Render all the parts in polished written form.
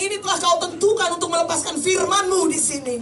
hari ini telah kau tentukan untuk melepaskan firman-Mu di sini.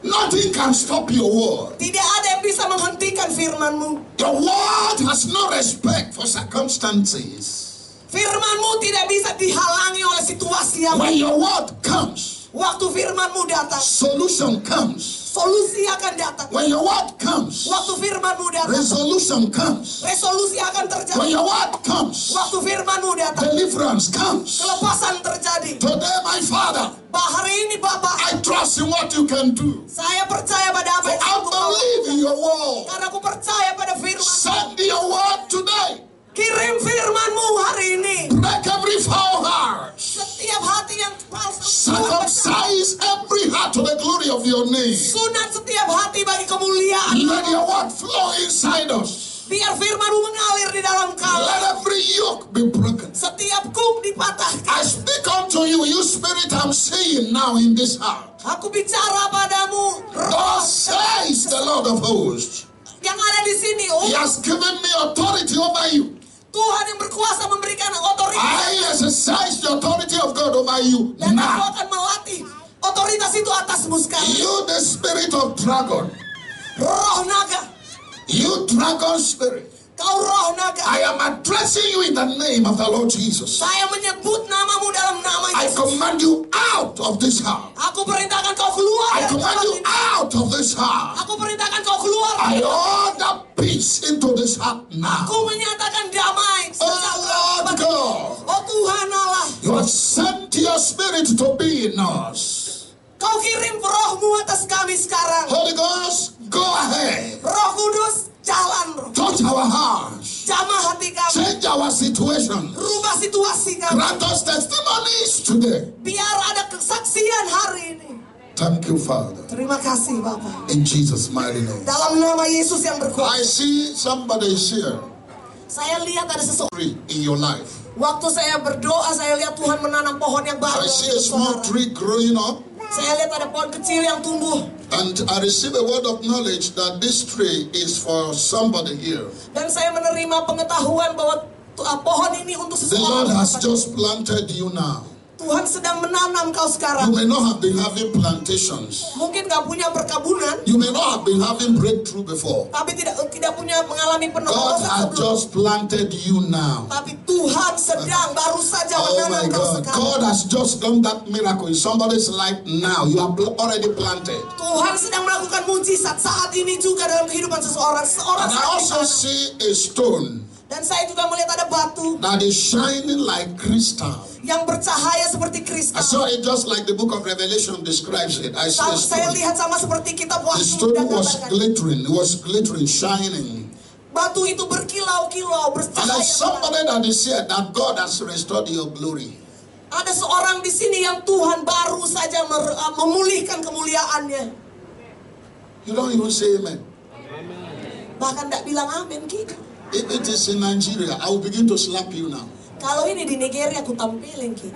Nothing can stop your word. Tidak ada yang bisa menghentikan firman-Mu. Your word has no respect for circumstances. Firman-Mu tidak bisa dihalangi oleh situasi yang When your word comes, waktu firman-Mu datang, solution comes. solusi akan datang. When your word comes, Waktu firman-Mu datang, resolution comes. resolusi akan When terjadi. your word comes, Waktu firman-Mu datang, deliverance comes. kelepasan terjadi. Today, my Father, Hari ini Bapak, I trust in what you can do. saya percaya pada apa For yang I Kau lakukan. believe in your word. Karena aku percaya pada firman. Send your word today. Kirim firman-Mu hari ini. Break every foul heart. Setiap hati yang palsu, Circumcise every heart to the glory of your name. sunat setiap hati bagi kemuliaan. Let your word flow inside us. Biar firman-Mu mengalir di dalam kami. Let every yoke be broken. Setiap kuk dipatahkan. I speak unto you, you spirit I'm seeing now in this heart. Aku bicara padamu, Thus says the Lord of hosts. yang ada di sini. Oh, He has given me authority over you. Tuhan yang berkuasa memberikan otoritas. I exercise the authority of God over you Dan aku now. akan melatih otoritas itu atasmu sekarang. You the spirit of dragon. Roh naga, You dragon spirit. kau roh naga. I am addressing you in the name of the Lord Jesus. Saya menyebut namamu dalam nama I Yesus. command you out of this house. Aku perintahkan kau keluar I dari command tempat you ini. out of this house. Aku perintahkan kau keluar. I order peace into this heart now. Aku menyatakan damai. Oh Lord God, Oh Tuhan Allah, you have sent your spirit to be in us. kau kirim rohmu atas kami sekarang. Holy Ghost, go ahead. Roh Kudus, jalan roh. Touch our hearts. Jamah hati kami. Change our situation. Rubah situasi kami. Grant us testimonies today. Biar ada kesaksian hari ini. Thank you, Father. Terima kasih Bapak. In Jesus' mighty name. Dalam nama Yesus yang I berkuasa. see somebody is here Saya lihat ada seseorang. in your life. Waktu saya berdoa, saya lihat Tuhan menanam pohon yang baru. I see dalam a hidup small saudara. tree growing up, Saya lihat ada pohon kecil yang tumbuh. and I receive a word of knowledge that this tree is for somebody here. Dan saya menerima pengetahuan bahwa pohon ini untuk The Lord seseorang. has just planted you now. Tuhan sedang menanam kau You sekarang. may not have been having plantations. Mungkin gak punya perkebunan, You may not have been having breakthrough before. tapi tidak punya mengalami God penolongan has sebelum. just planted you now. Tapi Tuhan sedang baru saja Oh menanam my kau God. sekarang. God has just done that miracle in somebody's life now. You are already planted. Tuhan sedang melakukan mujizat saat ini juga dalam kehidupan seseorang. And I also Seorang see a stone dan saya juga melihat ada batu that is shining like crystal. yang bercahaya seperti I kristal. saw it just like the book of Revelation describes it. I see a Saya stone. lihat sama seperti kitab The Wahyu stone was menggambarkan. glittering. It was glittering, shining. Batu itu berkilau-kilau, And bercahaya. there's somebody that is here that God has restored your glory. Ada seorang di sini yang Tuhan baru saja memulihkan kemuliaannya. You don't even say amen. Bahkan tidak bilang amin gitu. If it is in Nigeria, I will begin to slap you now. Kalau ini di Nigeria aku tampilin gitu.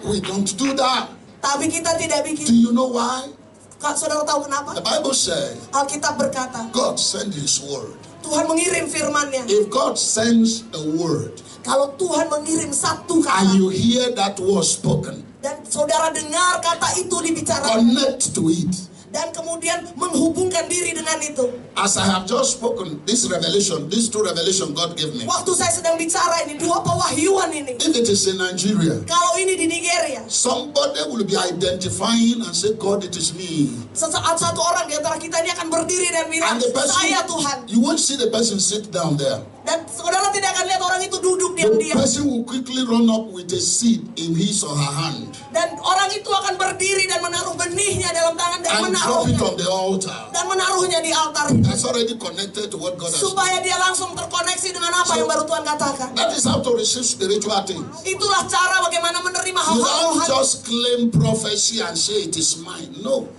We don't do that. Tapi kita tidak Do bikin. you know why? Kak, saudara tahu kenapa? The Bible says Alkitab berkata, God sent His word. Tuhan mengirim firman-Nya. If God sends a word Kalau Tuhan mengirim satu and kata you hear that word spoken, dan saudara dengar kata itu dibicarakan connect to it. dan kemudian menghubungkan diri dengan itu. As I have just spoken, this revelation, these two revelations God gave me. Waktu saya sedang bicara ini, dua pewahyuan ini. If it is in Nigeria, Kalau ini di Nigeria, somebody will be identifying and say, God, it is me. sesaat satu orang di antara kita ini akan berdiri dan bilang, And the saya person, Tuhan. you won't see the person sit down there. Dan saudara tidak akan lihat orang itu duduk The diam-diam. person will quickly run up with a seed in his or her hand Dan orang itu akan berdiri dan menaruh benihnya dalam tangan dan and drop it menaruhnya. on the altar. Dan menaruhnya di altar itu. That's already connected to what God has done. Supaya dia langsung terkoneksi dengan apa yang baru Tuhan katakan. That is how to receive spiritual things. Itulah cara bagaimana menerima You hal-hal don't rohani. just claim prophecy and say it is mine. No.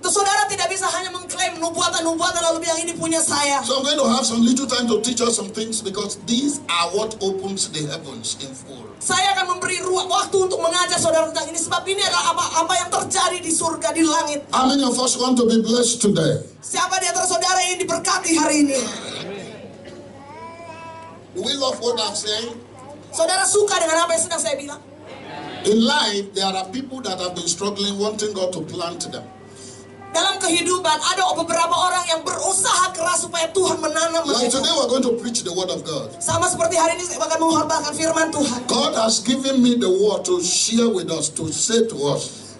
Saudara tidak bisa hanya mengklaim nubuatan-nubuatan lalu bilang ini punya saya. So I'm going to have some little time to teach us some things because these are what opens the heavens in full. Saya akan memberi waktu untuk mengajar saudara tentang ini sebab ini adalah apa yang terjadi di surga, di langit. How many of us want to be blessed today? Siapa di antara saudara yang diberkati hari ini? Do we love what I'm saying? Saudara suka dengan apa yang sedang saya bilang? In life, there are people that have been struggling, wanting God to plant them. Dalam kehidupan ada beberapa orang yang berusaha keras supaya Tuhan menanam Like mereka. today, we're going to preach the word of God. Sama seperti hari ini saya akan mengkhotbahkan firman Tuhan. God has given me the word to share with us, to say to us.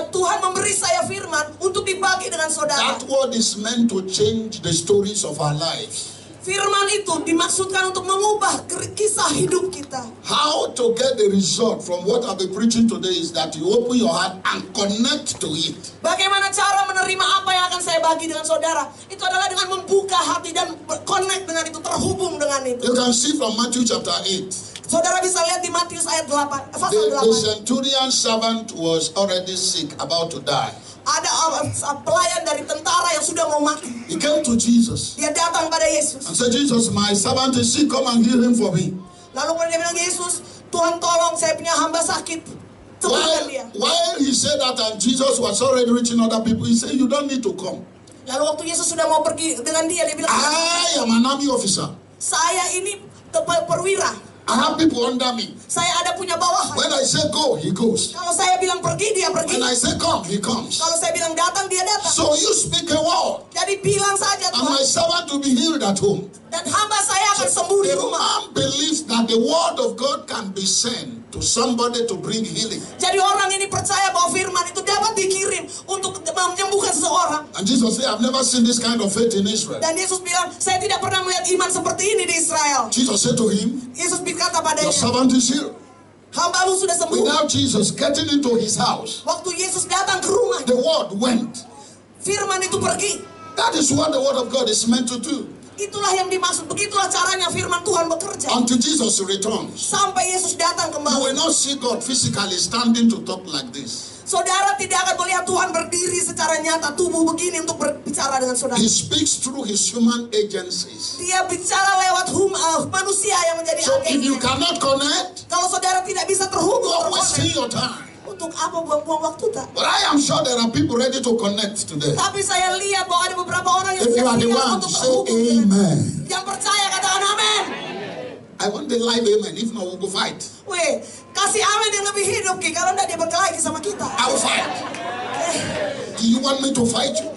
Tuhan memberi saya firman untuk dibagi dengan saudara. That word is meant to change the stories of our lives. Firman itu dimaksudkan untuk mengubah kisah hidup kita. How to get the result from what I've been preaching today is that you open your heart and connect to it. Bagaimana cara menerima apa yang akan saya bagi dengan saudara? Itu adalah dengan membuka hati dan connect dengan itu, terhubung dengan itu. You can see from Matthew chapter 8. Saudara bisa lihat di Matius ayat 8, pasal The 8. centurion servant was already sick, about to die. Ada pelayan dari tentara yang sudah mau mati. He came to Jesus Dia datang pada Yesus. and said, Jesus, my servant is sick, come and heal him for me. Lalu kemudian dia bilang, Yesus, Tuhan tolong, saya punya hamba sakit. Sembuhkan dia. While he said that and Jesus was already reaching other people, he said, you don't need to come. Lalu waktu Yesus sudah mau pergi dengan dia bilang, I am an army officer. saya ini perwira. I have people under me. Saya ada punya bawahan. When I say go, he goes. Kalau saya bilang pergi, dia pergi. When I say come, he comes. Kalau saya bilang datang, dia datang. So you speak a word, Jadi bilang saja and my Tuhan, servant will be healed at home. dan hamba saya akan sembuh di The rumah. man believes that the word of God can be sent to somebody to bring healing. Jadi orang ini percaya bahwa firman itu dapat dikirim untuk menyembuhkan seseorang. And Jesus said, I've never seen this kind of faith in Israel. Dan Yesus bilang, saya tidak pernah melihat iman seperti ini di Israel. Jesus said to him, Yesus berkata your padanya, servant is healed. hambamu sudah sembuh. Without Jesus getting into his house, Waktu Yesus datang ke rumah, the word went. firman itu pergi. That is what the word of God is meant to do. Itulah yang dimaksud. Begitulah caranya firman Tuhan bekerja. Until Jesus returns, Sampai Yesus datang you kembali. will not see God physically standing to talk like this. Saudara tidak akan melihat Tuhan berdiri secara nyata, tubuh begini untuk berbicara dengan saudara. He speaks through his human agencies. Dia bicara lewat manusia yang menjadi So if you agennya. cannot connect, Kalau saudara tidak bisa terhubung, you are wasting terkonek, your time. untuk apa buang-buang waktu tak? But I am sure there are people ready to connect today. Tapi saya lihat bahwa ada beberapa orang yang If you are the siap one, untuk say terhubung dengan amen. yang percaya, katakan amin. I want the live amen. If not, we'll go fight. Weh, kasih amin yang lebih hidup Ki. Kalau enggak dia berkelahi sama kita. I will fight. Do you want me to fight you?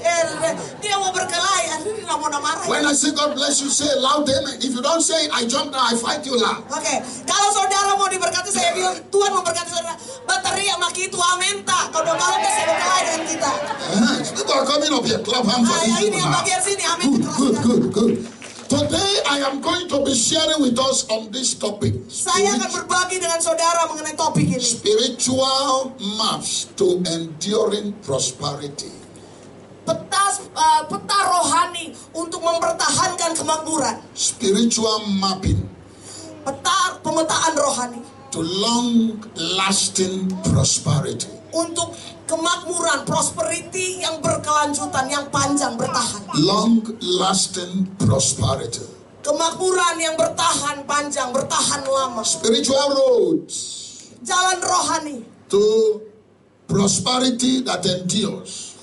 Dia mau berkelahi, aduh dia mau marah. When I say God bless you, say a loud amen. If you don't say it, I jump down, I fight you loud. Oke, kalau saudara mau diberkati, saya bilang Tuhan memberkati saudara. Bateria maki itu amin tak. Kalau kalau dia saya berkelahi dengan kita. People are coming up here. Clap hands for Nah, these yang ini people yang now. bagian sini amin. Good. Today I am going to be sharing with us on this topic. Saya akan berbagi dengan saudara mengenai topik ini. Spiritual maps to enduring prosperity. Peta rohani untuk mempertahankan kemakmuran. Spiritual mapping Pemetaan rohani to long-lasting prosperity. untuk kemakmuran, prosperity yang berkelanjutan, yang panjang, bertahan. Long-lasting prosperity. Kemakmuran yang bertahan panjang, bertahan lama. Spiritual roads Jalan rohani to prosperity that endures.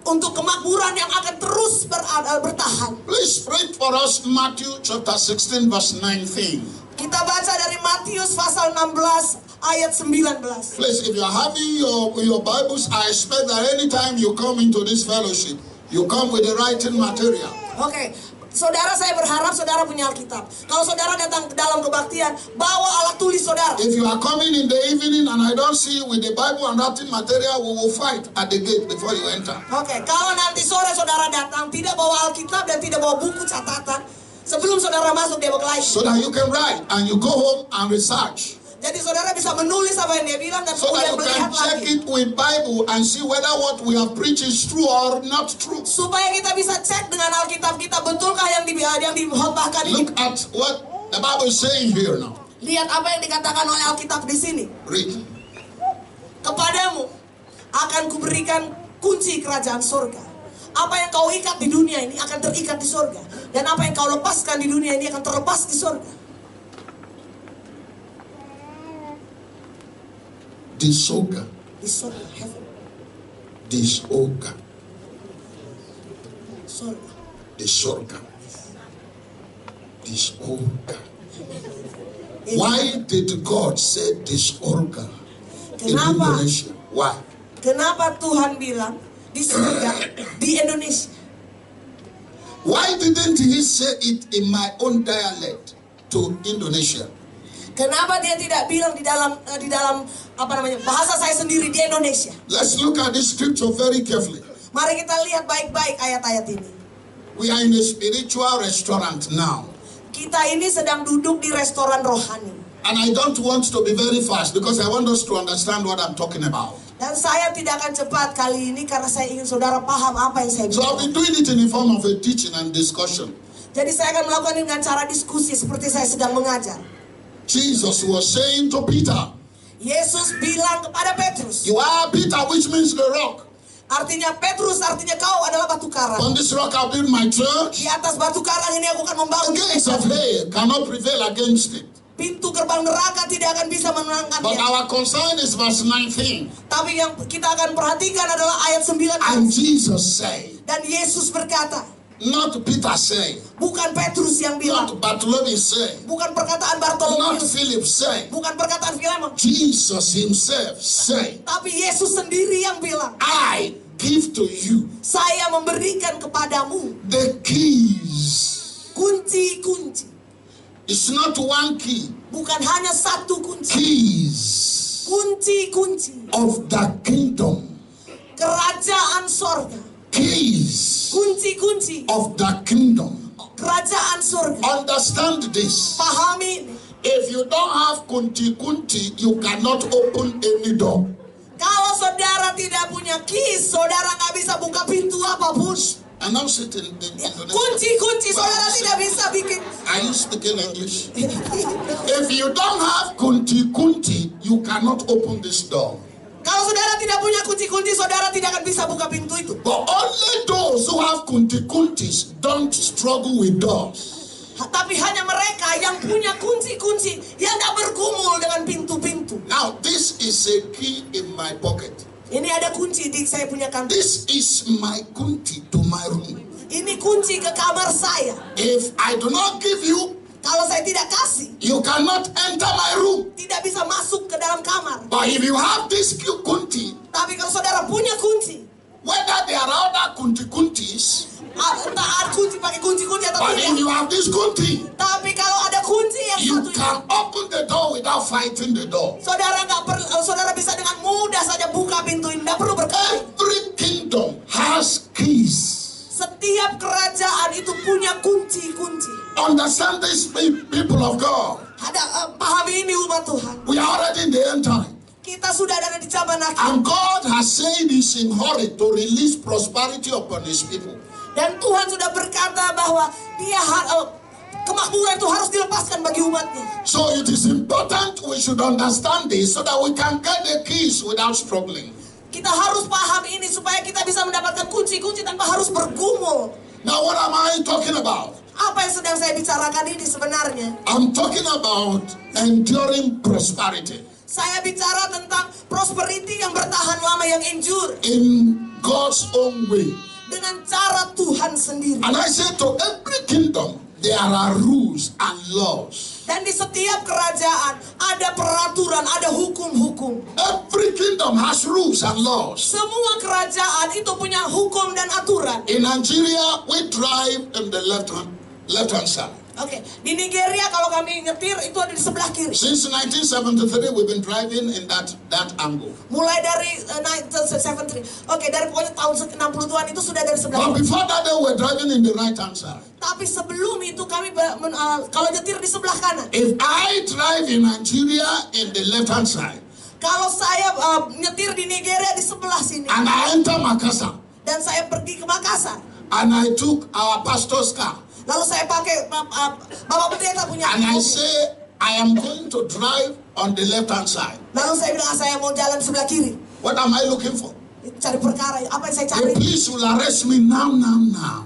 untuk kemakmuran yang akan terus bertahan. Please read for us Matthew chapter 16 verse 19. Kita baca dari Matius pasal 16 ayat 19. Please, if you are having your Bibles, I expect that anytime you come into this fellowship, you come with the writing material. Oke, saudara, saya berharap saudara punya Alkitab. Kalau saudara datang ke dalam kebaktian, bawa alat tulis saudara. If you are coming in the evening and I don't see you with the Bible and writing material, we will fight at the gate before you enter. Oke, kalau nanti sore saudara datang tidak bawa Alkitab dan tidak bawa buku catatan, sebelum saudara masuk dia berkelahi. So that you can write and you go home and research. Jadi saudara bisa menulis apa yang dia bilang dan So that kemudian you melihat can check lagi. it with Bible and see whether what we have preached is true or not true. Supaya kita bisa cek dengan Alkitab kita, betulkah yang dihotbahkan ini. Look at what the Bible is saying here now. Lihat apa yang dikatakan oleh Alkitab di sini. Read. Kepadamu akan kuberikan kunci kerajaan surga. Apa yang kau ikat di dunia ini akan terikat di surga. Dan apa yang kau lepaskan di dunia ini akan terlepas di surga. Disoga. Di surga, heaven. Disoga. Surga. Disorga. Disorga. Why did God say disorga? in Kenapa? Indonesia. Why? Kenapa Tuhan bilang di surga di Indonesia? Why didn't he say it in my own dialect to Indonesia? Kenapa dia tidak bilang di dalam apa namanya bahasa saya sendiri di Indonesia? Let's look at this scripture very carefully. Mari kita lihat baik-baik ayat-ayat ini. We are in a spiritual restaurant now. Kita ini sedang duduk di restoran rohani. And I don't want to be very fast because I want us to understand what I'm talking about. Dan saya tidak akan cepat kali ini karena saya ingin saudara paham apa yang saya So I've bilang. been doing it in the form of a teaching and discussion. Jadi saya akan melakukan ini dengan cara diskusi seperti saya sedang mengajar. Jesus was saying to Peter, Yesus bilang kepada Petrus, you are Peter, which means the rock. artinya Petrus, artinya kau adalah batu karang. On this rock I'll build my church. Di atas batu karang ini aku akan membangun The gates of hell cannot prevail against it. pintu gerbang neraka tidak akan bisa But menangkannya. our concern is verse 19. Tapi yang kita akan perhatikan adalah ayat 9. And Jesus said, Dan Yesus berkata, not Peter said, bukan Petrus yang bilang, not Bartholomew said, bukan perkataan not Bartolomeus, Philip said, bukan perkataan Filemon, Jesus himself said, tapi Yesus sendiri yang bilang, I give to you saya memberikan kepadamu the keys. kunci-kunci. It's not one key, Bukan hanya satu kunci, keys kunci-kunci of the kingdom. kerajaan sorga, Keys kunci-kunci of the kingdom. kerajaan sorga. Understand this. Pahami ini. If you don't have kunti, you cannot open any door. Kalau saudara tidak punya keys, saudara nggak bisa buka pintu apapun. And now sit in Indonesia. Kunci-kunci saudara tidak bisa bikin. Are you speaking English? If you don't have kunti, you cannot open this door. Kalau saudara tidak punya kunci-kunci, saudara tidak akan bisa buka pintu itu. But only those who have kuntis don't struggle with doors. Tapi hanya mereka yang punya kunci-kunci yang tidak bergumul dengan pintu-pintu. Now this is a key in my pocket. Ini ada kunci di saya punya kantor. This is my kunti to my room. Ini kunci ke kamar saya. If I do not give you, Kalau saya tidak kasih, you cannot enter my room. tidak bisa masuk ke dalam kamar. But if you have this kunti, Tapi kalau saudara punya kunci, whether there are other kuntis, entah ada kunci pakai kunci-kunci atau but if tidak. you have this kunti, Tapi kalau ada kunci yang you satu can open the door without fighting the door. saudara bisa dengan mudah saja buka pintu ini, tidak perlu berkelahi. Every kingdom has keys. Setiap kerajaan itu punya kunci-kunci. Understand this, people of God. Pahami ini umat Tuhan. We are already in the end time. Kita sudah ada di zaman akhir. And God has said this in hurry to release prosperity upon his people. Dan Tuhan sudah berkata bahwa kemakmuran itu harus dilepaskan bagi umatnya. So it is important we should understand this so that we can get the keys without struggling. Kita harus paham ini supaya kita bisa mendapatkan kunci-kunci tanpa harus bergumul. Now what am I talking about? Apa yang sedang saya bicarakan ini sebenarnya? I'm talking about enduring prosperity Saya bicara tentang prosperity yang bertahan lama, yang endure. in God's own way. Dengan cara Tuhan sendiri. And I say to every kingdom, there are rules and laws. Dan di setiap kerajaan ada peraturan, ada hukum-hukum. Every kingdom has rules and laws. Semua kerajaan itu punya hukum dan aturan. In Nigeria, we drive in the left hand side. Oke, di Nigeria kalau kami nyetir itu ada di sebelah kiri. Since 1973, we've been driving in that angle. Mulai dari 1973. Oke, dari pokoknya tahun 60-an itu sudah dari sebelah But kiri. before that, they were driving in the right hand side. Tapi sebelum itu kami kalau nyetir di sebelah kanan. If I drive in Nigeria in the left hand side, Kalau saya nyetir di Nigeria di sebelah sini. and I enter Makassar, Dan saya pergi ke Makassar. and I took our pastor's car, Lalu saya pakai Bapak Pendeta punya and I mobil. say, I am going to drive on the left hand side. Lalu saya bilang saya mau jalan di sebelah kiri. What am I looking for? Cari perkara, apa yang saya The cari? police will arrest me now.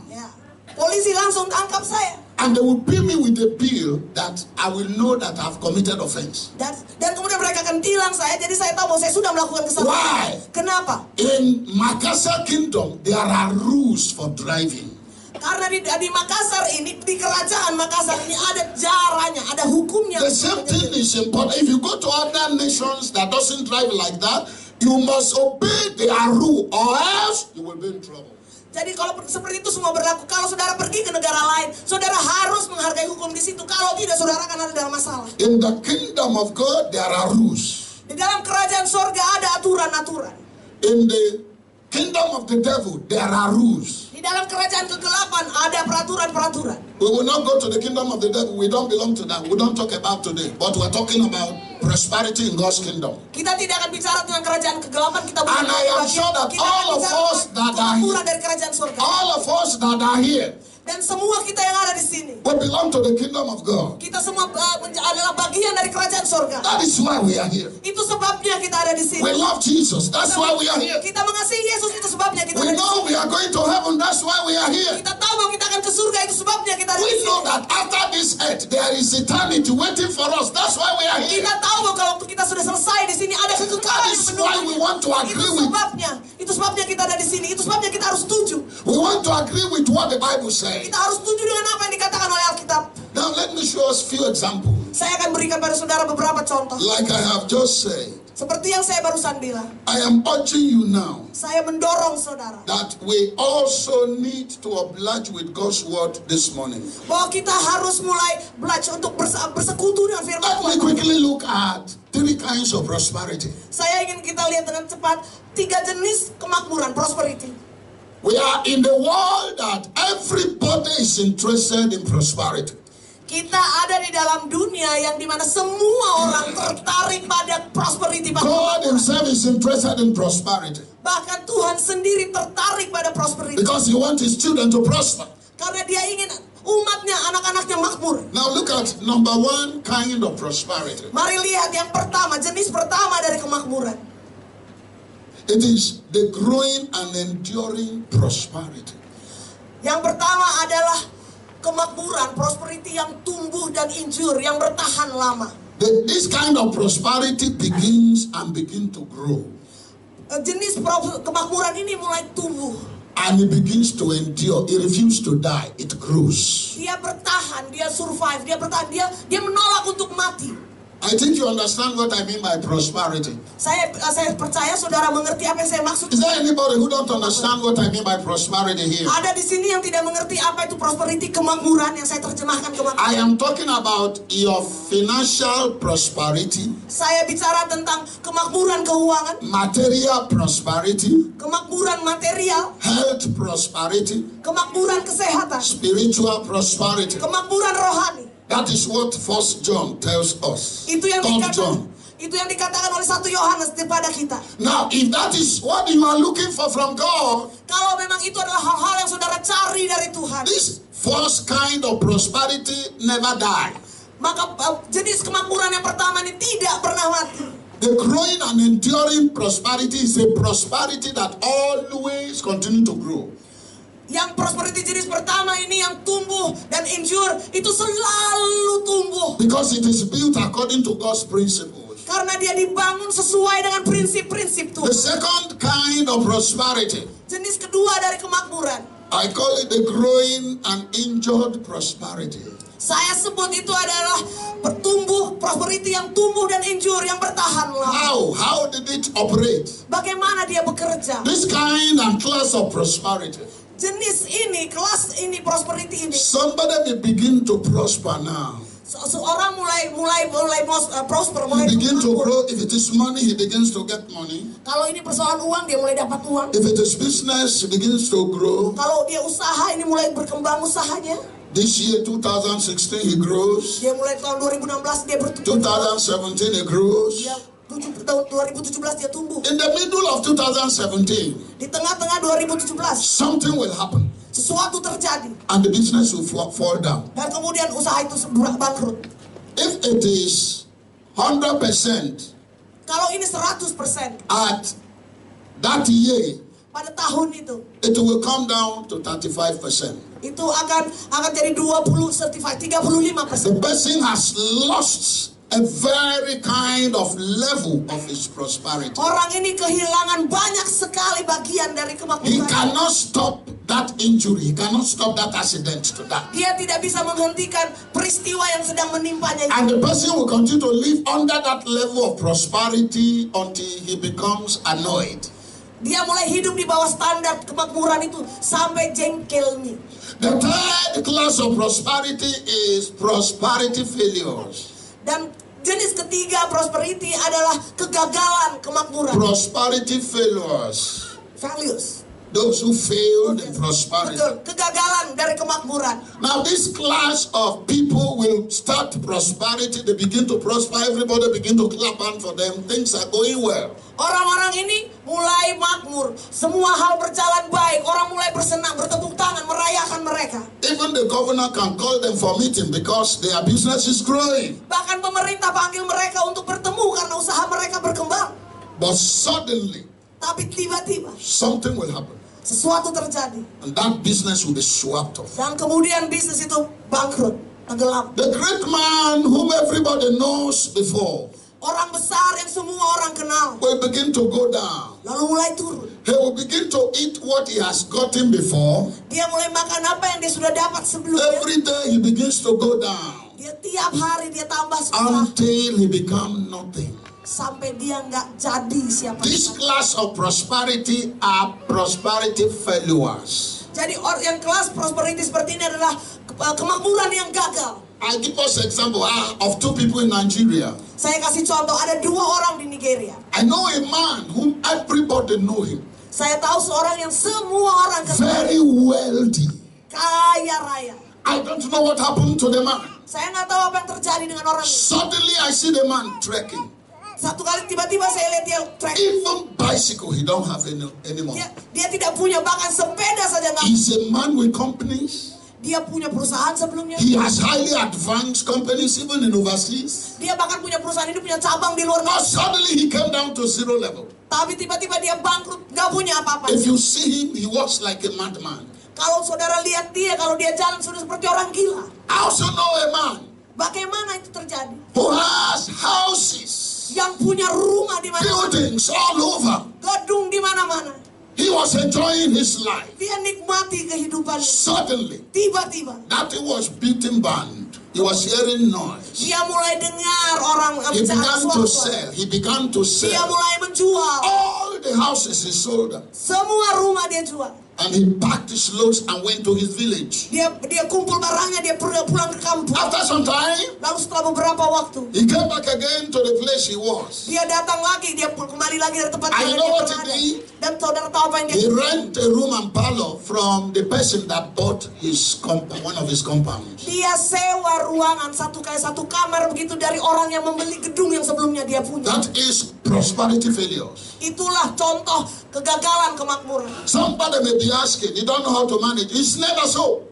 Ya. Polisi langsung tangkap saya. And they will pay me with a bill that I will know that I've committed offense. Dan kemudian mereka akan tilang saya, jadi saya tahu bahwa saya sudah melakukan kesalahan. Why? Kenapa? In Makassar Kingdom, there are rules for driving. Karena di Makassar ini, di kerajaan Makassar ini ada jaranya, ada hukumnya. The same thing is important. If you go to other nations that doesn't drive like that, you must obey their rule, or else you will be in trouble. Jadi kalau seperti itu semua berlaku. Kalau saudara pergi ke negara lain, saudara harus menghargai hukum di situ. Kalau tidak, saudara akan ada dalam masalah. In the kingdom of God, there are rules. Di dalam kerajaan sorga ada aturan-aturan. In the kingdom of the devil, there are rules. Di dalam kerajaan kegelapan ada peraturan-peraturan. We will not go to the kingdom of the devil. We don't belong to that. We don't talk about today. But we're talking about prosperity in God's kingdom. Kita tidak akan bicara tentang kerajaan kegelapan. Kita And I am sure that all of us that are here, dari kerajaan surga. all of us that are here, Dan semua kita yang ada di sini, we belong to the kingdom of God. kita semua adalah bagian dari kerajaan surga. That is why we are here. Itu sebabnya kita ada di sini. We love Jesus. That's why we are here. Kita mengasihi Yesus, itu sebabnya kita We ada di know sini. we are going to heaven. That's why we are here. Kita tahu bahwa kita akan ke surga, itu sebabnya kita ada We di know sini. that after this earth, there is eternity waiting for us. That's why we are here. Kita tahu bahwa kalau kita sudah selesai di sini ada That kekekalan yang is why we menunggu. want to agree with. Itu sebabnya kita ada di sini. Itu sebabnya kita harus setuju. We want to agree with what the Bible says. Kita harus setuju dengan apa yang dikatakan oleh Alkitab. Now let me show us few examples. Saya akan berikan pada saudara beberapa contoh. Like I have just said, Seperti yang saya barusan bilang, I am urging you now saya mendorong saudara that we also need to oblige with God's word this morning. bahwa kita harus mulai belajar untuk bersekutu dengan firman Let me Tuhan. quickly look at three kinds of prosperity. Saya ingin kita lihat dengan cepat 3 jenis kemakmuran, prosperity. We are in the world that everybody is interested in prosperity. Kita ada di dalam dunia yang dimana semua orang tertarik pada prosperity, pada God kemakmuran. himself is interested in prosperity Bahkan Tuhan sendiri tertarik pada prosperity. because he wants his children to prosper. Karena dia ingin umatnya, anak-anaknya makmur. Now look at number one kind of prosperity. Mari lihat yang pertama, jenis pertama dari kemakmuran. It is the growing and enduring prosperity. Yang pertama adalah kemakmuran, prosperity yang tumbuh dan injur, yang bertahan lama. This kind of prosperity begins to grow. Jenis kemakmuran ini mulai tumbuh. And it begins to endure. It refuses to die. It grows. Dia bertahan, dia survive, dia bertahan, dia menolak untuk mati. I think you understand what I mean by prosperity. Saya percaya saudara mengerti apa yang saya maksud. Is there anybody who don't understand what I mean by prosperity here? Ada di sini yang tidak mengerti apa itu prosperity, kemakmuran, yang saya terjemahkan kemakmuran. I am talking about your financial prosperity, Saya bicara tentang kemakmuran keuangan, material prosperity, kemakmuran material, health prosperity, kemakmuran kesehatan, spiritual prosperity. kemakmuran rohani. That is what 1 John tells us. Itu yang 3 John. dikatakan oleh 1 Yohanes kepada kita. Now, if that is what you are looking for from God, Kalau memang itu adalah hal-hal yang saudara cari dari Tuhan, this first kind of prosperity never die. maka jenis kemakmuran yang pertama ini tidak pernah mati. The growing and enduring prosperity is a prosperity that always continue to grow. Yang prosperity jenis pertama ini yang tumbuh dan injur, itu selalu tumbuh. Because it is built according to God's principles. Karena dia dibangun sesuai dengan prinsip-prinsip The Tuhan. second kind of prosperity, Jenis kedua dari kemakmuran, I call it the growing and injured prosperity. saya sebut itu adalah bertumbuh, prosperity yang tumbuh dan injur, yang bertahan lama. How did it operate? Bagaimana dia bekerja? This kind and class of prosperity. Jenis ini, kelas ini, prosperity ini, Somebody may begin to prosper now. seorang mulai prosper, He mulai begin to makmur. grow. If it is money, he begins to get money. Kalau ini persoalan uang, dia mulai dapat uang. If it is business, he begins to grow. Kalau dia usaha, ini mulai berkembang usahanya. This year, 2016, he grows. Dia mulai tahun 2016 dia bertumbuh. 2017, he grows. Tahun 2017 dia tumbuh. In the middle of 2017, Di tengah-tengah 2017 something will happen. sesuatu terjadi And the business will fall down. dan kemudian usaha itu bangkrut. If it is 100% Kalau ini 100% at that year, pada tahun itu, it will come down to 35%. itu akan jadi 20 certified, 35%. The person has lost a very kind of level of his prosperity. Orang ini kehilangan banyak sekali bagian dari He kemakmuran. cannot stop that injury. He cannot stop that accident to that. Dia tidak bisa menghentikan peristiwa yang sedang menimpanya. And the person will continue to live under that level of prosperity until he becomes annoyed. Dia mulai hidup di bawah standar kemakmuran itu sampai jengkelnya. The third class of prosperity is prosperity failures. Dan jenis ketiga prosperity adalah kegagalan kemakmuran. Prosperity failures. Values. Those who failed in prosperity. Betul, kegagalan dari kemakmuran. Now this class of people will start prosperity. They begin to prosper. Everybody begin to clap hand for them. Things are going well. Orang-orang ini mulai makmur. Semua hal berjalan baik. Orang mulai bersenang, bertepuk tangan, merayakan mereka. Even the governor can call them for meeting because their business is growing. Bahkan pemerintah panggil mereka untuk bertemu karena usaha mereka berkembang. But suddenly, Tapi tiba-tiba something will happen. sesuatu terjadi. And that business will be swept off. Dan kemudian bisnis itu bangkrut, tenggelam. The great man whom everybody knows before Orang besar yang semua orang kenal will begin to go down. lalu mulai turun. He will begin to eat what he has gotten before. Dia mulai makan apa yang dia sudah dapat sebelumnya. Every day he begins to go down Dia tiap hari dia tambah susah until he become nothing. sampai dia nggak jadi siapa. This class of prosperity are prosperity failures. Jadi yang kelas prosperity seperti ini adalah kemakmuran yang gagal. I give us example of two people in Nigeria. Saya kasih contoh, ada 2 orang di Nigeria. I know a man whom everybody know him. Saya tahu seorang yang semua orang kenal, Very wealthy. kaya raya. I don't know what happened to the man. Saya nggak tahu apa yang terjadi dengan orang ini. Suddenly I see the man trekking. Satu kali tiba-tiba saya lihat dia trekking. Even bicycle he don't have anymore. Dia tidak punya, bahkan sepeda saja nggak. He's a man with companies. Dia punya perusahaan sebelumnya. He has highly advanced companies even in overseas. Dia bahkan punya perusahaan ini, punya cabang di luar But negeri. suddenly he came down to zero level. Tapi tiba-tiba dia bangkrut, nggak punya apa-apa. If you see him, he walks like a madman. Kalau saudara lihat dia, kalau dia jalan sudah seperti orang gila. I also know a man Bagaimana itu terjadi? who has houses, Yang punya rumah di mana-mana, buildings all over. gedung di mana-mana. He was enjoying his life. Dia nikmati kehidupannya. Suddenly, Tiba-tiba that he was beating band. He was hearing noise. dia mulai dengar orang He bicara began to suara. sell. He began to Dia sell. mulai menjual. All the houses he sold them. Semua rumah dia jual. And he packed his loads and went to his village. Dia kumpul barangnya, dia pulang ke kampung. After some time, Lalu setelah beberapa waktu, he came back again to the place he was. dia datang lagi, dia kembali lagi dari tempat I yang know dia what pernah he ada. Dan saudara tahu apa yang dia He rent a room and parlor from the person that bought his one of his compounds. Dia sewa ruangan satu kamar begitu dari orang yang membeli gedung yang sebelumnya dia punya. That is prosperity failures. Itulah contoh kegagalan kemakmuran. Somebody may be asking, you don't know how to manage. It's never so.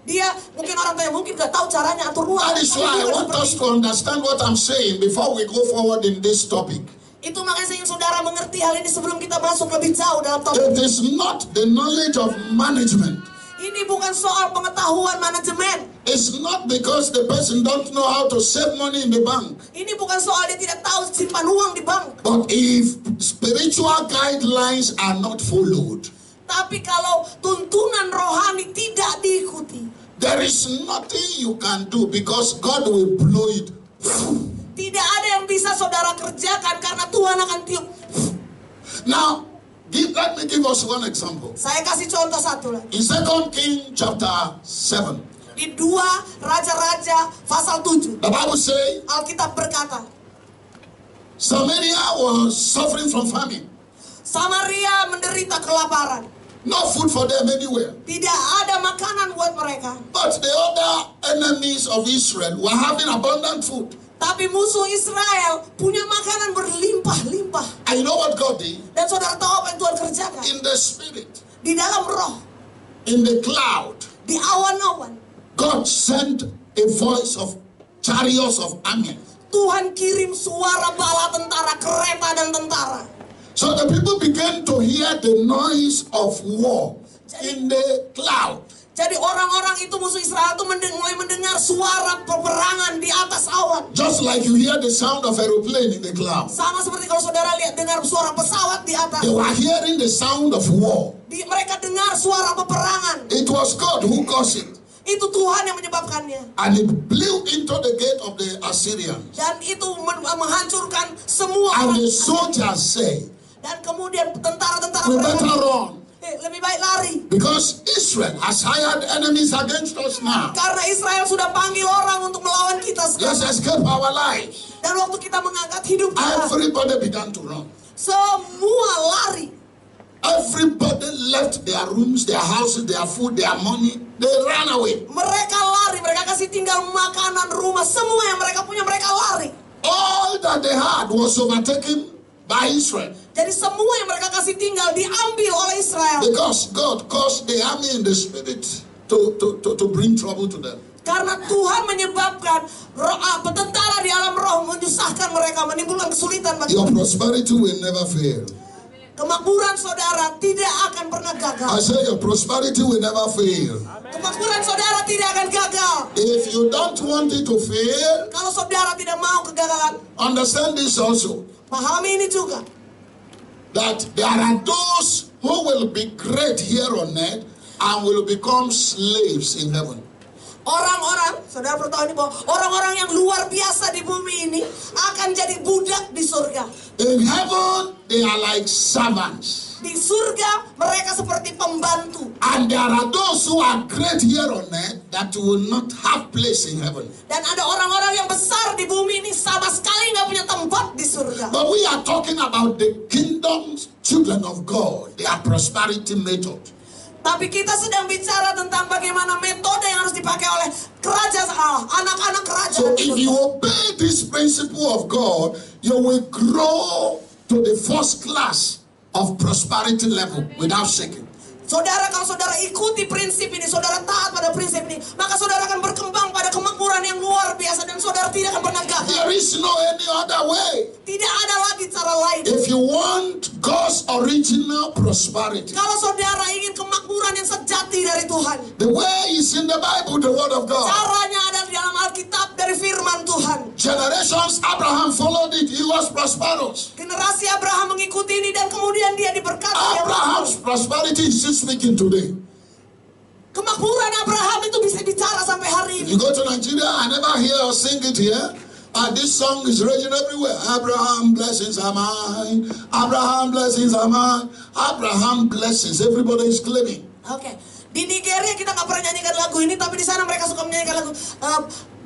Dia mungkin orang tanya, mungkin gak tahu caranya atur ruang. That is why I want us to understand what I'm saying before we go forward in this topic. Itu makanya saya ingin saudara mengerti hal ini sebelum kita masuk lebih jauh dalam topik. It is not the knowledge of management. Ini bukan soal pengetahuan manajemen. It's not because the person don't know how to save money in the bank. Ini bukan soal dia tidak tahu simpan uang di bank. But if spiritual guidelines are not followed, Tapi kalau tuntunan rohani tidak diikuti, there is nothing you can do because God will blow it. tidak ada yang bisa saudara kerjakan karena Tuhan akan tiup. Now, let me give us one example. Saya kasih contoh satu lagi. In 2 Kings chapter 7, Di 2 Raja-Raja pasal 7, the Bible says Alkitab berkata, Samaria was suffering from famine. Samaria menderita kelaparan. No food for them anywhere. Tidak ada makanan buat mereka. But the other enemies of Israel were having abundant food. Tapi musuh Israel punya makanan berlimpah-limpah. And you know what God did? Dan saudara tahu apa yang Tuhan kerjakan? In the spirit, Di dalam roh, in the cloud, di awan-awan, God sent a voice of chariots of army. Tuhan kirim suara bala tentara, kereta dan tentara. So the people began to hear the noise of war in the cloud. Jadi orang-orang itu musuh Israel itu mulai mendengar suara peperangan di atas awan. Just like you hear the sound of aeroplane in the cloud. Sama seperti kalau saudara dengar suara pesawat di atas perang. They were hearing the sound of war. Mereka dengar suara peperangan. It was God who caused it. Itu Tuhan yang menyebabkannya. And it blew into the gate of the Assyrians. Dan itu menghancurkan semua And orang. the soldiers say, Dan kemudian tentara-tentara we better berkata, run. lebih baik lari. Because Israel has hired enemies against us now. Karena Israel sudah panggil orang untuk melawan kita Let's sekarang. escape our lives. Dan waktu kita mengangkat hidup kita, Everybody began to run. semua lari. Everybody left their rooms, their houses, their food, their money. They ran away. Mereka lari, mereka kasih tinggal makanan, rumah, semua yang mereka punya mereka lari. All that they had was overtaken by Israel. Jadi semua yang mereka kasih tinggal diambil oleh Israel. Because God caused the army in the spirit to bring trouble to them. Karena Tuhan menyebabkan tentara di alam roh menyusahkan mereka, menimbulkan kesulitan bagi Your mereka. prosperity will never fail. Kemakmuran saudara tidak akan pernah I gagal. say your prosperity will never fail. Kemakmuran saudara tidak akan gagal. If you don't want it to fail, Kalau saudara tidak mau kegagalan, understand this also. pahami ini juga. That there are those who will be great here on earth and will become slaves in heaven. Orang-orang, saudara perlu tahu ini bahwa orang-orang yang luar biasa di bumi ini akan jadi budak di surga. In heaven, they are like servants. Di surga mereka seperti pembantu. And there are those who are great here on earth that will not have place in heaven. Dan ada orang-orang yang besar di bumi ini sama sekali nggak punya tempat di surga. But we are talking about the kingdom's children of God, their prosperity method. Tapi kita sedang bicara tentang bagaimana metode yang harus dipakai oleh kerajaan Allah, anak-anak So kerajaan. if you obey this principle of God, you will grow to the first class of prosperity level without shaking. Saudara, kalau saudara ikuti prinsip ini, saudara taat pada prinsip ini, maka saudara akan berkembang pada kemakmuran yang luar biasa dan saudara tidak akan pernah gagal. There is no any other way. Tidak ada lagi cara lain. If you want God's original prosperity, Kalau saudara ingin kemakmuran yang sejati dari Tuhan, the way is in the Bible, the word of God. caranya ada di dalam Alkitab dari firman Tuhan. Generations Abraham followed it, he was prosperous. Generasi Abraham mengikuti ini dan kemudian dia diberkati. Dia Abraham's prosperity is still speaking today. Kemakmuran Abraham itu bisa bicara sampai hari If ini. you go to Nigeria, I never hear or sing it here. This song is raging everywhere. Abraham blessings are mine. Abraham blessings are mine. Abraham blessings. Everybody is claiming. Oke. Di Nigeria kita nggak pernah nyanyikan lagu ini, tapi di sana mereka suka menyanyikan lagu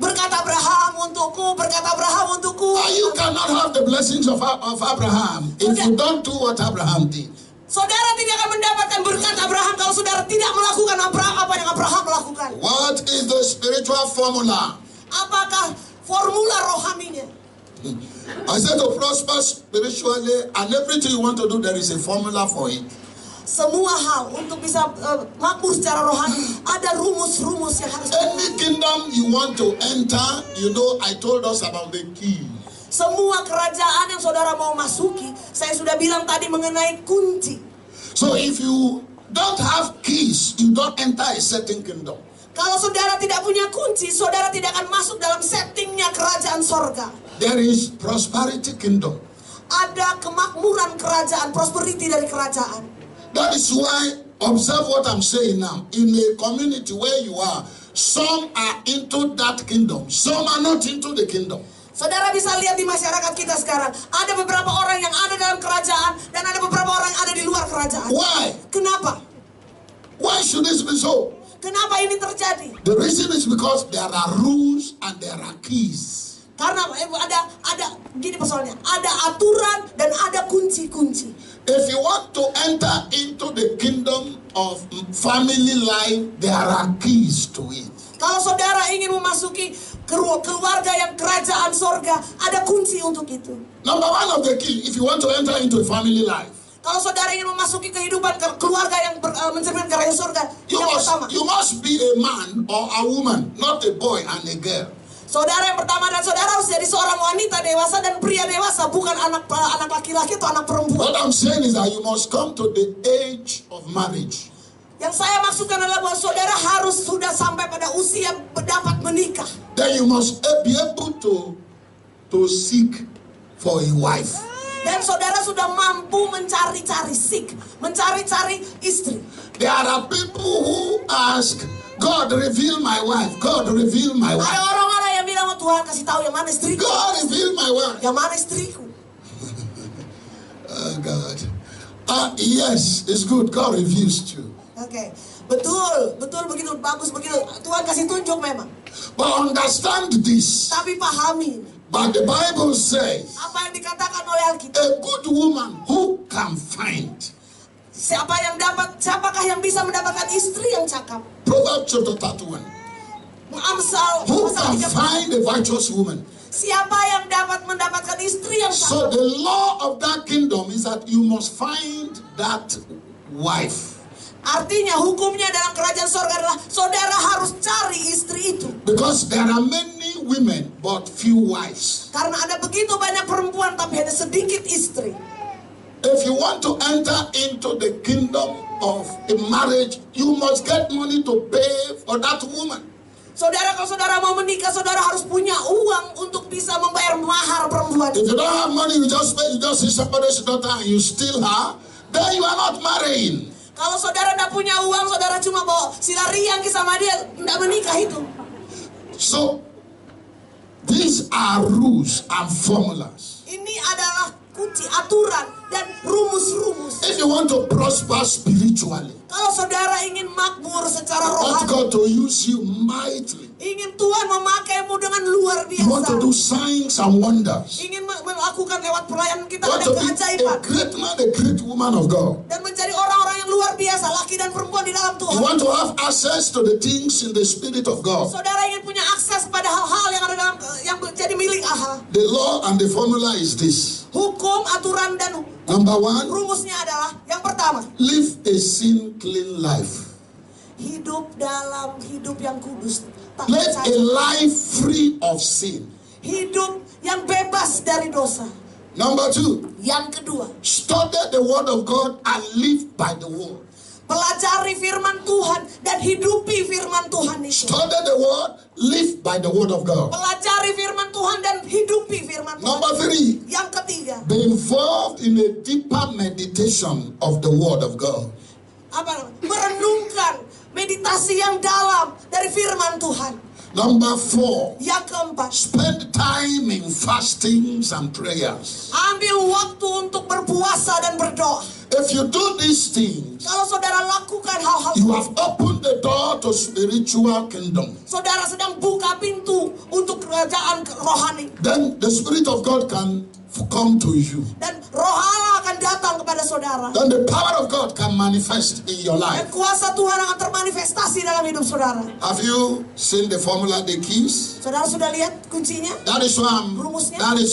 berkat Abraham untukku, berkat Abraham untukku. You cannot have the blessings of Abraham if you don't do what Abraham did. Saudara tidak akan mendapatkan berkat Abraham kalau saudara tidak melakukan apa yang Abraham lakukan. What is the spiritual formula? Apakah formula rohaninya? I said to prosper spiritually, and everything you want to do, there is a formula for it. Semua hal untuk bisa makmur secara rohani ada rumus-rumus yang harus. Any kingdom you want to enter, you know, I told us about the key. Semua kerajaan yang saudara mau masuki, saya sudah bilang tadi mengenai kunci. So if you don't have keys, you don't enter a certain kingdom. Kalau saudara tidak punya kunci, saudara tidak akan masuk dalam settingnya kerajaan sorga. There is prosperity kingdom. Ada kemakmuran kerajaan, prosperity dari kerajaan. That is why, observe what I'm saying now. In a community where you are, some are into that kingdom, some are not into the kingdom. Saudara bisa lihat di masyarakat kita sekarang, ada beberapa orang yang ada dalam kerajaan dan ada beberapa orang yang ada di luar kerajaan. Why? Kenapa? Why should this be so? Kenapa ini terjadi? The reason is because there are rules and there are keys. Karena ada gini persoalannya, ada aturan dan ada kunci-kunci. If you want to enter into the kingdom of family life, there are keys to it. Kalau saudara ingin memasuki keluarga yang kerajaan sorga, ada kunci untuk itu. Number one of the key, if you want to enter into family life, Kalau saudara ingin memasuki kehidupan keluarga yang mencerminkan kerajaan surga, yang pertama, you must be a man or a woman, not a boy and a girl. saudara yang pertama dan saudara harus jadi seorang wanita dewasa dan pria dewasa, bukan anak laki-laki atau anak perempuan. What I'm saying is that you must come to the age of marriage. Yang saya maksudkan adalah bahwa saudara harus sudah sampai pada usia dapat menikah. Then you must be able to seek for a wife. Dan saudara sudah mampu mencari-cari mencari-cari istri. There are people who ask, God reveal my wife, God reveal my Ada wife. orang-orang yang bilang, oh, Tuhan kasih tahu yang mana istriku. God reveal my wife. Yang mana istriku? Oh God. Yes, it's good. God reveals you. Oke, betul begitu, bagus begitu. Tuhan kasih tunjuk memang. But understand this. Tapi pahami But the Bible says, apa yang dikatakan oleh Alkitab. a good woman who can find. Siapakah yang bisa mendapatkan istri yang cakap? Proverbs chapter 31. Amsal Who pasal can 30. find a virtuous woman? Siapa yang dapat mendapatkan istri yang So cakap? the law of that kingdom is that you must find that wife. Artinya hukumnya dalam kerajaan sorga adalah saudara harus cari istri itu. Because there are many women but few wives. Karena ada begitu banyak perempuan tapi ada sedikit istri. If you want to enter into the kingdom of a marriage, you must get money to pay for that woman. Saudara, kalau saudara mau menikah, saudara harus punya uang untuk bisa membayar mahar perempuan. If you don't have money, you just see somebody's daughter and you steal her, then you are not marrying. Kalau saudara tidak punya uang, saudara cuma bawa silariang sama dia, tidak menikah itu. So, these are rules and formulas. Ini adalah kunci, aturan, dan rumus-rumus. If you want to prosper spiritually, Kalau saudara ingin makmur secara want rohani, God to use you mightily, ingin Tuhan memakaimu dengan luar you want to biasa, do signs and wonders, ingin melakukan lewat pelayanan kita you want ada to be keajaiban, a great man, a great woman of God, dan menjadi orang-orang yang luar biasa, laki dan perempuan di dalam you Tuhan. want to have access to the things in the Spirit of God, Saudara ingin punya akses pada hal-hal yang ada dalam yang menjadi milik Allah. the law and the formula is this. Hukum, aturan, dan Number one, rumusnya adalah yang pertama, live a sin-clean life. hidup dalam hidup yang kudus. Tak Live a percaya. life free of sin. Hidup yang bebas dari dosa. Number two, Yang kedua, study the word of God and live by the word. pelajari firman Tuhan dan hidupi firman Tuhan itu. Study the word, live by the word of God. Pelajari firman Tuhan dan hidupi firman Tuhan. Number three, Yang ketiga, be involved in a deeper meditation of the word of God. merenungkan meditasi yang dalam dari firman Tuhan. Number four, Yang keempat, spend time in fastings and prayers. ambil waktu untuk berpuasa dan berdoa. If you do these things, Kalau saudara lakukan hal-hal you itu, have opened the door to spiritual kingdom. saudara sedang buka pintu untuk kerajaan rohani. Then the Spirit of God can come to you. Dan roh Allah akan datang kepada saudara. Then the power of God can manifest in your Dan life. kuasa Tuhan akan termanifestasi dalam hidup saudara. Have you seen the formula, the keys? Saudara sudah lihat kuncinya? That is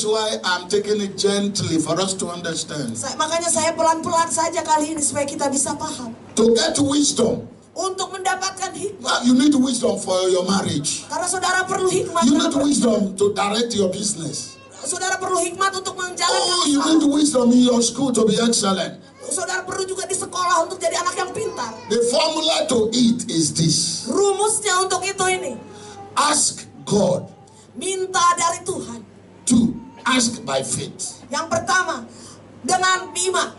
why I'm taking it gently for us to understand. Makanya saya pelan-pelan saja kali ini supaya kita bisa paham. To get wisdom, Untuk mendapatkan hikmah. you need wisdom for your marriage. Karena saudara perlu hikmat. You dalam need wisdom to direct your business. Saudara perlu hikmat untuk menjalankan Oh, you need usaha. wisdom in your school to be excellent. Saudara perlu juga di sekolah untuk jadi anak yang pintar. The formula to it is this. Rumusnya untuk itu ini. Ask God. Minta dari Tuhan. Two, ask by faith. Yang pertama, dengan iman.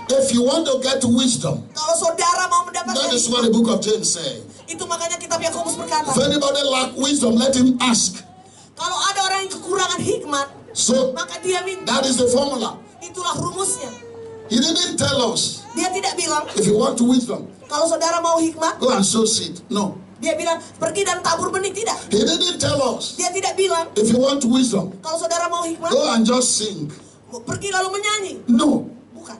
If you want to get wisdom, Kalau saudara mau mendapatkan that is what the book of James says. itu makanya kitab Yakobus berkata, If anybody lack wisdom, let him ask. kalau ada orang yang kekurangan hikmat, So maka dia minta. that is the formula. Itulah rumusnya. He didn't tell us Dia tidak bilang, if you want wisdom, kalau saudara mau hikmat, go and sow seed. No. dia bilang, pergi dan tabur benih. Tidak. He didn't tell us Dia tidak bilang, if you want wisdom, kalau saudara mau hikmat, go and just sing. pergi lalu menyanyi. No. Bukan.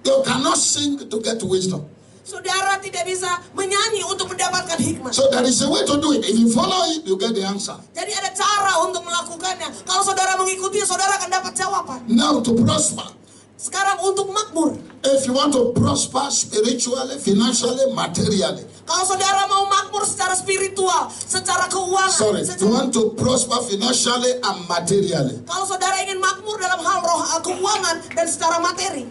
You cannot sing to get wisdom. Saudara tidak bisa menyanyi untuk mendapatkan hikmat. So there is a way to do it. If you follow it, you get the answer. Jadi ada cara untuk melakukannya. Kalau saudara mengikutinya, saudara akan dapat jawaban. Now to prosper. Sekarang untuk makmur. If you want to prosper spiritually, financially, materially. Kalau saudara mau makmur secara spiritual, secara keuangan, Sorry, you want to prosper financially and materially. kalau saudara ingin makmur dalam hal keuangan dan secara materi,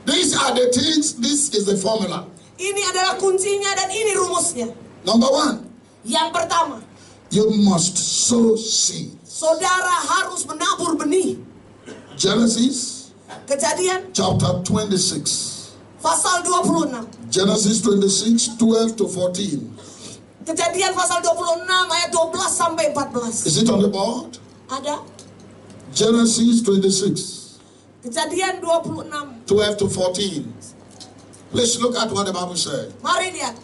These are the things, this is the formula. ini adalah kuncinya dan ini rumusnya. Number one, Yang pertama, you must sow seed. saudara harus menabur benih. Genesis Kejadian chapter 26. pasal 26. Genesis 26, 12 to 14. Kejadian pasal 26 ayat 12 sampai 14. Is it on the board? Ada? Genesis 26, Kejadian 26. 12 to 14. Please look at what the Bible said. Mari lihat.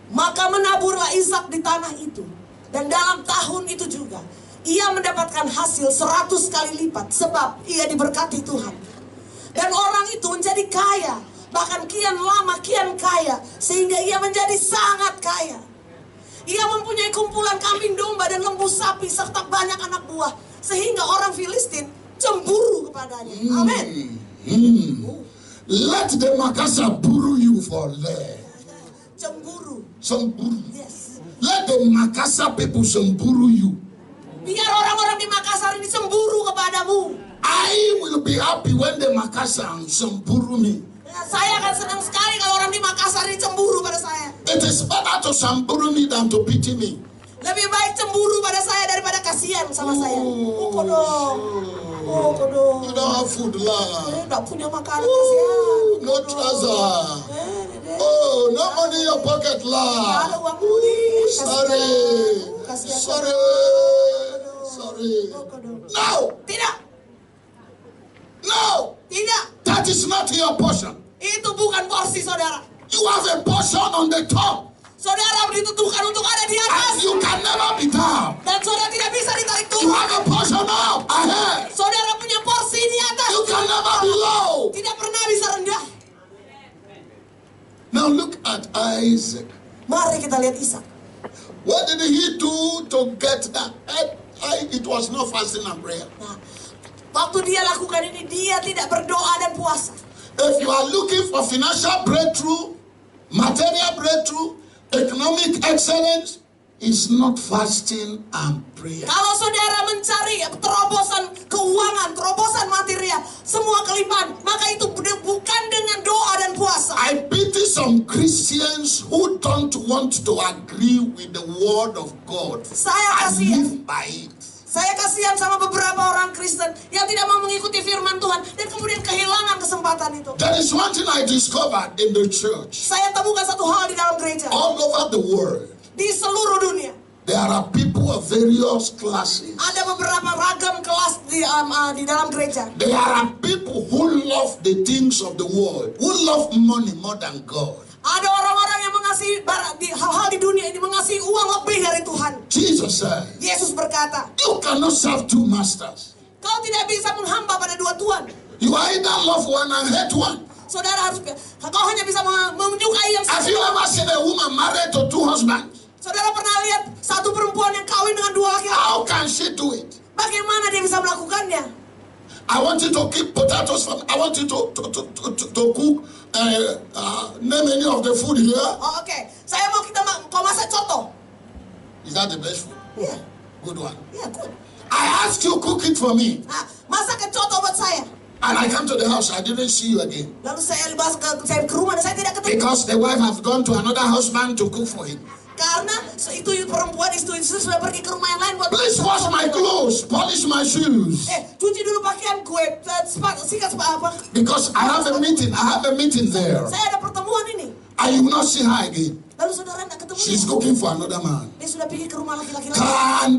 Maka menaburlah Ishak di tanah itu. Dan dalam tahun itu juga ia mendapatkan hasil 100 kali lipat, sebab ia diberkati Tuhan. Dan orang itu menjadi kaya, bahkan kian lama kian kaya, sehingga ia menjadi sangat kaya. Ia mempunyai kumpulan kambing domba dan lembu sapi serta banyak anak buah, sehingga orang Filistin cemburu kepadanya. Amin. Let the Makassar buru you for lead. Cemburu. Semburu. Yes. Let the Makassar people semburu you. Biar orang-orang di Makassar ini cemburu kepadamu. I will be happy when the Makassar semburu me. Saya akan senang sekali kalau orang di Makassar ini cemburu pada saya. It is better to semburu me than to pity me. Lebih baik cemburu pada saya daripada kasihan sama saya. Oh kodong. Oh kodong. You don't have food lah. Tidak punya makanan, kasihan. No trouser. Oh, no money in your pocket lah. Ada uang kuning. Sorry. Kasihan. Sorry. Sorry. Oh kodong. No. Tidak. No. Tidak. That is not your portion. Itu bukan porsi saudara. You have a portion on the top. Saudara ditentukan untuk ada di atas. And you can never be down. Dan saudara tidak bisa ditarik You turun. have a portion up ahead. Saudara punya porsi di atas. You can never be low. Tidak pernah bisa rendah. Now look at Isaac. Mari kita lihat Ishak. What did he do to get that? It was not fasting and prayer. Nah, waktu dia lakukan ini, dia tidak berdoa dan puasa. If you are looking for financial breakthrough, material breakthrough, economic excellence, it's not fasting and prayer. Kalau saudara mencari terobosan keuangan, terobosan material, semua kelimpahan, maka itu bukan dengan doa dan puasa. I pity some Christians who don't want to agree with the word of God Saya and kasihan. live by it. Saya kasihan sama beberapa orang Kristen yang tidak mau mengikuti firman Tuhan dan kemudian kehilangan kesempatan itu. There is one thing I discovered in the church. Saya temukan satu hal di dalam gereja. All over the world, Di seluruh dunia. there are people of various classes. Ada beberapa ragam kelas di dalam gereja. There are people who love the things of the world, who love money more than God. Ada orang-orang yang mengasihi hal-hal di dunia ini, mengasihi uang lebih dari Tuhan. Jesus said, Yesus berkata, you cannot serve two masters. kau tidak bisa menghamba pada dua tuan. You either love one and hate one. Saudara harus, kau hanya bisa menyukai yang Have satu. you ever seen a woman married to two husbands? Saudara pernah lihat satu perempuan yang kawin dengan dua laki-laki? How can she do it? Bagaimana dia bisa melakukannya? I want you to keep potatoes from. I want you to cook. Name any of the food here. Oh, oke. Saya mau kau masak coto. Is that the best food? Iya, Good one. iya, good. I asked you cook it for me, Nah, masak coto buat saya. and I come to the house. I didn't see you again Lalu saya ke rumah dan saya tidak ketemu. because the wife has gone to another husband to cook for him. Karena itu perempuan itu sudah pergi ke rumah yang lain buat Please wash my clothes, polish my shoes, cuci dulu pakaian gue, sikat apa? because I have a meeting. I have a meeting there. Saya ada pertemuan ini. I will not see her again. Lalu saudara tidak ketemu. She's cooking for another man. Dia sudah pergi ke rumah laki-laki lain. Can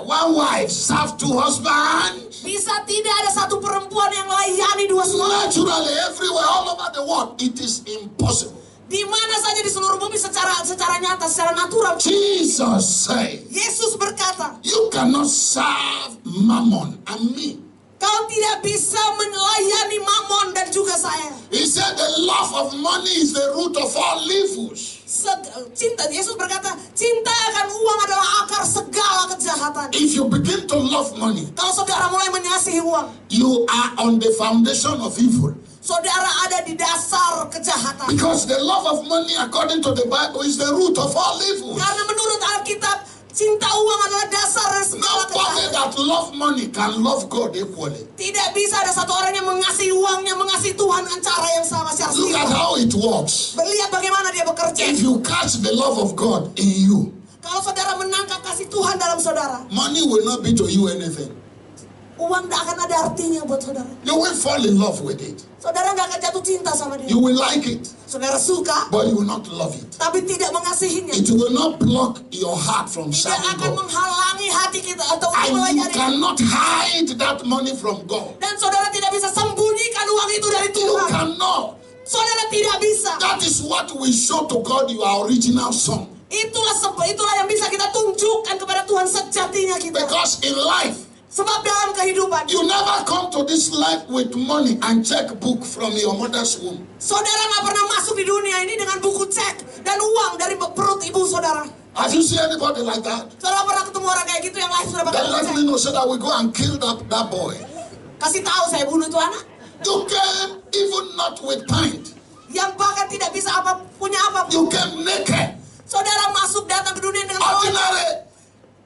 one wife serve two husbands? Bisa tidak ada satu perempuan yang layani dua suami? Naturally, everywhere, all over the world, it is impossible. Di mana saja di seluruh bumi secara nyata, secara natural. Jesus said, Yesus berkata, you cannot serve Mammon and me. kau tidak bisa melayani Mammon dan juga saya. He said the love of money is the root of all evils. Yesus berkata, cinta akan uang adalah akar segala kejahatan. If you begin to love money, Kalau saudara mulai mengasihi uang, you are on the foundation of evil. saudara ada di dasar kejahatan. Because the love of money, according to the Bible, is the root of all evils. Karena menurut Alkitab, cinta uang adalah dasar dari segala Nobody kejahatan. that love money can love God equally. Tidak bisa ada satu orang yang mengasihi uangnya, mengasihi Tuhan dengan cara yang sama secara Look at seimbang. how it works. Lihat bagaimana dia bekerja. If you catch the love of God in you, Kalau saudara menangkap kasih Tuhan dalam saudara, money will not be to you anything. uang tidak akan ada artinya buat saudara. You will fall in love with it. Saudara nggak akan jatuh cinta sama dia. You will like it, Saudara suka, but you will not love it. tapi tidak mengasihinya. It will not block your heart from Tidak serving akan God. menghalangi hati kita atau untuk And you melayani. cannot hide that money from God. Dan saudara tidak bisa sembunyikan uang itu dari You Tuhan. cannot. Saudara tidak bisa. That is what we show to God your original song. Itulah yang bisa kita tunjukkan kepada Tuhan sejatinya kita. Because in life, Sebab dalam kehidupan, you never come to this life with money and checkbook from your mother's womb. saudara nggak pernah masuk di dunia ini dengan buku cek dan uang dari perut ibu saudara. Have you seen anybody like that? Saudara pernah ketemu orang kayak gitu yang lain sudah Then bakal let cek. me know so that we go and kill that boy. Kasih tahu saya bunuh itu anak. You came even not with pint. Yang bahkan tidak bisa punya apa. You came naked. Saudara masuk datang ke dunia dengan Ordinary.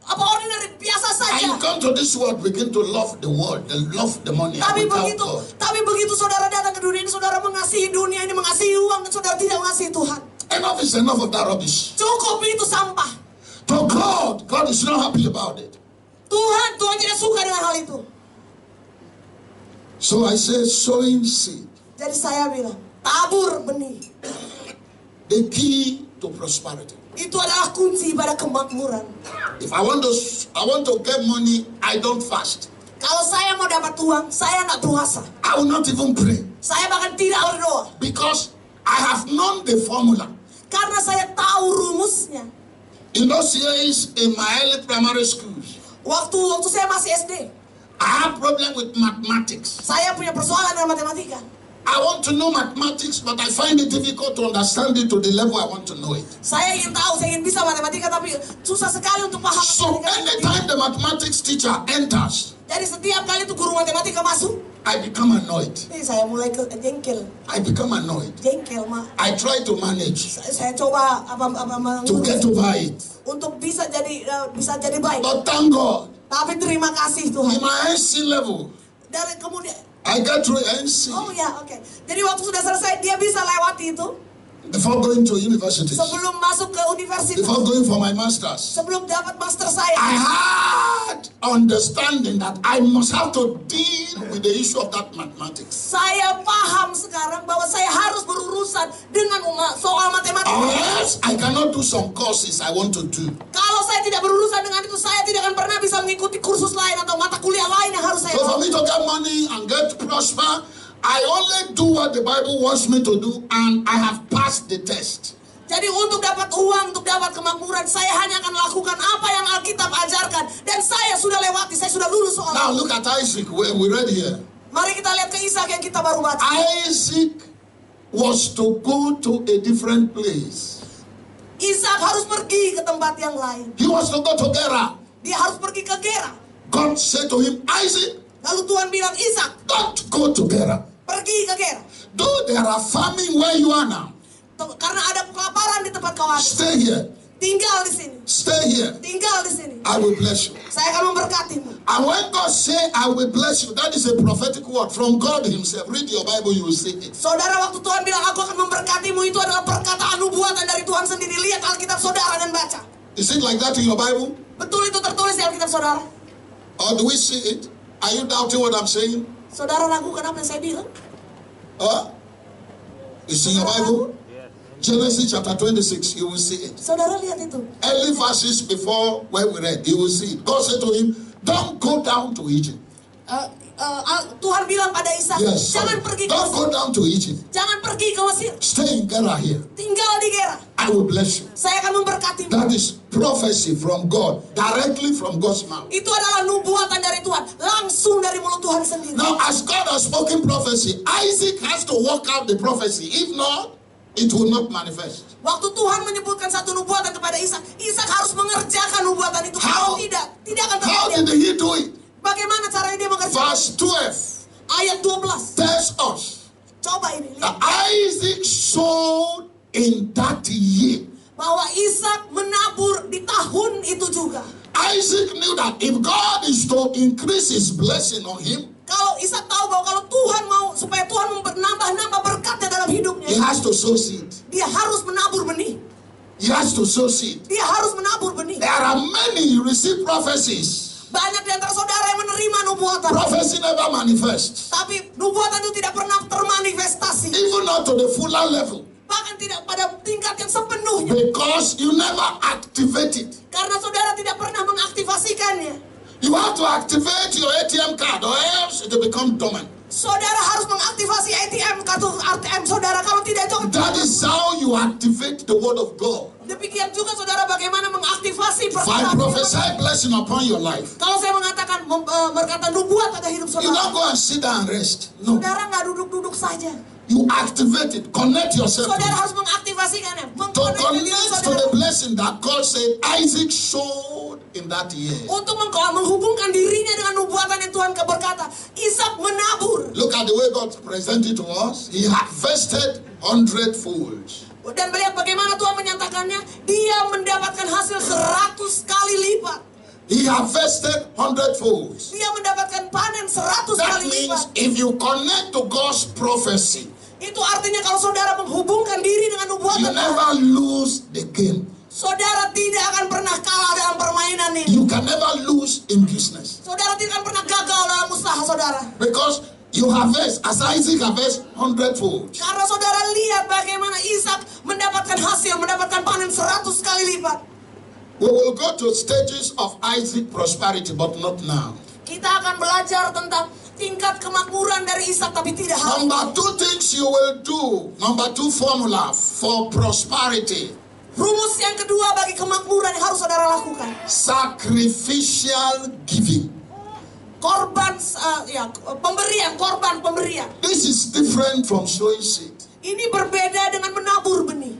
ordinary biasa And saja. you come to this world, begin to love the world, and love the money. Tapi without begitu, God. saudara datang ke dunia ini, saudara mengasihi dunia ini, mengasihi uang, dan saudara tidak mengasihi Tuhan. Enough is enough of that rubbish. Cukup itu sampah. To God, God is not happy about it. Tuhan tidak suka dengan hal itu. So I say, sowing seed, Jadi saya bilang, tabur benih. the key to prosperity. Itu adalah kunci pada kemakmuran. If I want to get money, I don't fast. Kalau saya mau dapat uang, saya nggak puasa. I will not even pray Saya bahkan tidak berdoa. because I have known the formula. Karena saya tahu rumusnya. In those years in my early primary schools, Waktu saya masih SD, I have problem with mathematics. saya punya persoalan dengan matematika. I want to know mathematics, but I find it difficult to understand it to the level I want to know it. Saya ingin tahu, saya ingin bisa matematika, tapi susah sekali untuk paham So matematika. anytime the mathematics teacher enters, Jadi setiap kali itu guru matematika masuk, I become annoyed. saya mulai jengkel, I become annoyed. Mak. I try to manage Saya coba to get over it. untuk bisa jadi baik. But thank God, Tapi terima kasih in Tuhan. my NC level, Dari kemudian, I got through NC oh ya, oke. Jadi waktu sudah selesai, dia bisa lewati itu before going to universities, sebelum masuk ke universitas, before going for my masters. sebelum dapat master saya. I had understanding that I must have to deal with the issue of that mathematics. Saya paham sekarang bahwa saya harus berurusan dengan soal matematika. Unless I cannot do some courses I want to do. Kalau saya tidak berurusan dengan itu, saya tidak akan pernah bisa mengikuti kursus lain atau mata kuliah lain yang harus saya So for lakukan. me to get money and get prosper, I only do what the Bible wants me to do, and I have passed the test. Jadi untuk dapat uang, untuk dapat kemakmuran, saya hanya akan lakukan apa yang Alkitab ajarkan. Dan saya sudah lewati, saya sudah lulus soal. Now look at Isaac, where we read here. Mari kita lihat ke Ishak yang kita baru baca. Isaac was to go to a different place. Ishak harus pergi ke tempat yang lain. He was to go to Gerar. Dia harus pergi ke Gera. God said to him, Isaac, Lalu Tuhan bilang, Ishak, don't go to Gerar. pergi ke Gera. Though there are famine where you are now, Karena ada kelaparan di tempat kau ada. stay here. Tinggal di sini. Stay here. Tinggal di sini. I will bless you. Saya akan memberkatimu. And when God say, I will bless you, that is a prophetic word from God himself. Read your Bible, you will see it. Saudara, waktu Tuhan bilang aku akan memberkatimu, itu adalah perkataan nubuatan dari Tuhan sendiri. Lihat Alkitab saudara dan baca. Is it like that in your Bible? Betul itu tertulis di Alkitab saudara. Or do we see it? Are you doubting what I'm saying? Saudara ragukan apa yang saya bilang? It's in your Bible? Genesis chapter 26, you will see it. Saudara lihat itu. Early verses before where we read, you will see it. God said to him, don't go down to Egypt. Tuhan bilang pada Ishak, Yes, jangan pergi ke don't Mesir. go down to Egypt. Jangan pergi ke Mesir. Stay in Gerar here. Tinggal di Gera. I will bless you. Saya akan memberkatimu. That is prophecy from God, directly from God's mouth. Itu adalah nubuatan dari Tuhan, langsung dari mulut Tuhan sendiri. Now, as God has spoken prophecy, Isaac has to work out the prophecy. If not, it will not manifest. Waktu Tuhan menyebutkan satu nubuatan kepada Ishak, Ishak harus mengerjakan nubuatan itu. How? Kalau tidak akan How terjadi. did he do it? Bagaimana caranya dia mengerjakan? Verse 12 Ayat 12. tells us Coba ini that lihat. Isaac sowed in that year. Bahwa Ishak menabur di tahun itu juga. Isaac knew that if God is to increase his blessing on him, Kalau Ishak tahu bahwa kalau Tuhan mau supaya Tuhan menambah berkatnya dalam hidupnya, he has to sow seed. dia harus menabur benih. He has to sow seed. Dia harus menabur benih. There are many you receive prophecies. Banyak di antara saudara yang menerima nubuatan. Prophecy never manifests. Tapi nubuatan itu tidak pernah termanifestasi. Even not to the fuller level. Bahkan tidak pada tingkat yang sepenuhnya. Because you never activate it. Karena saudara tidak pernah mengaktifasikannya. You have to activate your ATM card or else it will become dormant. Saudara harus mengaktifasi ATM, kartu ATM saudara. Kalau tidak itu That is how you activate the word of God. demikian juga saudara bagaimana mengaktifasi If I perkataan prophesy firman. blessing upon your life, Kalau saya mengatakan berkata nubuat pada hidup you don't saudara, go and sit down and rest. No. saudara nggak duduk-duduk saja. You activate it. Connect yourself to Saudara it. harus mengaktifasikannya. To Mengkonek diri connect to saudara. the blessing that God said Isaac sowed in that year. Untuk menghubungkan dirinya dengan nubuatan yang Tuhan berkata, Ishak menabur. Look at the way God presented to us. He harvested 100-folds. Dan melihat bagaimana Tuhan menyatakannya, dia mendapatkan hasil 100 kali lipat. He harvested 100-folds. Dia mendapatkan panen 100 That kali means lipat. if you connect to God's prophecy, Itu artinya kalau saudara menghubungkan diri dengan you nubuatan Tuhan, never lose the game. saudara tidak akan pernah kalah dalam permainan ini. You can never lose in business. Saudara tidak akan pernah gagal dalam usaha saudara. Because you harvest, as Isaac harvests 100-folds. Karena saudara lihat bagaimana Ishak mendapatkan hasil, mendapatkan panen 100 kali lipat. We will go to stages of Isaac prosperity, but not now. Kita akan belajar tentang tingkat kemakmuran dari Ishak, tapi tidak hari ini. Number 2 things you will do. Number 2 formula for prosperity. Rumus yang kedua bagi kemakmuran yang harus saudara lakukan. Sacrificial giving. Korban, pemberian. This is different from sowing seed. Ini berbeda dengan menabur benih.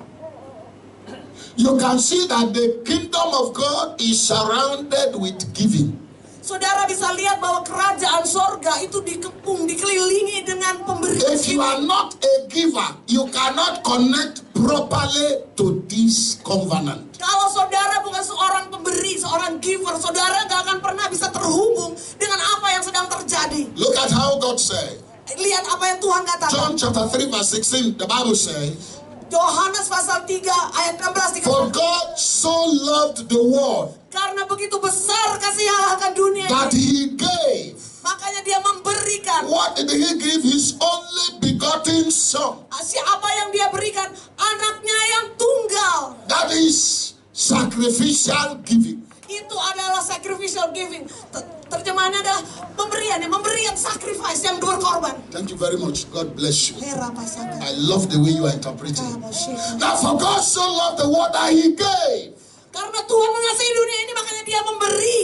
You can see that the kingdom of God is surrounded with giving. Saudara bisa lihat bahwa kerajaan sorga itu dikepung, dikelilingi dengan pemberian. If you are not a giver, you cannot connect properly to this covenant. Kalau saudara bukan seorang pemberi, seorang giver, saudara gak akan pernah bisa terhubung dengan apa yang sedang terjadi. Look at how God said. Lihat apa yang Tuhan katakan. John chapter 3 verse 16, the Bible says, Yohanes pasal 3 ayat 16 for dikatakan, God so loved the world karena begitu besar kasih Allah akan dunia that ini, he gave. makanya dia memberikan. What did he give? His only begotten son. Siapa yang dia berikan? Anaknya yang tunggal. That is sacrificial giving. Itu adalah sacrificial giving. Terjemahannya adalah pemberian sacrifice yang berkorban. Thank you very much. God bless you. Hera pasaka. I love the way you are interpreting. Now for God so loved the world that he gave. Karena Tuhan mengasihi dunia ini, makanya dia memberi.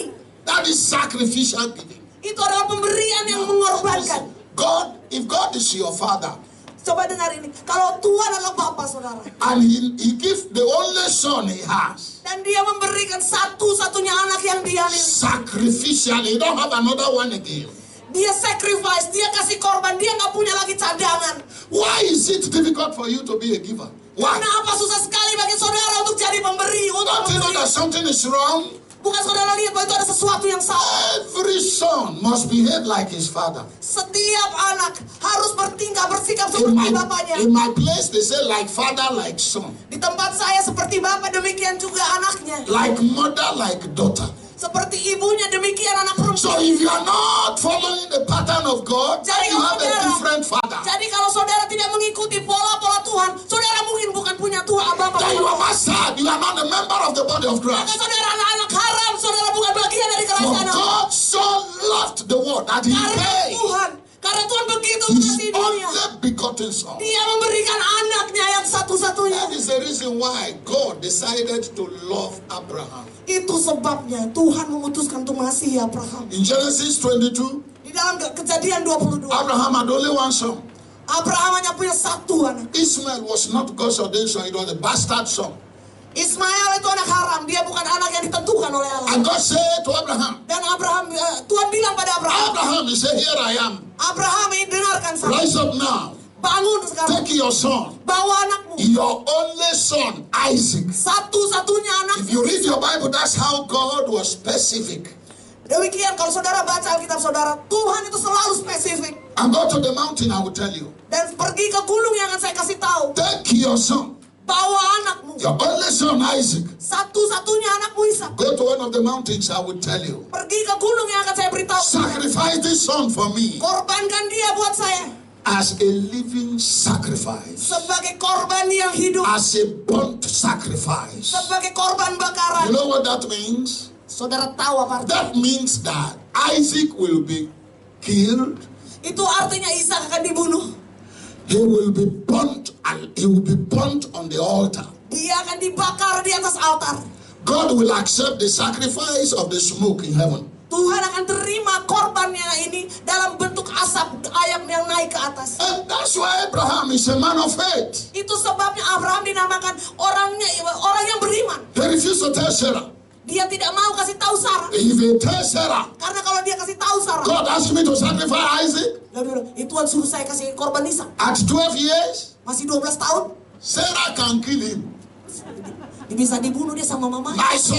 That is sacrificial giving. Itu adalah pemberian yang mengorbankan. God, if God is your father, Coba dengar ini. Kalau Tuhan adalah Bapa saudara, and he gives the only son he has, dan dia memberikan satu-satunya anak yang dia miliki, sacrificially, he don't have another one again. dia sacrifice, dia kasih korban, dia nggak punya lagi cadangan. Why is it difficult for you to be a giver? Why? Kenapa susah sekali bagi saudara untuk jadi pemberi, untuk Don't you know memberi? that something is wrong? Bukan saudara lihat bahwa itu ada sesuatu yang salah. Every son must behave like his father. Setiap anak harus bersikap In seperti bapaknya. my place, they say like father, like son. Di tempat saya seperti bapak, demikian juga anaknya. Like mother, like daughter. Seperti ibunya, demikian anak perempuan. So if you are not following the pattern of God, then you have a different father. Jadi kalau saudara tidak mengikuti pola-pola Tuhan, saudara mungkin bukan punya Tuhan Bapa. Then you are bastard. You are not a member of the body of Maka Christ. saudara anak haram, saudara bukan bagian dari For kerajaan Allah. God so loved the world that he gave Karena Tuhan begitu his mengasihi dunia, only begotten son. dia memberikan anaknya yang satu-satunya. That is the reason why God decided to love Abraham. Itu sebabnya Tuhan memutuskan untuk mengasihi Abraham. In Genesis 22, Di dalam Kejadian 22, Abraham had only one son. Abraham hanya punya satu anak. Ishmael was not God's ordained son, it was a bastard son. Ismail itu anak haram, dia bukan anak yang ditentukan oleh Allah. And God said to Abraham, Dan Tuhan bilang pada Abraham, Abraham, he said, here I am. Abraham, ini dengarkan saya. Rise up now. Bangun sekarang, Take your son, bawa anakmu, your only son, Isaac. satu-satunya anak. If you read your Bible, that's how God was specific. Demikian kalau saudara baca Alkitab saudara, Tuhan itu selalu spesifik. And go to the mountain, I will tell you. Dan pergi ke gunung yang akan saya kasih tahu. Take your son, Bawa anakmu, Your only son Isaac. Satu-satunya anakmu Ishak. Go to one of the mountains, I will tell you. Pergi ke gunung yang akan saya beritahu. Sacrifice this son for me. Korbankan dia buat saya. As a living sacrifice. Sebagai korban yang hidup. As a burnt sacrifice. Sebagai korban bakaran. You know what that means? Saudara tahu apa artinya? That means that Isaac will be killed. Itu artinya Ishak akan dibunuh. He will be burnt and he will be burnt on the altar. Dia akan dibakar di atas altar. God will accept the sacrifice of the smoke in heaven. Tuhan akan terima korbannya ini dalam bentuk asap ayam yang naik ke atas. And that's why Abraham is a man of faith. Itu sebabnya Abraham dinamakan orang yang beriman. He refused to tell Sarah. Dia tidak mau kasih tahu Sarah. If he tells Sarah, Karena kalau dia kasih tahu Sarah, God asked me to sacrifice Isaac itu Tuhan suruh saya kasih korban Ishak. at 12 years, Masih 12 tahun, Sarah can kill him. bisa dibunuh dia sama mama. My son,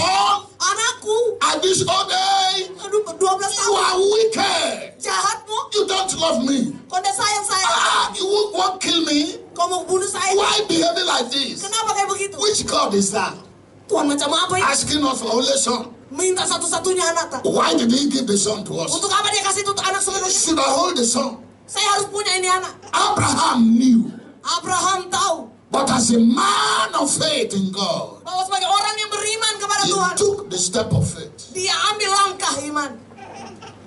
Anakku, at this old age, aduh 12 you tahun, are wicked. jahatmu. You don't love me. Kau udah sayang saya. You won't kill me. Kau mau bunuh saya. Why behaving like this? Kenapa kayak begitu? Which God is that? Tuhan macam apa ini? Asking us for only son. Minta satu-satunya anak tak? Why did he give the son to us? Untuk apa dia kasih itu anak sebenarnya? Should I hold the son? Saya harus punya ini anak. Abraham knew, Abraham tahu but as a man of faith in God, bahwa sebagai orang yang beriman kepada he Tuhan, took the step of faith, dia ambil langkah iman.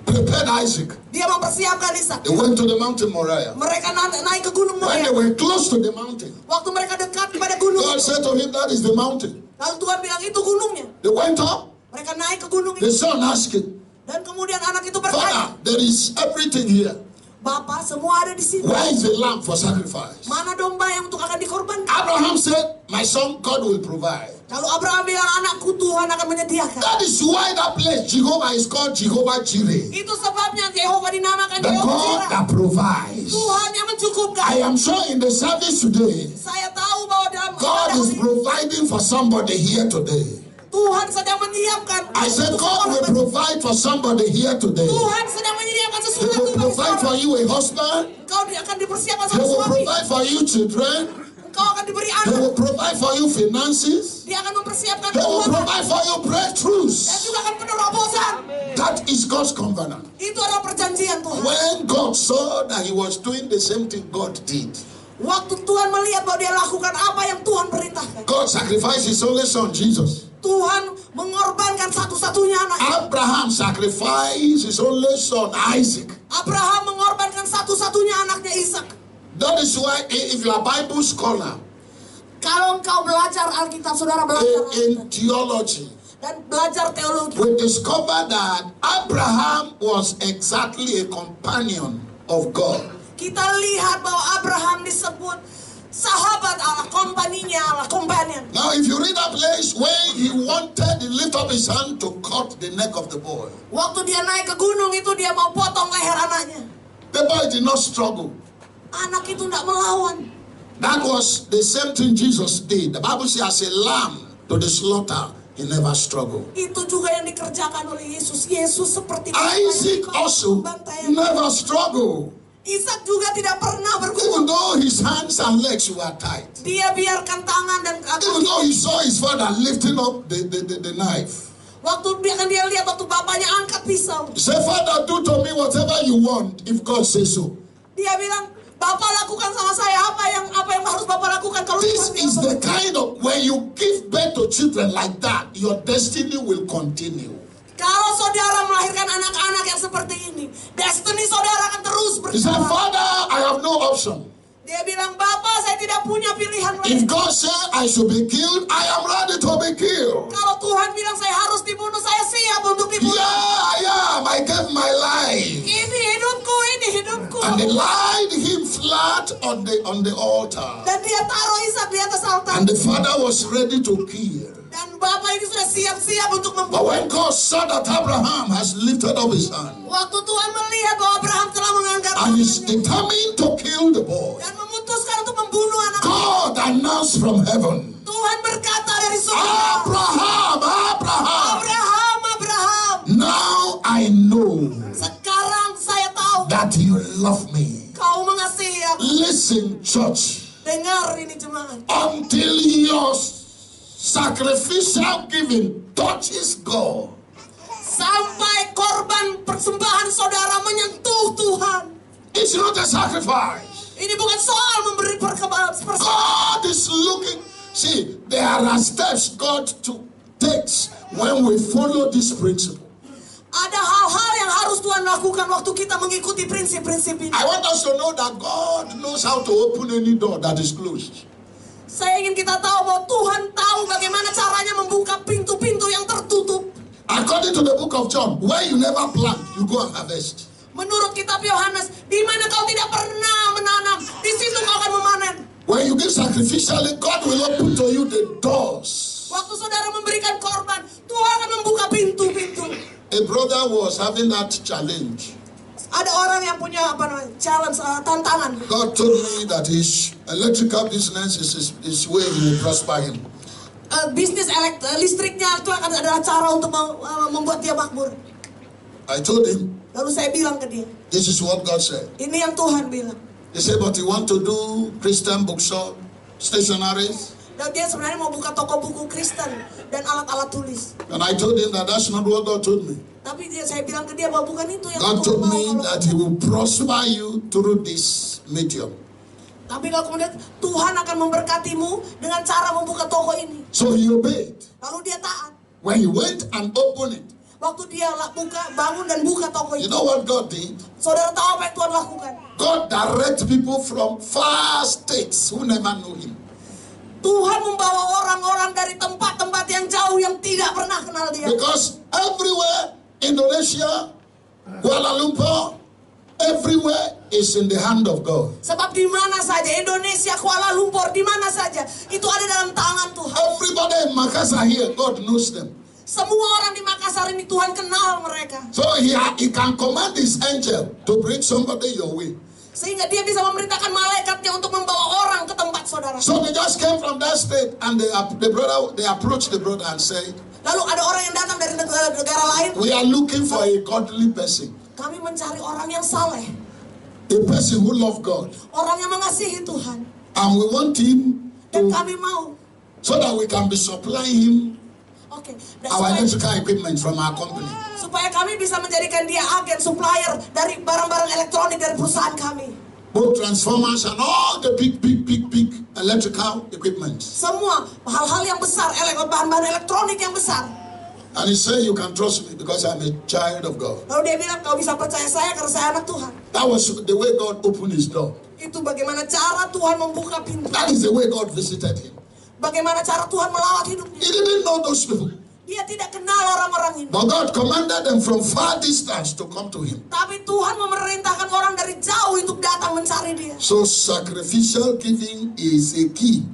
prepared Isaac. Dia mempersiapkan Ishak. They went to the mountain Moriah. Mereka naik ke gunung When they Moriah. were close to the mountain, Waktu mereka dekat kepada gunung God itu, said to him, that is the mountain. lalu Tuhan bilang itu gunungnya. They went up. Mereka naik ke gunung The itu. son asked him, Dan kemudian anak itu bertanya, Father, there is everything here. Bapak, semua ada di sini. Where is the lamb for sacrifice? Mana domba yang untuk akan dikorbankan? Abraham said, my son, God will provide. Lalu Abraham bilang, anakku, Tuhan akan menyediakan. That is why that place, Jehovah, is called Jehovah Jireh. Itu sebabnya Yehova dinamakan The Yehova God Jireh. that provides. Tuhan yang mencukupkan. I am sure in the service today, Saya tahu bahwa dalam God is ibadah ini, providing for somebody here today. Tuhan sedang menyiapkan. I said God will provide for somebody here today. Tuhan sedang menyiapkan He sesuatu will bagi provide for seorang. you a husband. Engkau akan dipersiapkan He sama will suami. provide for you children. Engkau akan diberi He anak. will provide for you finances. Dia akan mempersiapkan He will keuangan. provide for you Dan breakthroughs. juga akan penerobosan. That is God's covenant. Itu adalah perjanjian Tuhan. When God saw that he was doing the same thing God did, Waktu Tuhan melihat bahwa dia lakukan apa yang Tuhan perintahkan. God sacrificed his only son, Jesus. Tuhan mengorbankan satu-satunya anak. Abraham sacrificed his only son, Isaac. Abraham mengorbankan satu-satunya anaknya Ishak. That is why if you are a Bible scholar Kalau engkau belajar Alkitab, saudara belajar in Alkitab theology, dan belajar teologi, we discover that Abraham was exactly a companion of God. kita lihat bahwa Abraham disebut sahabat Allah, kompaninya Allah, companion. Now if you read that place when he wanted to lift up his hand to cut the neck of the boy, Waktu dia naik ke gunung itu dia mau potong leher anaknya. the boy did not struggle. Anak itu tidak melawan. That was the same thing Jesus did. The Bible says as a lamb to the slaughter, he never struggled. Itu juga yang dikerjakan oleh Yesus. Yesus seperti Isaac also never struggled. Ishak juga tidak pernah Even bergumul. though his hands and legs were tied. Dia biarkan tangan dan Even though kaki. he saw his father lifting up the knife. Waktu dia lihat waktu bapaknya angkat pisau. He said, Father, do to me whatever you want if God says so. Dia bilang, Bapak lakukan sama saya apa yang harus Bapak lakukan kalau This Tuhan is bilang the begitu. kind of, when you give birth to children like that, your destiny will continue. Kalau saudara melahirkan anak-anak yang seperti ini, destiny saudara akan terus He said, berjalan. Father, I have no option. Dia bilang, Bapak saya tidak punya pilihan If lain. God said I should be killed, I am ready to be killed. Kalau Tuhan bilang saya harus dibunuh, saya siap untuk dibunuh. Yeah, I am. I gave my life. Ini hidupku, ini hidupku. And they laid him flat on the altar. Dan dia taruh Ishak di atas altar. And the father was ready to kill. Dan Bapak ini sudah siap-siap untuk But membunuh. when God saw that Abraham has lifted up his hand Waktu Tuhan melihat bahwa Abraham telah mengangkat and is tangannya determined to kill the boy, dan memutuskan untuk membunuh anak, God announced from heaven, Tuhan berkata dari surga, Abraham, Abraham, Abraham, Abraham, now I know sekarang saya tahu that you love me. kau mengasihi aku. Listen, church, Dengar ini jemaat. until your sacrificial giving touches God, sampai korban persembahan saudara menyentuh Tuhan, it's not a sacrifice. ini bukan soal memberi persembahan. God is looking. See, there are steps God takes when we follow this principle. Ada hal-hal yang harus Tuhan lakukan waktu kita mengikuti prinsip-prinsip ini. I want us to know that God knows how to open any door that is closed. Saya ingin kita tahu bahwa Tuhan tahu bagaimana caranya membuka pintu-pintu yang tertutup. According to the book of John, where you never plant, you go and harvest. Menurut kitab Yohanes, di mana kau tidak pernah menanam, di situ kau akan memanen. When you give sacrificially, God will open to you the doors. Waktu saudara memberikan korban, Tuhan akan membuka pintu-pintu. A brother was having that challenge. Ada orang yang punya challenge, tantangan. God told me that his electrical business is where he will prosper him. Bisnis listriknya itu akan adalah cara untuk membuat dia makmur. I told him, Lalu saya bilang ke dia, this is what God said. ini yang Tuhan bilang. He said, but you want to do Christian bookshop, stationaries? Dan dia sebenarnya mau buka toko buku Kristen dan alat-alat tulis. And I told him that that's not what God told me. Tapi saya bilang ke dia bahwa bukan itu yang God Tuhan told mau. me that he will prosper you through this medium. Tapi kalau kemudian Tuhan akan memberkatimu dengan cara membuka toko ini. So he obeyed. Lalu dia taat. When he went and opened it, Waktu dia bangun dan buka toko you itu. know what God did? Saudara tahu apa yang Tuhan lakukan? God direct people from far states who never knew him. Tuhan membawa orang-orang dari tempat-tempat yang jauh yang tidak pernah kenal dia. Because everywhere, Indonesia, Kuala Lumpur, everywhere is in the hand of God. Sebab di mana saja, Indonesia, Kuala Lumpur, di mana saja, itu ada dalam tangan Tuhan. Everybody in Makassar here, God knows them. Semua orang di Makassar ini Tuhan kenal mereka. So he can command his angel to bring somebody your way. Sehingga dia bisa memerintahkan malaikatnya untuk membawa orang ke tempat saudara. So they just came from that state and they approached the brother and said, Lalu ada orang yang datang dari negara lain. we are looking for a godly person. Kami mencari orang yang saleh. A person who loves God. Orang yang mengasihi Tuhan. And we want him Dan to, kami mau. so that we can be supplying him Oke. our electrical equipment from our company. Supaya kami bisa menjadikan dia agen supplier dari barang-barang elektronik dari perusahaan kami. Both transformers and all the big electrical equipment. Semua hal-hal yang besar, bahan-bahan elektronik yang besar. And he said, you can trust me because I'm a child of God. Lalu dia bilang, kau bisa percaya saya karena saya anak Tuhan. That was the way God opened his door. Itu bagaimana cara Tuhan membuka pintu. That is the way God visited him. Bagaimana cara Tuhan melawat hidupnya. He didn't know those people. Dia tidak kenal orang-orang ini. But God commanded them from far distance to come to him. Tapi Tuhan memerintahkan orang dari jauh untuk datang mencari dia. So sacrificial giving is a key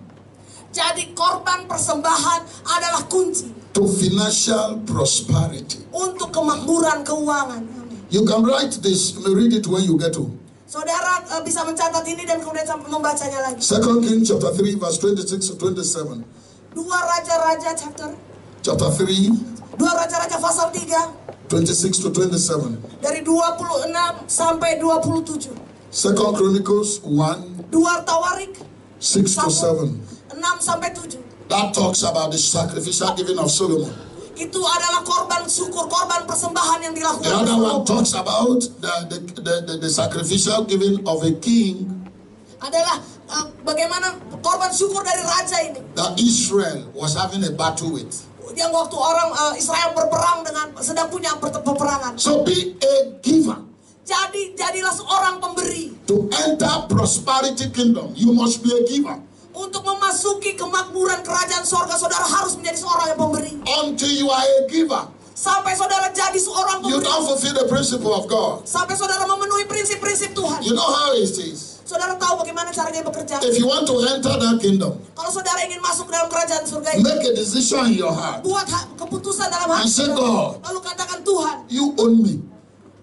Jadi korban persembahan adalah kunci to financial prosperity. untuk kemakmuran keuangan. You can write this, read it when you get home. Saudara bisa mencatat ini dan kemudian membacanya lagi. 2 Kings chapter 3 verse 26 to 27. Dua Raja-Raja Chapter 3, Dua Raja-Raja pasal 3 26 to 27. dari 26 sampai 27. 2 Chronicles 1, Dua Tawarik 6 to 7. 6 sampai 7. That talks about the sacrificial giving of Solomon. Itu adalah korban syukur, korban persembahan yang The dilakukan. other one talks about the sacrificial giving of a king Adalah bagaimana korban syukur dari raja ini. that Israel was having a battle with. Yang waktu orang Israel berperang sedang punya peperangan. So be a giver. Jadilah seorang pemberi. To enter prosperity kingdom, you must be a giver. Untuk memasuki kemakmuran kerajaan sorga, saudara harus menjadi seorang yang pemberi. Until you are a giver, Sampai saudara jadi seorang you pemberi. don't fulfill the principle of God. Sampai saudara memenuhi prinsip-prinsip Tuhan. You know how it is. Saudara tahu bagaimana caranya bekerja. If you want to enter that kingdom, Kalau saudara ingin masuk ke dalam kerajaan surga ini, make a decision in your heart buat keputusan dalam and hati. say, God, Lalu katakan, Tuhan, you own me.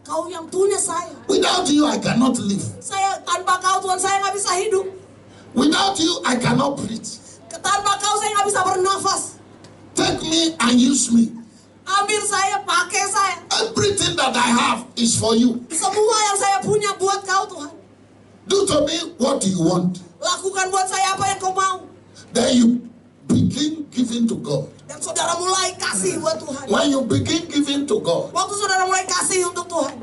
kau yang punya saya. Without you, I cannot live. Saya tanpa kau Tuhan, saya nggak bisa hidup. Without you, I cannot breathe. Tanpa kau saya nggak bisa bernafas. Take me and use me. Ambil saya, pakai saya. Everything that I have is for you. Semua yang saya punya buat kau Tuhan. Do to me what you want. Lakukan buat saya apa yang kau mau. Then you begin giving giving to God, dan saudara mulai kasih buat Tuhan. when you begin giving to God, Waktu saudara mulai kasih untuk Tuhan,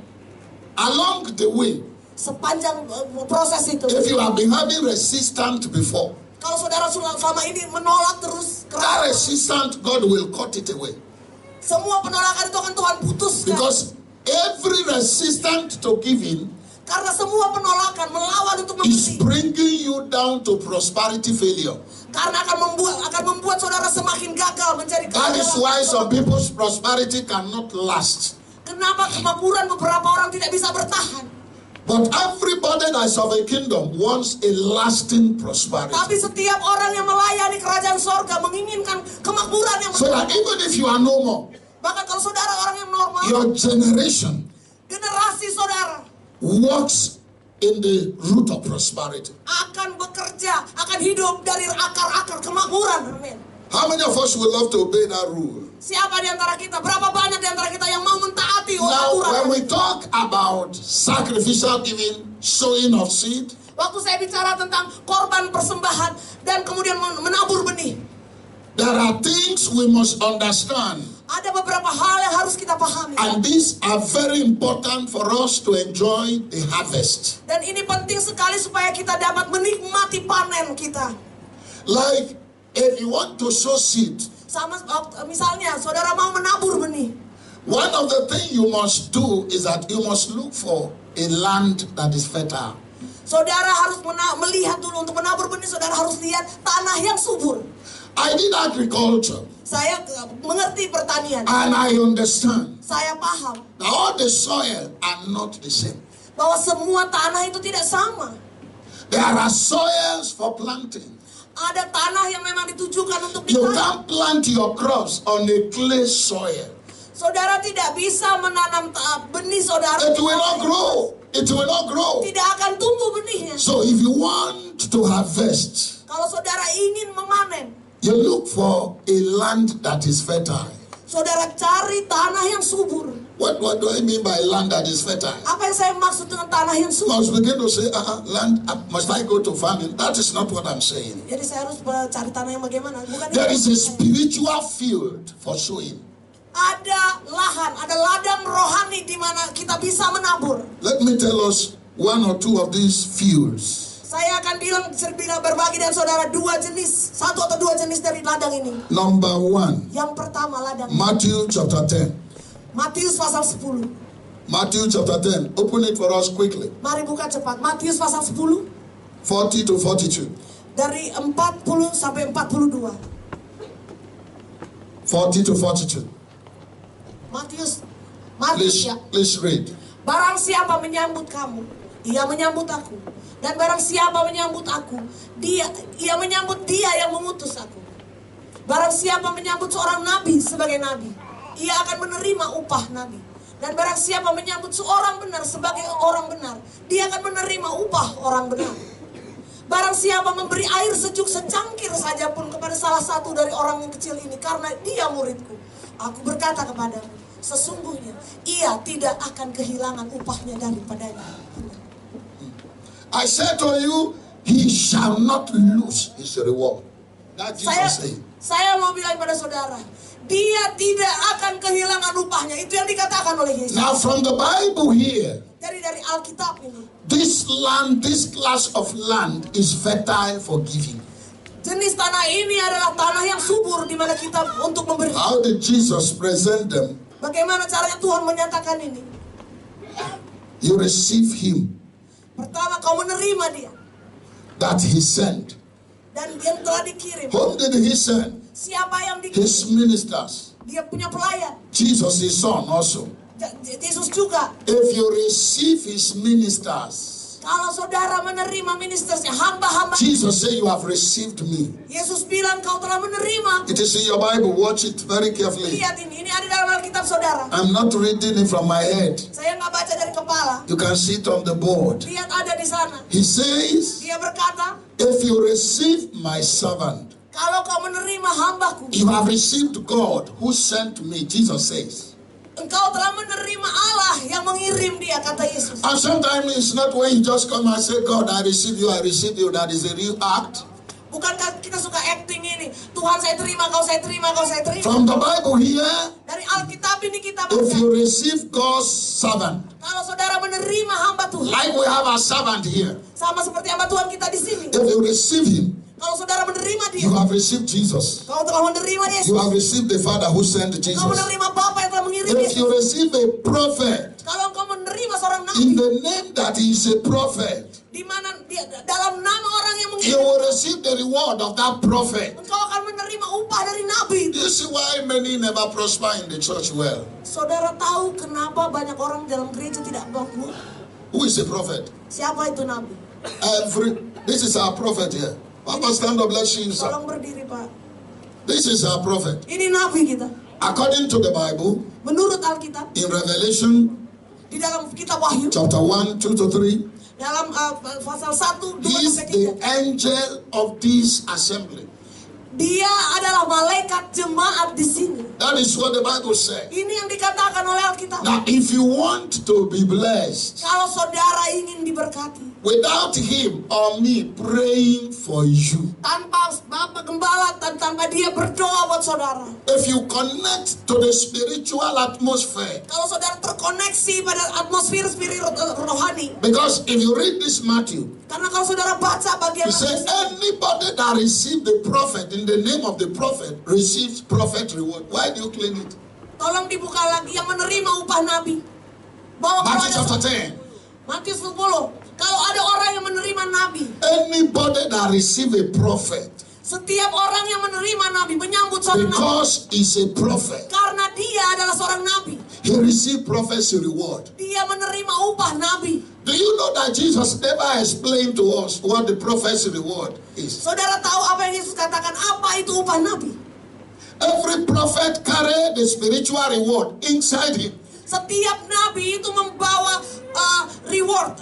along the way, sepanjang proses itu, if you have been having resistance before, kalau saudara selama ini menolak terus that keras, resistance, God will cut it away. semua penolakan itu akan Tuhan putuskan. Because every resistance to giving Karena semua penolakan melawan untuk is memberi, bringing you down to prosperity failure. karena akan membuat saudara semakin gagal mencari That is keberhasilan. why some people's prosperity cannot last. Kenapa kemakmuran beberapa orang tidak bisa bertahan? But everybody that is of a kingdom wants a lasting prosperity. Tapi setiap orang yang melayani kerajaan sorga menginginkan kemakmuran yang So that even if you are no more, Bahkan kalau saudara orang yang normal, your generation generasi saudara walks in the root of prosperity. akan bekerja, akan hidup dari akar-akar kemakmuran. Amin. How many of us would love to obey that rule? Siapa di antara kita, berapa banyak di antara kita yang mau mentaati Now, aturan? when we talk about sacrificial giving, sowing of seed, Waktu saya bicara tentang korban persembahan dan kemudian menabur benih, there are things we must understand. ada beberapa hal yang harus kita pahami. And these are very important for us to enjoy the harvest. Dan ini penting sekali supaya kita dapat menikmati panen kita. Like, if you want to sow seed, Sama misalnya saudara mau menabur benih, one of the things you must do is that you must look for a land that is fertile. saudara harus melihat dulu. Untuk menabur benih saudara harus lihat tanah yang subur. I did agriculture, Saya mengerti pertanian, and I understand saya paham that all the soil are not the same. bahwa semua tanah itu tidak sama. There are soils for planting. Ada tanah yang memang ditujukan untuk You ditanam. can't plant your crops on a clay soil. Saudara tidak bisa menanam benih saudara. It will not grow. It will not grow. Tidak akan tumbuh benihnya. So if you want to harvest, Kalau saudara ingin memanen, you look for a land that is fertile. saudara cari tanah yang subur. What do I mean by land that is fertile? Apa yang saya maksud dengan tanah yang You subur? must begin to say, land, must I go to farming? That is not what I'm saying. Jadi saya harus cari tanah yang bagaimana? Bukan There itu. is a spiritual field for sowing. Ada lahan, ada ladang rohani di mana kita bisa menabur. Let me tell us one or two of these fields. Saya akan berbagi dengan saudara satu atau dua jenis dari ladang ini. Number one, Yang pertama ladang Matthew chapter 10. Matius pasal 10. Matthew chapter 10. Open it for us quickly. Mari buka cepat. Matius pasal 10 40 to 42. dari 40 sampai 42. 40 to 42. Matius Please, ya. please read. Barang siapa menyambut kamu, ia menyambut aku. Dan barang siapa menyambut aku, ia menyambut dia yang mengutus aku. Barang siapa menyambut seorang nabi sebagai nabi, ia akan menerima upah nabi. Dan barang siapa menyambut seorang benar sebagai orang benar, dia akan menerima upah orang benar. Barang siapa memberi air sejuk secangkir saja pun kepada salah satu dari orang yang kecil ini, karena dia muridku, aku berkata kepadamu, sesungguhnya ia tidak akan kehilangan upahnya daripadanya. I said to you, he shall not lose his reward. That Jesus said. Saya mau bilang pada saudara, dia tidak akan kehilangan upahnya. Itu yang dikatakan oleh Yesus. Now from the Bible here, Dari Alkitab ini, this land, this class of land is fertile for giving. jenis tanah ini adalah tanah yang subur di mana kita untuk memberi. How did Jesus present them? Bagaimana caranya Tuhan menyatakan ini? You receive him Pertama, kau menerima dia that he sent. dan yang telah dikirim. Whom did he send? Siapa yang dikirim? His ministers. Dia punya pelayan. Jesus, his son also. Yesus juga. If you receive his ministers, Kalau saudara menerima ministernya, hamba-hamba, Jesus said, you have received me. Yesus bilang kau telah menerima. It is in your Bible. Watch it very carefully. Lihat ini ada dalam Alkitab saudara. I'm not reading it from my head. Saya nggak baca dari kepala. You can see it on the board. Lihat ada di sana. He says, Dia berkata, if you receive my servant, kalau kau menerima hambaku, you have received God who sent me, Jesus says. engkau telah menerima Allah yang mengirim dia, kata Yesus. And sometimes it's not when you just come and say, God, I receive you, that is a real act. Bukankah kita suka acting ini? Tuhan saya terima, kau saya terima, kau saya terima. From the Bible here, Dari Alkitab ini kita if baca. you receive God's servant, Kalau saudara menerima hamba Tuhan, like we have a servant here, sama seperti hamba Tuhan kita di sini. if you receive him, Kalau saudara menerima dia, you have received Jesus. kau telah menerima Yesus. You have received the Father who sent Kau Jesus. menerima Bapa yang telah mengirim If Yesus. you receive a prophet, Kalau kau menerima seorang in nabi, the name that he is a prophet, di mana dia dalam nama orang yang you mengirim, will receive the reward of that prophet. engkau akan menerima upah dari nabi. You see why many never prosper in the church well. Saudara tahu kenapa banyak orang dalam gereja tidak makmur? Who is a prophet? Siapa itu nabi? This is our prophet here. Papa, stand up, let's see you, sir. Tolong berdiri, Pak. This is our prophet. Ini nabi kita. According to the Bible, Menurut Alkitab, in Revelation di dalam kitab Wahyu, chapter 1, 2 to 3, dalam pasal 1, 2 he is sampai the 3. angel of this assembly. Dia adalah malaikat jemaat di sini. That is what the Bible says. Ini yang dikatakan oleh Alkitab. Now, if you want to be blessed, Kalau saudara ingin diberkati, without him or me praying for you, tanpa Bapak Gembala dan tanpa dia berdoa buat saudara, if you connect to the spiritual atmosphere, kalau saudara terkoneksi pada atmosfer rohani, because if you read this Matthew, karena kalau saudara baca bagian he said anybody that received the prophet in the name of the prophet receives prophet reward. Why do you claim it? tolong dibuka lagi yang menerima upah nabi. Bahwa kalau Matthew ada chapter 10. Matius 10, kalau ada orang yang menerima nabi, Anybody that receive a prophet setiap orang yang menerima nabi, menyambut seorang nabi, because he's a prophet, karena dia adalah seorang nabi, he received prophecy reward. dia menerima upah nabi. Do you know that Jesus never explained to us what the prophecy reward is? Saudara tahu apa yang Yesus katakan? Apa itu upah nabi? Every prophet carry the spiritual reward inside him. Setiap nabi itu membawa reward,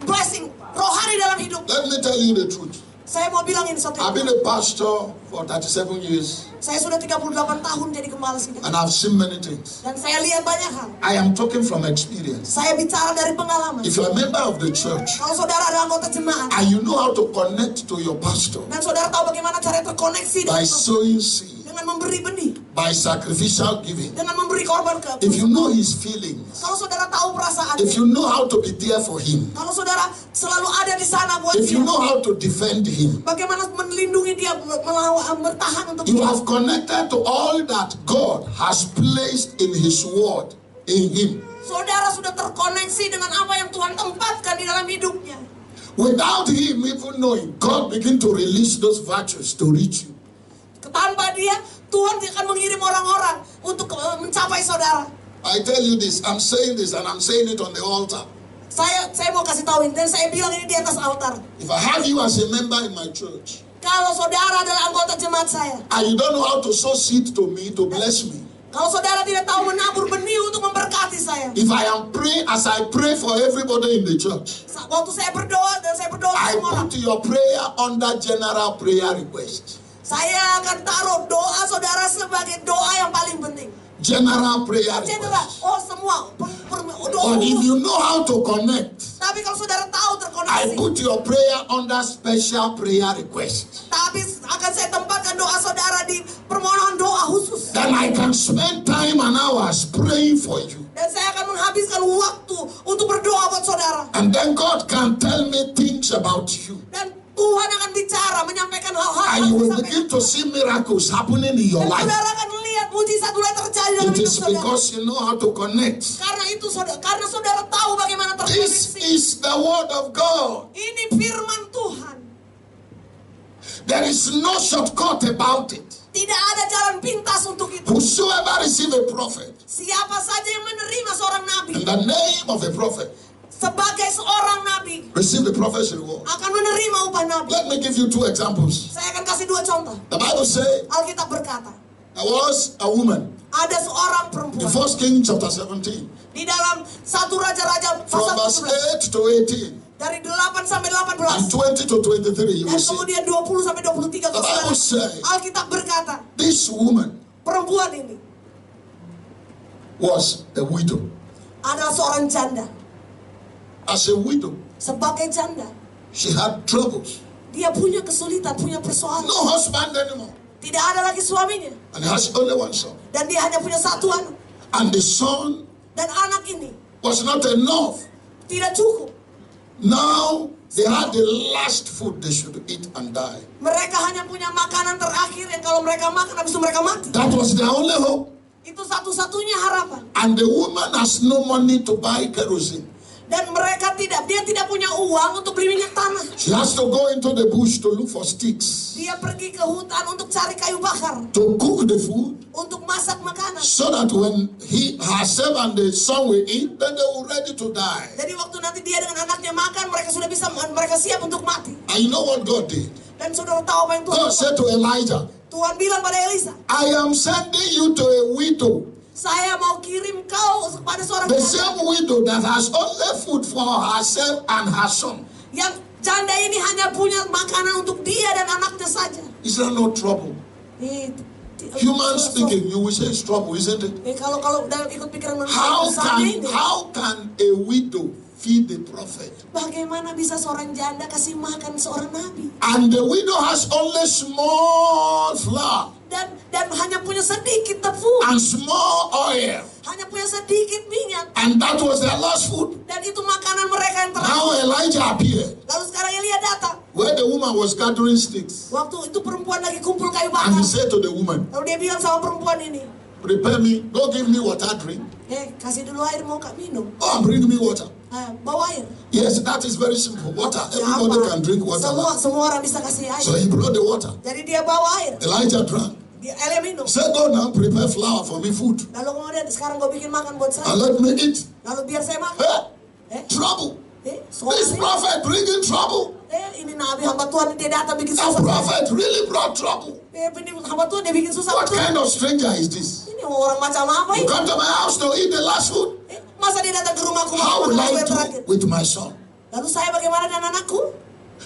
blessing rohani dalam hidup. Let me tell you the truth. Saya mau bilang ini satu. I've been a pastor for 37 years Saya sudah 38 tahun jadi gembala sidang. and I've seen many things. Dan saya lihat banyak hal. I am talking from experience. Saya bicara dari pengalaman. If you're a member of the church Kalau saudara adalah anggota jemaat, and you know how to connect to your pastor dan saudara tahu bagaimana cara terkoneksi by dengan, sowing seed, dengan memberi benih, by sacrificial giving, dengan memberi korban ke. if you know his feelings, Kalau saudara tahu perasaan, if you know how to be there for him, kalau saudara selalu ada di sana buat if dia, you know how to defend him, bagaimana melindungi dia, melawan, bertahan untuk you dia. have connected to all that God has placed in his word in him. Saudara sudah terkoneksi dengan apa yang Tuhan tempatkan di dalam hidupnya. Without him even knowing, God begin to release those virtues to reach you. Tanpa dia, Tuhan akan mengirim orang-orang untuk mencapai saudara. I tell you this, I'm saying this and I'm saying it on the altar. Saya mau kasih tahu ini, dan saya bilang ini di atas altar. If I have you as a member in my church, Kalau saudara adalah anggota jemaat saya, and you don't know how to sow seed to me, to bless me, kalau saudara tidak tahu menabur benih untuk memberkati saya, if I am praying as I pray for everybody in the church, waktu saya berdoa dan saya berdoa I untuk semua orang, put your prayer under general prayer request. saya akan taruh doa saudara sebagai doa yang paling penting. General prayer Cedera, request. semua doa. But if you know how to connect, Tapi kalau saudara tahu I terkoneksi, put your prayer under special prayer request. tapi akan saya tempatkan doa saudara di permohonan doa khusus. Then I can spend time and hours praying for you. Dan saya akan menghabiskan waktu untuk berdoa buat saudara. And then God can tell me things about you. Dan Tuhan akan bicara, menyampaikan hal-hal And yang you will disampaikan. begin to see miracles happening in your Dan life. saudara akan melihat mujizat mulai terjadi dalam It hidup is saudara. because you know how to connect. Karena saudara tahu bagaimana This terkoneksi. is the word of God. Ini firman Tuhan. There is no shortcut about it. Tidak ada jalan pintas untuk itu. Whosoever receive a prophet Siapa saja yang menerima seorang nabi in the name of a prophet sebagai seorang nabi receive the prophet's reward. akan menerima upah nabi. Let me give you two examples. Saya akan kasih 2 contoh. The Bible says Alkitab berkata, there was a woman ada seorang in perempuan 1 Kings chapter 17 di dalam 1 Raja-Raja from pasal verse 17 8 to 18 dari 8 sampai and 18 20 to 23. You dan will see kemudian 20 sampai 23. the Bible says Alkitab berkata, this woman perempuan ini was a widow. adalah seorang janda. As a widow, Sebagai janda, she had troubles. Dia punya kesulitan, punya persoalan. No husband anymore. Tidak ada lagi suaminya. And he has only one son. Dan dia hanya punya satu anak. And the son Dan anak ini was not enough. tidak cukup. Now they had the last food they should eat and die. Mereka hanya punya makanan terakhir yang kalau mereka makan habis itu mereka mati. That was their only hope. Itu satu-satunya harapan. And the woman has no money to buy kerosene. Dan dia tidak punya uang untuk beli minyak tanah. She has to go into the bush to look for sticks. Dia pergi ke hutan untuk cari kayu bakar. To cook the food. Untuk masak makanan. So that when herself and the son will eat, then they will ready to die. Jadi waktu nanti dia dengan anaknya makan, mereka siap untuk mati. And you know what God did? Dan saudara tahu apa yang Tuhan God said to Elijah, Tuhan bilang pada Elisa, I am sending you to a widow. saya mau kirim kau kepada seorang The janda. same widow that has only food for herself and her son. Yang janda ini hanya punya makanan untuk dia dan anaknya saja. Is that no trouble? Human speaking, you will say it's trouble, isn't it? Kalau dalam ikut pikiran manusia, How can a widow feed the prophet? Bagaimana bisa seorang janda kasih makan seorang nabi? And the widow has only small flour. Dan hanya punya sedikit tepung. And small oil. Hanya punya sedikit minyak. And that was their last food. Dan itu makanan mereka yang terakhir. Now Elijah appeared. Lalu sekarang Elia datang. Where the woman was gathering sticks. Waktu itu perempuan lagi kumpul kayu bakar. And he said to the woman, Lalu dia bilang sama perempuan ini, prepare me, go give me water drink. Kasih dulu air mau kak minum. Oh, bring me water. Bawa air. Yes, that is very simple. Water, everybody can drink water. Semua orang bisa kasih air. So he brought the water. Jadi dia bawa air. Elijah drank. Elia minum. Say, go now, prepare flour for me, food. Lalu kemudian sekarang gue bikin makan buat saya. And let me eat. Lalu biar saya makan. Trouble. This This prophet bringing trouble. Ini nabi hamba Tuhan dia datang bikin That susah. prophet really brought trouble. Ini hamba Tuhan dia bikin susah. What kind of stranger is this? Ini orang macam apa You ini? come to my house to eat the last food? Masa dia datang ke rumahku How will makan I yang do terakhir? with my son? Lalu saya bagaimana dengan anakku?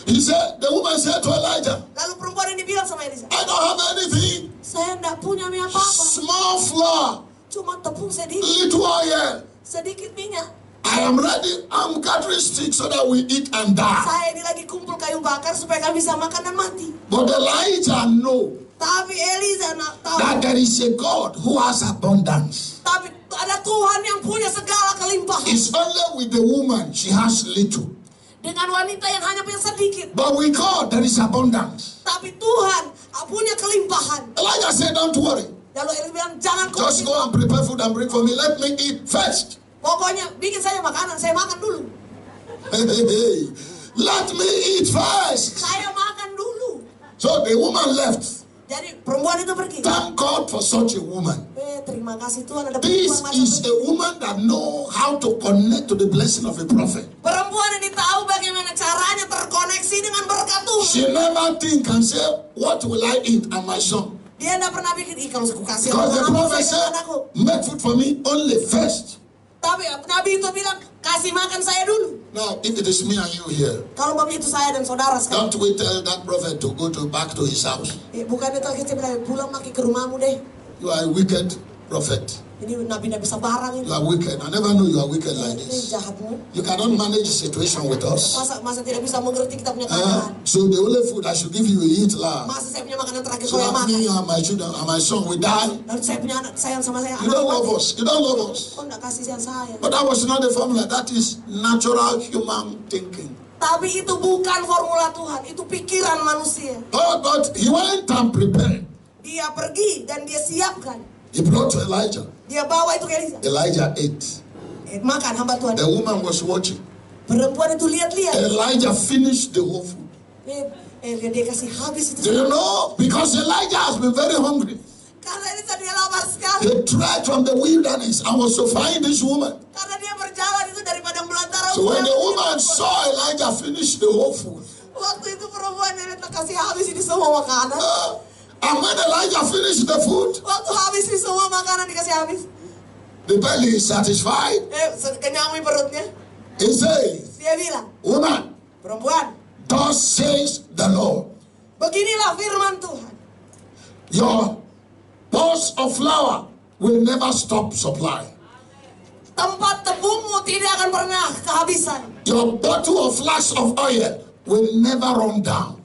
He said, the woman said to Elijah, Lalu perempuan ini bilang sama Elisa, I don't have anything. saya tidak punya minyak apa-apa. Small flour, Cuma tepung sedikit, little oil. sedikit minyak. I am ready. I'm gathering sticks so that we eat and die. Saya ini lagi kumpul kayu bakar supaya kami bisa makan dan mati. But Elijah know Tapi Elisa nak tahu. that there is a God who has abundance. Tapi ada Tuhan yang punya segala kelimpahan. It's only with the woman she has little. Dengan wanita yang hanya punya sedikit. But with God there is abundance. Tapi Tuhan punya kelimpahan. Elijah said, don't worry. Lalu Elisa bilang, jangan Just go and prepare food and bring for me. Let me eat first. Pokoknya bikin saya makanan, saya makan dulu. Hey, let me eat first. Saya makan dulu. So the woman left. Jadi perempuan itu pergi. Thank God for such a woman. Terima kasih Tuhan ada This perempuan is macam a woman that know how to connect to the blessing of a prophet. Perempuan ini tahu bagaimana caranya terkoneksi dengan berkat Tuhan. She never think and say, what will I eat and my son? Dia tidak pernah pikir, kalau aku kasih Because the apa prophet saya said, anakku. make food for me only first. Tapi Nabi itu bilang, kasih makan saya dulu. Now, if it is me and you here, Kalau begitu saya dan saudara sekarang. don't we tell that prophet to go back to his house? Bukan itu kita bilang, pulang maki ke rumahmu deh. You are a wicked prophet. Ini Nabi tidak bisa barang ini. You are wicked. I never knew you are wicked like Ini this. jahatmu. You cannot manage the situation with us. Masa tidak bisa mengerti kita punya keadaan. So the only food I should give you, you eat lah. Masa saya punya makanan terakhir So kau yang that makan. me and my children and my son will die. Lalu saya punya anak sayang sama saya. You don't love us. You don't love us. Kau tidak kasih sayang saya. But that was not the formula. That is natural human thinking. Tapi itu bukan formula Tuhan, itu pikiran manusia. Oh, but he went and prepared. Dia pergi dan dia siapkan. He brought to Elijah. Dia bawa itu ke Elisa. Elijah ate. Makan hamba Tuhan. The woman was watching. Perempuan itu lihat-lihat. Elijah finished the whole food. Dia kasih habis itu. Do you know? Because Elijah has been very hungry. Karena Elisa dia lapar sekali. He tried from the wilderness and was to find this woman. Karena dia berjalan itu dari padang belantara. So when the woman saw Elijah finish the whole food, waktu itu perempuan ini kasih habis ini semua makanan. And when Elijah finished the food, Waktu habis ini semua makanan dikasih habis. the belly is satisfied. Kenyang perutnya. He says, Dia bilang, woman, perempuan, thus says the Lord, beginilah firman Tuhan. your pots of flour will never stop supply. Tempat tepungmu tidak akan pernah kehabisan. Your bottle of flask of oil will never run down.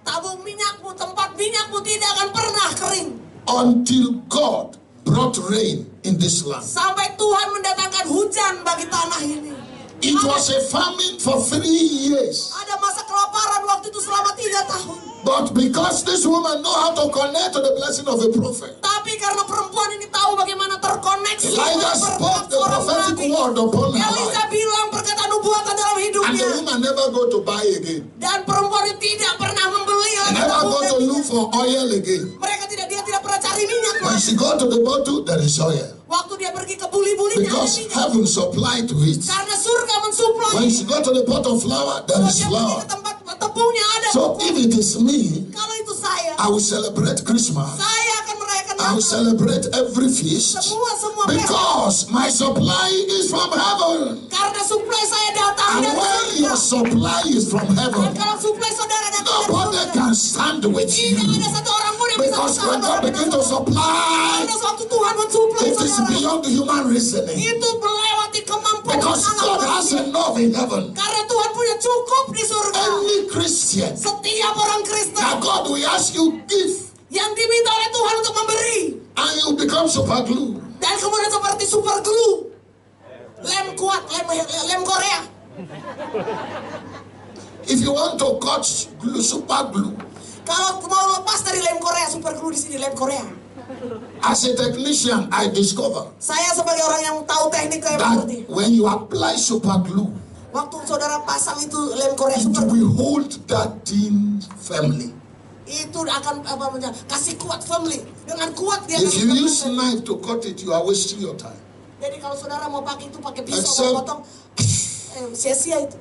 tabung minyakmu, tempat minyakmu tidak akan pernah kering. Until God brought rain in this land. Sampai Tuhan mendatangkan hujan bagi tanah ini. It was a famine for 3 years. Ada masa kelaparan waktu itu selama 3 tahun. But because this woman know how to connect to the blessing of a prophet, Tapi karena perempuan ini tahu bagaimana terkoneksi Elijah spoke the prophetic word upon her Elisa life. bilang perkataan nubuatan dalam And the hidupnya. woman never go to buy again. Dan perempuan itu tidak pernah membeli lagi Never go tabung to dan look minyak. for oil again. Dia tidak pernah cari minyak When lagi. she go to the bottle, there is oil. Waktu dia pergi ke buli-bulinya ada Because minyak. heaven supply to it. Karena surga mensuplai. When she go to the pot of flour, there Kalau is dia pergi flour. ke tempat tepungnya ada So tepung. if it is me, Kalau itu saya I will celebrate Christmas. akan merayakan I will Natal. celebrate every feast. Semua pesta. Because my supply is from heaven. Karena suplai saya datang And dari when surga. your supply is from Dan heaven, kalau suplai saudara datang dari nobody surga, can stand with tidak you. ada satu orang pun yang bisa Because when God bersahabat begins to dengan saudara. supply, Pada waktu Tuhan mensuplai it is saudara, beyond human reasoning. itu melewati kemampuan Because alam God has manusia. enough in heaven. Karena Tuhan punya cukup di surga. Any Christian, Setiap orang Kristen now God will ask you give, yang diminta oleh Tuhan untuk memberi, and you become super glue. dan kemudian seperti super glue, lem kuat, lem Korea. If you want to cut glue, super glue, Kalau mau lepas dari lem Korea, super glue di sini lem Korea. as a technician, I discover Saya sebagai orang yang tahu teknik kayak that seperti, when you apply super glue, waktu saudara pasang itu lem Korea it super glue, will hold that thing firmly. itu akan kasih kuat family. Dengan kuat dia If akan you kuat use family. knife to cut it, you are wasting your time. Jadi kalau saudara mau pakai itu pakai pisau Except- mau potong, sia-sia itu.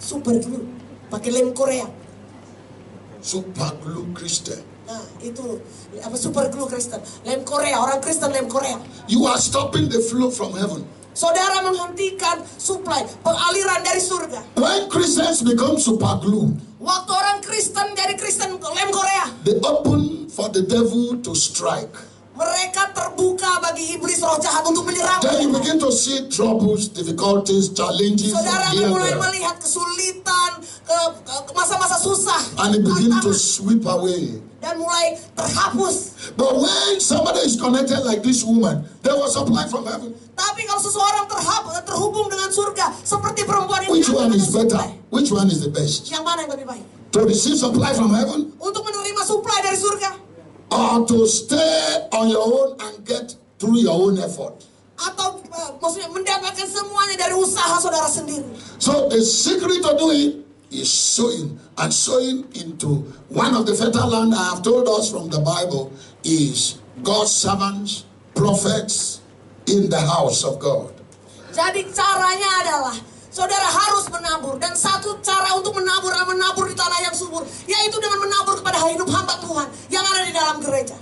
Super glue, pakai lem Korea. Super glue Christian. Nah, itu super glue Kristen. Lem Korea, orang Kristen lem Korea. You are stopping the flow from heaven. Saudara menghentikan suplai, pengaliran dari surga. When Christians become super glue, Waktu orang Kristen jadi Kristen lem Korea, they open for the devil to strike. mereka terbuka bagi iblis roh jahat untuk menyerang. Then you begin to see troubles, difficulties, challenges from Saudara here and mulai there. melihat kesulitan, ke masa-masa susah, And it begin to tantangan, sweep away. dan mulai terhapus. But when somebody is connected like this woman, there was supply from heaven. Tapi kalau seseorang terhubung dengan surga, seperti perempuan ini, Which one is better? Which one is the best? yang mana yang lebih baik? To receive supply from heaven, Untuk menerima suplai dari surga, or to stay on your own and get through your own effort? atau maksudnya mendapatkan semuanya dari usaha saudara sendiri. So the secret to do it is sowing, and sowing into one of the fertile land I have told us from the Bible is God's servants, prophets in the house of God. Jadi caranya adalah saudara harus menabur, dan satu cara untuk menabur di tanah yang subur, yaitu dengan menabur kepada hidup hamba Tuhan yang ada di dalam gereja.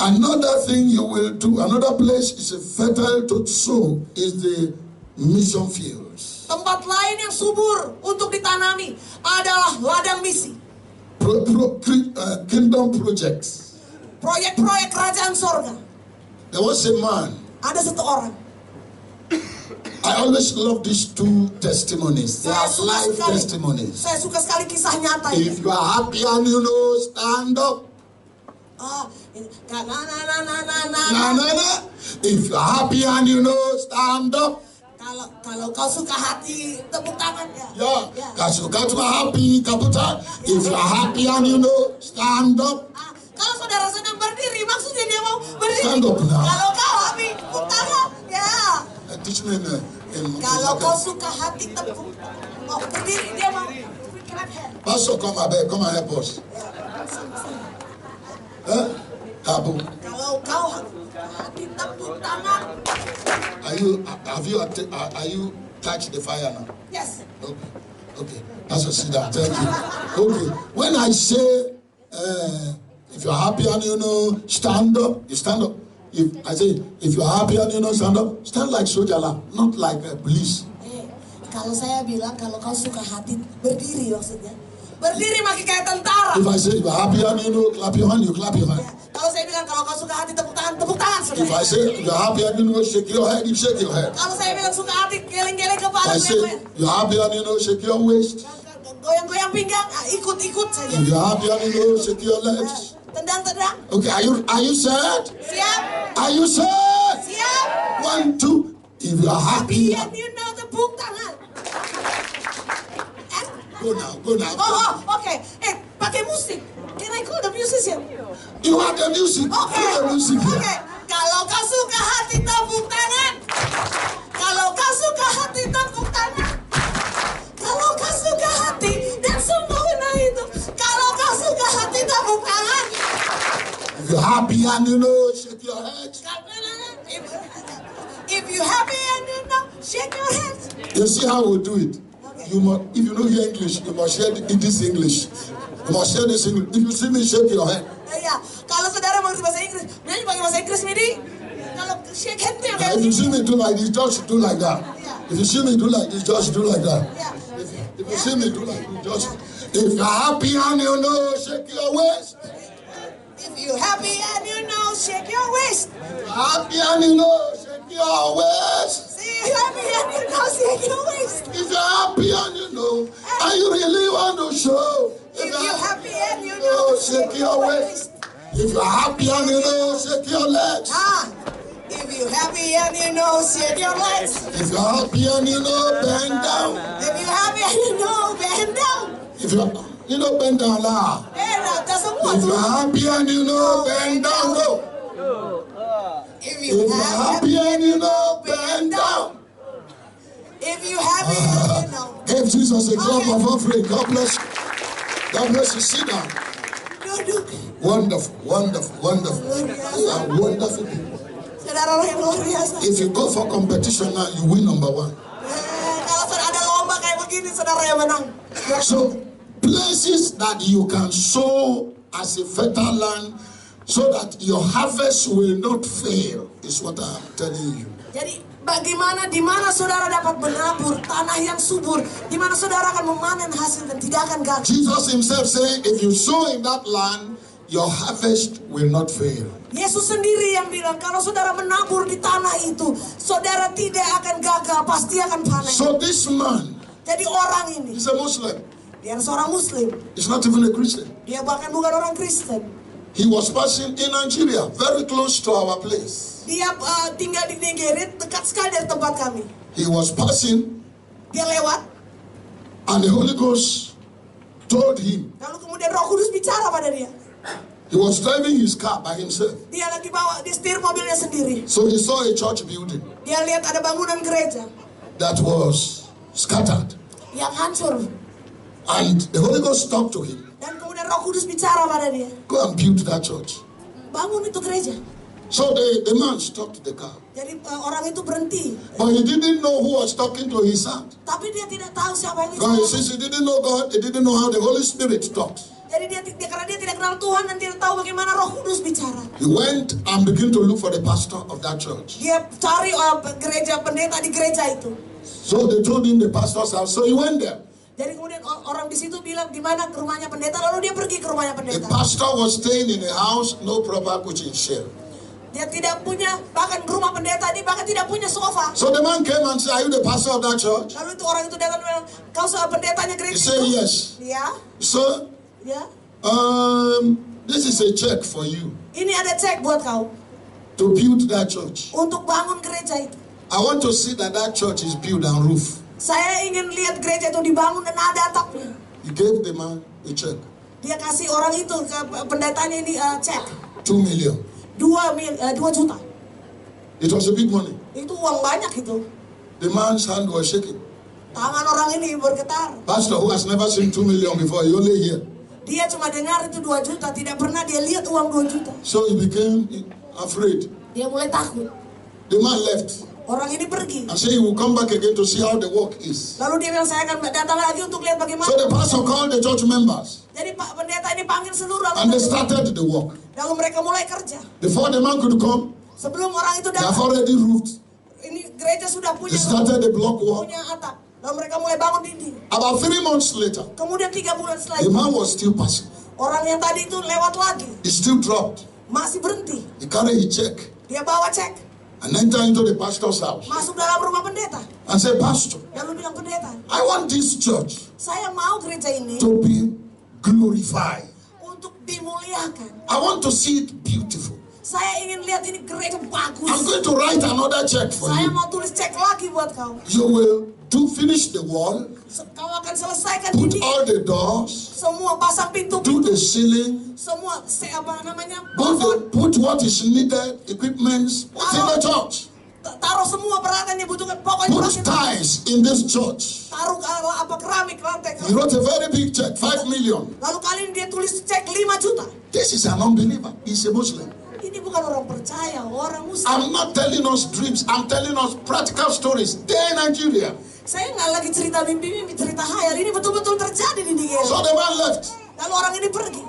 Another thing you will do, another place is a fertile to sow is the mission fields. Tempat lain yang subur untuk ditanami adalah ladang misi, Kingdom projects. proyek-proyek kerajaan sorga. There was a man. Ada satu orang. I always love these two testimonies. They are life testimonies. Saya suka sekali kisah nyata ini. If you are happy and you know, stand up. Na. If you are happy and you know, stand up. Kalau kau suka hati, tepuk tangan ya. Yeah. Kalau kau happy, kaputan. If you are happy and you know, stand up. Kalau saudara senang berdiri, maksudnya dia mau berdiri. Stand up now. Kalau kau happy, tepuk tangan. Ya. Teach me Kalau kau suka hati, tepuk. Mau berdiri, dia mau. Pastor, come and help us. Habu. Kalau kau hati, tepuk tangan. Are you touched the fire now? Yes. Okay. Pastor, sit down. Thank you. Okay. When I say, if you're happy and you know, stand up, you stand up. If you're happy and you know, stand up, stand like soldier, not like police. Kalau saya bilang, kalau kau suka hati, berdiri maksudnya. Berdiri makin kayak tentara. If I say, if you're happy and you know, clap your hand, you clap your hand. Ya. Kalau saya bilang, kalau kau suka hati, tepuk tangan saudara. If I say, if you're happy and you know, shake your head, you shake your head. Kalau saya bilang suka hati, geleng-geleng If kepala. I say, you're happy and you know, shake your waist. Goyang-goyang pinggang, ikut-ikut saja. If you're happy and you know, shake your legs. Tendang-tendang. Okay, are you sad? Siap? Are you sad? Siap? 1, 2. If you're happy, And you know, tepuk tangan. go now. Oke. Pakai musik. Can I call the musician? You have the music. Oke. Play the music here. Oke. Kalau kau suka hati, tepuk tangan. Kalau kau suka hati, tepuk tangan. Kalau kau suka hati, dan sempurna itu. Kalau kau suka hati, tepuk tangan. If you're happy and you know, shake your head. If you happy and you know, shake your head. You see how we do it. Okay. You must, if you know hear English, you must share this English. You must share this English. If you see me, shake your head. Ya, kalau saudara mengerti bahasa Inggris, nyanyi pakai bahasa Inggris, Midi. Kalau shake hand yang kayak If you see me do like this, just do like that. Yeah. If you see me do like this, just do like that. Yeah. If you see me do like this, just. If you're happy and you know, shake your waist. If you happy and you know, shake your waist. If you're happy and you know, shake your waist. See, you happy and you know, shake your waist. If you're happy and you know, and you really want to show. If you happy and you know, shake your waist. If you're happy and you know, shake your legs. If you happy and you know, shake your legs. If you're happy and you know, bend down. If you happy and you know, bend down. If you know, bend down lah. That's semua If tuh. you're happy and you know, bend down, go. If If you're happy and you know, bend down. If you happy and you know. Give Jesus a clap of offering. God bless you. God bless you. Sit down. Duduk. Wonderful, wonderful, wonderful. You are wonderful people. Saudara yang luar biasa. If you go for competition now, you win number 1. Kalau ada lomba kayak begini, saudara yang menang. So, places that you can sow as a fertile land so that your harvest will not fail is what I'm telling you. Jadi bagaimana, di mana saudara dapat menabur tanah yang subur, di mana saudara akan memanen hasil dan tidak akan gagal. Jesus himself said, if you sow in that land, your harvest will not fail. Yesus sendiri yang bilang, kalau saudara menabur di tanah itu, saudara tidak akan gagal, pasti akan panen. So this man, Jadi orang ini, he's a Muslim. dia seorang Muslim, He's not even a Christian. dia bahkan bukan orang Kristen. He was passing in Nigeria, very close to our place. Dia tinggal di Nigeria, dekat sekali dari tempat kami. He was passing, Dia lewat, and the Holy Ghost told him, lalu kemudian Roh Kudus bicara pada dia. he was driving his car by himself. Dia lagi bawa, dia setir mobilnya sendiri. So he saw a church building Dia lihat ada bangunan gereja that was scattered. yang hancur. And the Holy Ghost talked to him, Dan kemudian Roh Kudus bicara pada dia. go and build that church. Bangun itu gereja. So the man stopped the car. Jadi orang itu berhenti. But he didn't know who was talking to his son. Tapi dia tidak tahu siapa yang Because bicara. since he didn't know God, he didn't know how the Holy Spirit talks. Jadi karena dia tidak kenal Tuhan dan tidak tahu bagaimana Roh Kudus bicara. He went and began to look for the pastor of that church. Dia cari gereja, pendeta di gereja itu. So they told him the pastor's house. So he went there. Jadi kemudian orang di situ bilang di mana rumahnya pendeta, lalu dia pergi ke rumahnya The pendeta. pastor was staying in a house, no proper kitchen chair. Dia tidak punya, bahkan rumah pendeta ini bahkan tidak punya sofa. So the man came and said, are you the pastor of that church? Lalu itu orang itu datang bilang, kau pendetanya He gereja said, itu? yes. Ya, So, ya. this is a check for you Ini ada cek buat kau to build that church. untuk bangun gereja itu. I want to see that that church is built and roof. Saya ingin lihat gereja itu dibangun dan ada atapnya. He gave the man a check, Dia kasih orang itu ke pendetanya ini cek 2 million. 2 juta. It was a big money. Itu uang banyak itu. The man's hand was shaking. Tangan orang ini bergetar. Pastor who has never seen 2 million before, he only hear. Dia cuma dengar itu 2 juta, tidak pernah dia lihat uang 2 juta. So he became afraid. Dia mulai takut. The man left Orang ini pergi. and said he will come back again to see how the work is. Lalu dia bilang, saya akan datang lagi untuk lihat bagaimana. So the pastor called the church members Jadi Pak Pendeta ini panggil seluruh and they anggota. started the work. Lalu mereka mulai kerja. Before the man could come, Sebelum orang itu they have datang, already roofed. ini gereja sudah They punya started the block work. atap. Lalu mereka mulai bangun dinding. About 3 months later, Kemudian 3 bulan setelah the itu, man was still passing. orang yang tadi itu lewat lagi. He still dropped. Masih berhenti. He carried his check. Dia bawa cek. and enter into the pastor's house Masuk dalam rumah pendeta. and say, Pastor, Lalu bilang, pendeta, I want this church saya mau gereja ini to be glorified. untuk dimuliakan. I want to see it beautiful. Saya ingin lihat ini gereja bagus. I'm going to write another check for Saya you. mau tulis cek lagi buat kau. You will finish the wall, Kau akan selesaikan put ini. all the doors, Semua pasang do pintu-pintu. the ceiling, Semua apa namanya? Plafon. put what is needed, equipments, put in the church. Taruh semua peralatan yang dibutuhkan. Pokoknya Put pakai. ties in this church. Taruh apa keramik lantai. He wrote a very big check, 5 million. Lalu kali ini dia tulis cek 5 juta. This is an unbeliever. He's a Muslim. Ini bukan orang percaya, orang Muslim. I'm not telling us dreams. I'm telling us practical stories. They're in Nigeria. Saya nggak lagi cerita mimpi-mimpi, cerita hayal. Ini betul-betul terjadi di Nigeria. So the man left. Lalu orang ini pergi.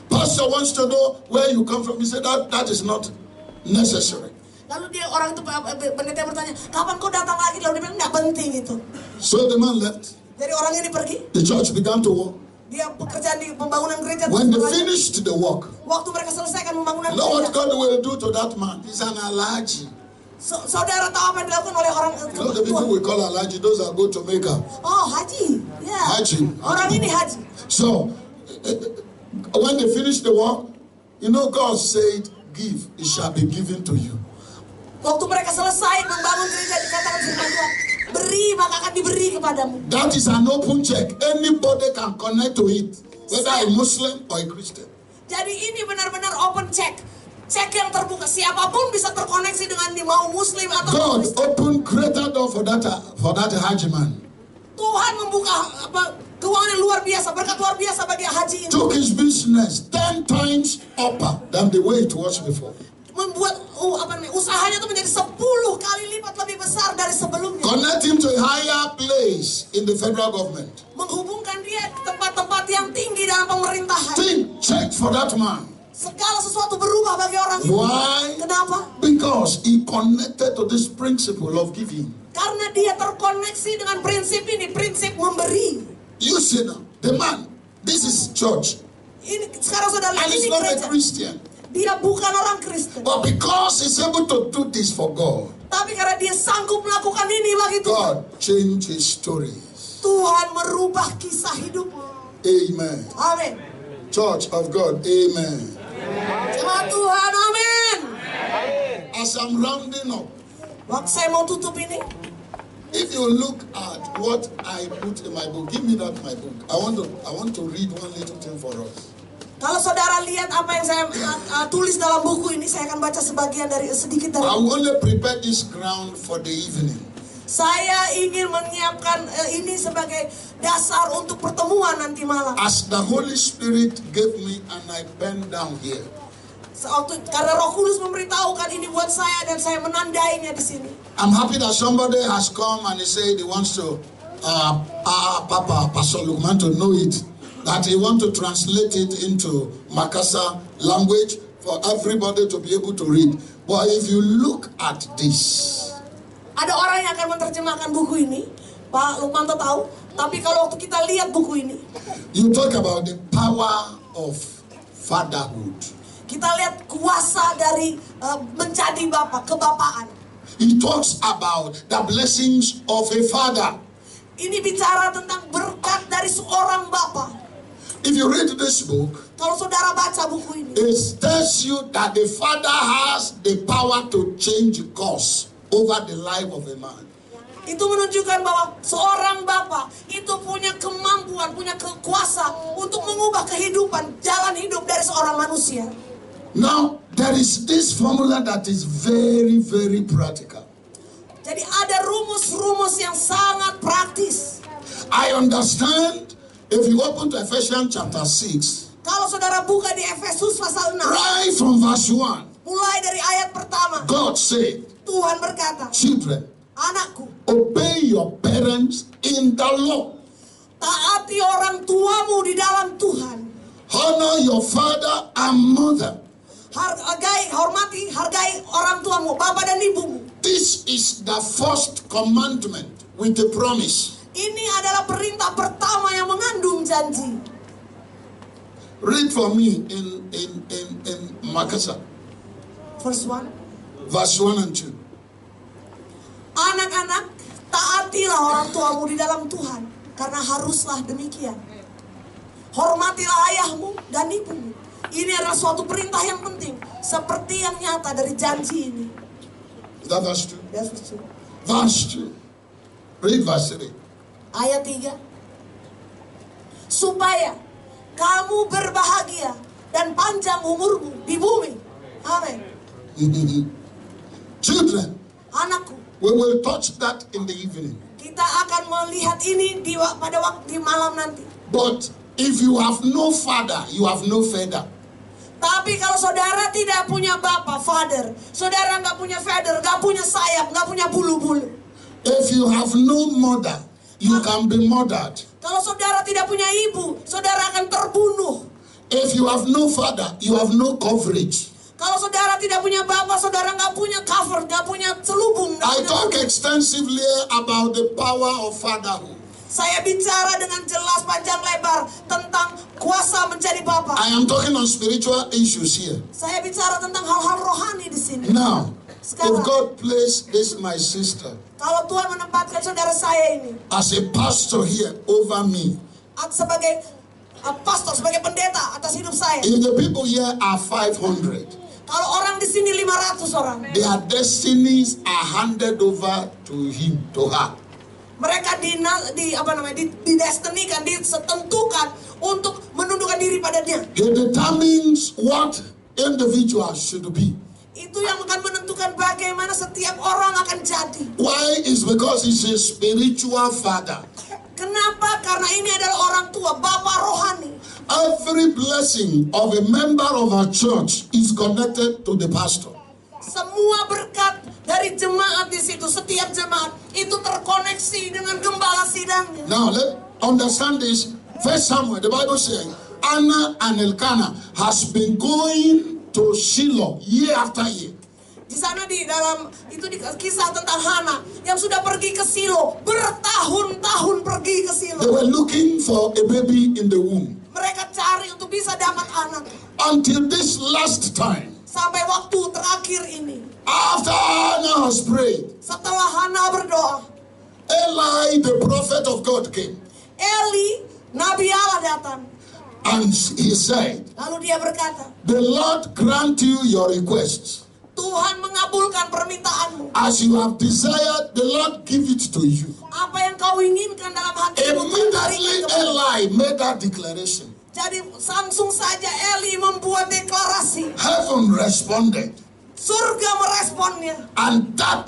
Pastor wants to know where you come from. He said that is not necessary. Lalu dia orang itu pendeta bertanya, kapan kau datang lagi? Lalu dia bilang nggak penting itu. So the man left. Jadi orang ini pergi. The church began to work. Dia pekerjaan di pembangunan gereja. When they finished the work, Waktu mereka selesaikan pembangunan you know what gereja. God will do to that man? He's an alaji. Saudara tahu apa yang dilakukan oleh orang You know the people we call alaji, those that go to Mecca. Oh, haji. Ya. Haji. Orang ini haji. So when they finished the work, you know God said, give, it shall be given to you. Waktu mereka selesai membangun gereja, dikatakan firman Tuhan, beri maka akan diberi kepadamu. That is an open check. Anybody can connect to it, whether a Muslim or a Christian. Jadi ini benar-benar open check. Cek yang terbuka. Siapapun bisa terkoneksi dengan mau Muslim atau God Kristen. opened greater door for that Haji man. Tuhan membuka keuangan yang luar biasa, berkat luar biasa bagi haji ini. Took his business 10 times upper than the way it was before. Membuat usahanya itu menjadi 10 kali lipat lebih besar dari sebelumnya. Connect him to a higher place in the federal government. Menghubungkan dia ke tempat-tempat yang tinggi dalam pemerintahan. Think, check for that man. Segala sesuatu berubah bagi orang itu. Why? Kenapa? Because he connected to this principle of giving. Karena dia terkoneksi dengan prinsip ini, prinsip memberi. You see now, the man, this is church, Ini sekarang saudara and he's ini not a gereja. Christian. Dia bukan orang Kristen. But because he's able to do this for God, Tapi karena dia sanggup melakukan ini bagi Tuhan, God changed his story. Tuhan merubah kisah hidupnya. Amen. Amin. Church of God, amen. Jemaat Tuhan, amin. As I'm rounding up, Waktu saya mau tutup ini, if you look at what I put in my book, give me that my book. I want to read one little thing for us. kalau saudara lihat apa yang saya tulis dalam buku ini, saya akan baca sedikit dari I buku. will only prepare this ground for the evening. Saya ingin menyiapkan ini sebagai dasar untuk pertemuan nanti malam. As the Holy Spirit gave me and I bent down here. Karena Roh Kudus memberitahukan ini buat saya dan saya menandainya di sini. I'm happy that somebody has come and he said he wants to, Papa, Pastor Lukman, to know it. That he wants to translate it into Makassar language for everybody to be able to read. But if you look at this, Ada orang yang akan menerjemahkan buku ini, Pak Lukmanto tahu. Tapi kalau waktu kita lihat buku ini, you talk about the power of fatherhood. kita lihat kuasa dari menjadi bapak, kebapaan. He talks about the blessings of a father. Ini bicara tentang berkat dari seorang bapak. If you read this book, Kalau saudara baca buku ini, it tells you that the father has the power to change course over the life of a man. itu menunjukkan bahwa seorang bapak itu punya kemampuan, punya kekuasa untuk mengubah kehidupan, jalan hidup dari seorang manusia. Now, there is this formula that is very, very practical. Jadi ada rumus-rumus yang sangat praktis. I understand if you open to Ephesians chapter 6, Kalau saudara buka di Efesus pasal 6, right from verse 1, mulai dari ayat pertama, God said, Tuhan berkata, children, anakku, obey your parents in the Lord. taati orang tuamu di dalam Tuhan. Honor your father and mother. Hargai orang tuamu, bapak dan ibumu. This is the first commandment with a promise. Ini adalah perintah pertama yang mengandung janji. Read for me in Makassar. Verse 1. Verse 1 and 2. Anak-anak, taatilah orang tuamu di dalam Tuhan, karena haruslah demikian. Hormatilah ayahmu dan ibumu. Ini adalah suatu perintah yang penting, seperti yang nyata dari janji ini. Is that verse 2? That's true. Verse 2. Read verse 3. Ayat 3. Supaya kamu berbahagia dan panjang umurmu di bumi. Amin. Children, Anakku, we will touch that in the evening. kita akan melihat ini pada waktu di malam nanti. But if you have no father, you have no feather. Tapi kalau saudara tidak punya bapak, father, saudara nggak punya feather, nggak punya sayap, nggak punya bulu-bulu. If you have no mother, you can be murdered. Kalau saudara tidak punya ibu, saudara akan terbunuh. If you have no father, you have no coverage. Kalau saudara tidak punya bapak, saudara nggak punya cover, nggak punya selubung. I talk extensively about the power of fatherhood. Saya bicara dengan jelas panjang lebar tentang kuasa menjadi bapak. I am talking on spiritual issues here. Saya bicara tentang hal-hal rohani di sini. Now, Sekarang, if God placed this my sister kalau Tuhan menempatkan saudara saya ini as a pastor here over me, sebagai pastor, sebagai pendeta atas hidup saya. if the people here are 500, Kalau orang di sini 500 orang, their destinies are handed over to him, to her. mereka didestinikan, ditentukan untuk menundukkan diri pada dia. He determines what individuals should be. Itu yang akan menentukan bagaimana setiap orang akan jadi. Why? Is because he's a spiritual father. Kenapa? Karena ini adalah orang tua, bapak rohani. Every blessing of a member of our church is connected to the pastor. Semua berkat dari jemaat di situ, setiap jemaat itu terkoneksi dengan gembala sidangnya. Now let's understand this. First Samuel, the Bible says, Anna and Elkanah has been going to Shiloh year after year. Di sana di dalam itu di kisah tentang Hana yang sudah pergi ke Silo, bertahun-tahun pergi ke Silo. They were looking for a baby in the womb. Mereka cari untuk bisa dapat anak. Until this last time, Sampai waktu terakhir ini, after Hannah has prayed, setelah Hana berdoa, Eli, the prophet of God, came. Eli, Nabi Allah datang. And he said, Lalu dia berkata, the Lord grant you your requests. Tuhan mengabulkan permintaanmu. As you have desired, the Lord give it to you. Apa yang kau inginkan dalam hatimu, Immediately Eli made that declaration. Jadi langsung saja Eli membuat deklarasi. Heaven responded. Surga meresponnya. And that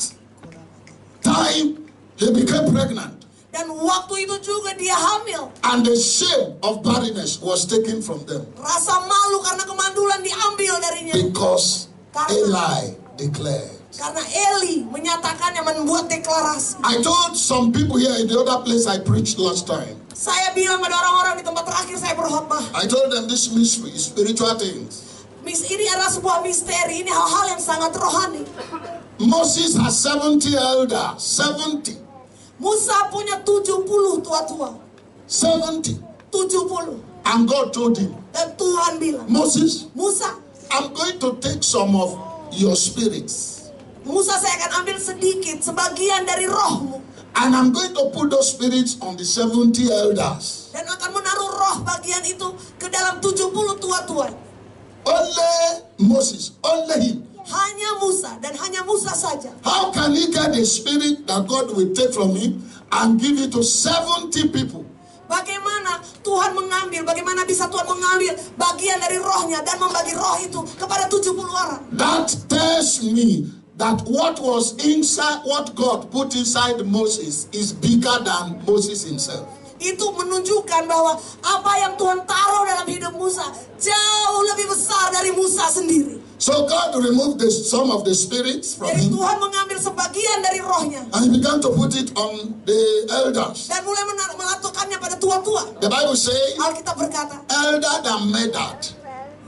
time he became pregnant. Dan waktu itu juga dia hamil. And the shame of barrenness was taken from them. Rasa malu karena kemandulan diambil darinya. Because Eli declared. Karena Eli menyatakannya, membuat deklarasi. I told some people here in the other place I preached last time. Saya bilang pada orang-orang di tempat terakhir saya berkhotbah. I told them this mystery, spiritual things. Ini adalah sebuah misteri, ini hal-hal yang sangat rohani. Moses has 70 elders, 70. Musa punya 70 tua-tua. 70. 70. And God told him, Dan Tuhan bilang, Moses, Musa, I'm going to take some of your spirits. Musa, saya akan ambil sedikit, sebagian dari rohmu. And I'm going to put those spirits on the 70 elders. Dan akan menaruh roh bagian itu ke dalam 70 tua-tua. Only Moses, only him. Hanya Musa dan hanya Musa saja. How can he get the spirit that God will take from him and give it to 70 people? Bagaimana Tuhan mengambil, bagaimana bisa Tuhan mengambil bagian dari rohnya dan membagi roh itu kepada 70 orang? That tells me that what was inside, what God put inside Moses is bigger than Moses himself. Itu menunjukkan bahwa apa yang Tuhan taruh dalam hidup Musa jauh lebih besar dari Musa sendiri. So God removed some of the spirits from Jadi him Tuhan mengambil sebagian dari rohnya and he began to put it on the elders. dan mulai meletakkannya pada tua-tua. The Bible says, Alkitab berkata, Eldad and Medad.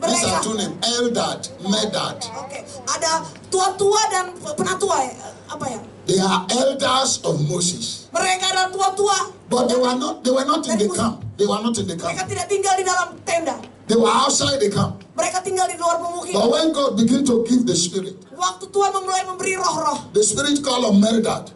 These are two names, Eldad, Medad. Oke, ada tua-tua dan penatua ya? Apa ya? They are elders of Moses. Mereka adalah tua-tua. But they were not in the camp. They were not in the Mereka camp. tidak tinggal di dalam tenda. They were outside the camp. Mereka tinggal tinggal di luar But pemukiman. when God began to give the Spirit, Waktu Tuhan mulai memberi roh-roh, the Spirit called on Meldad,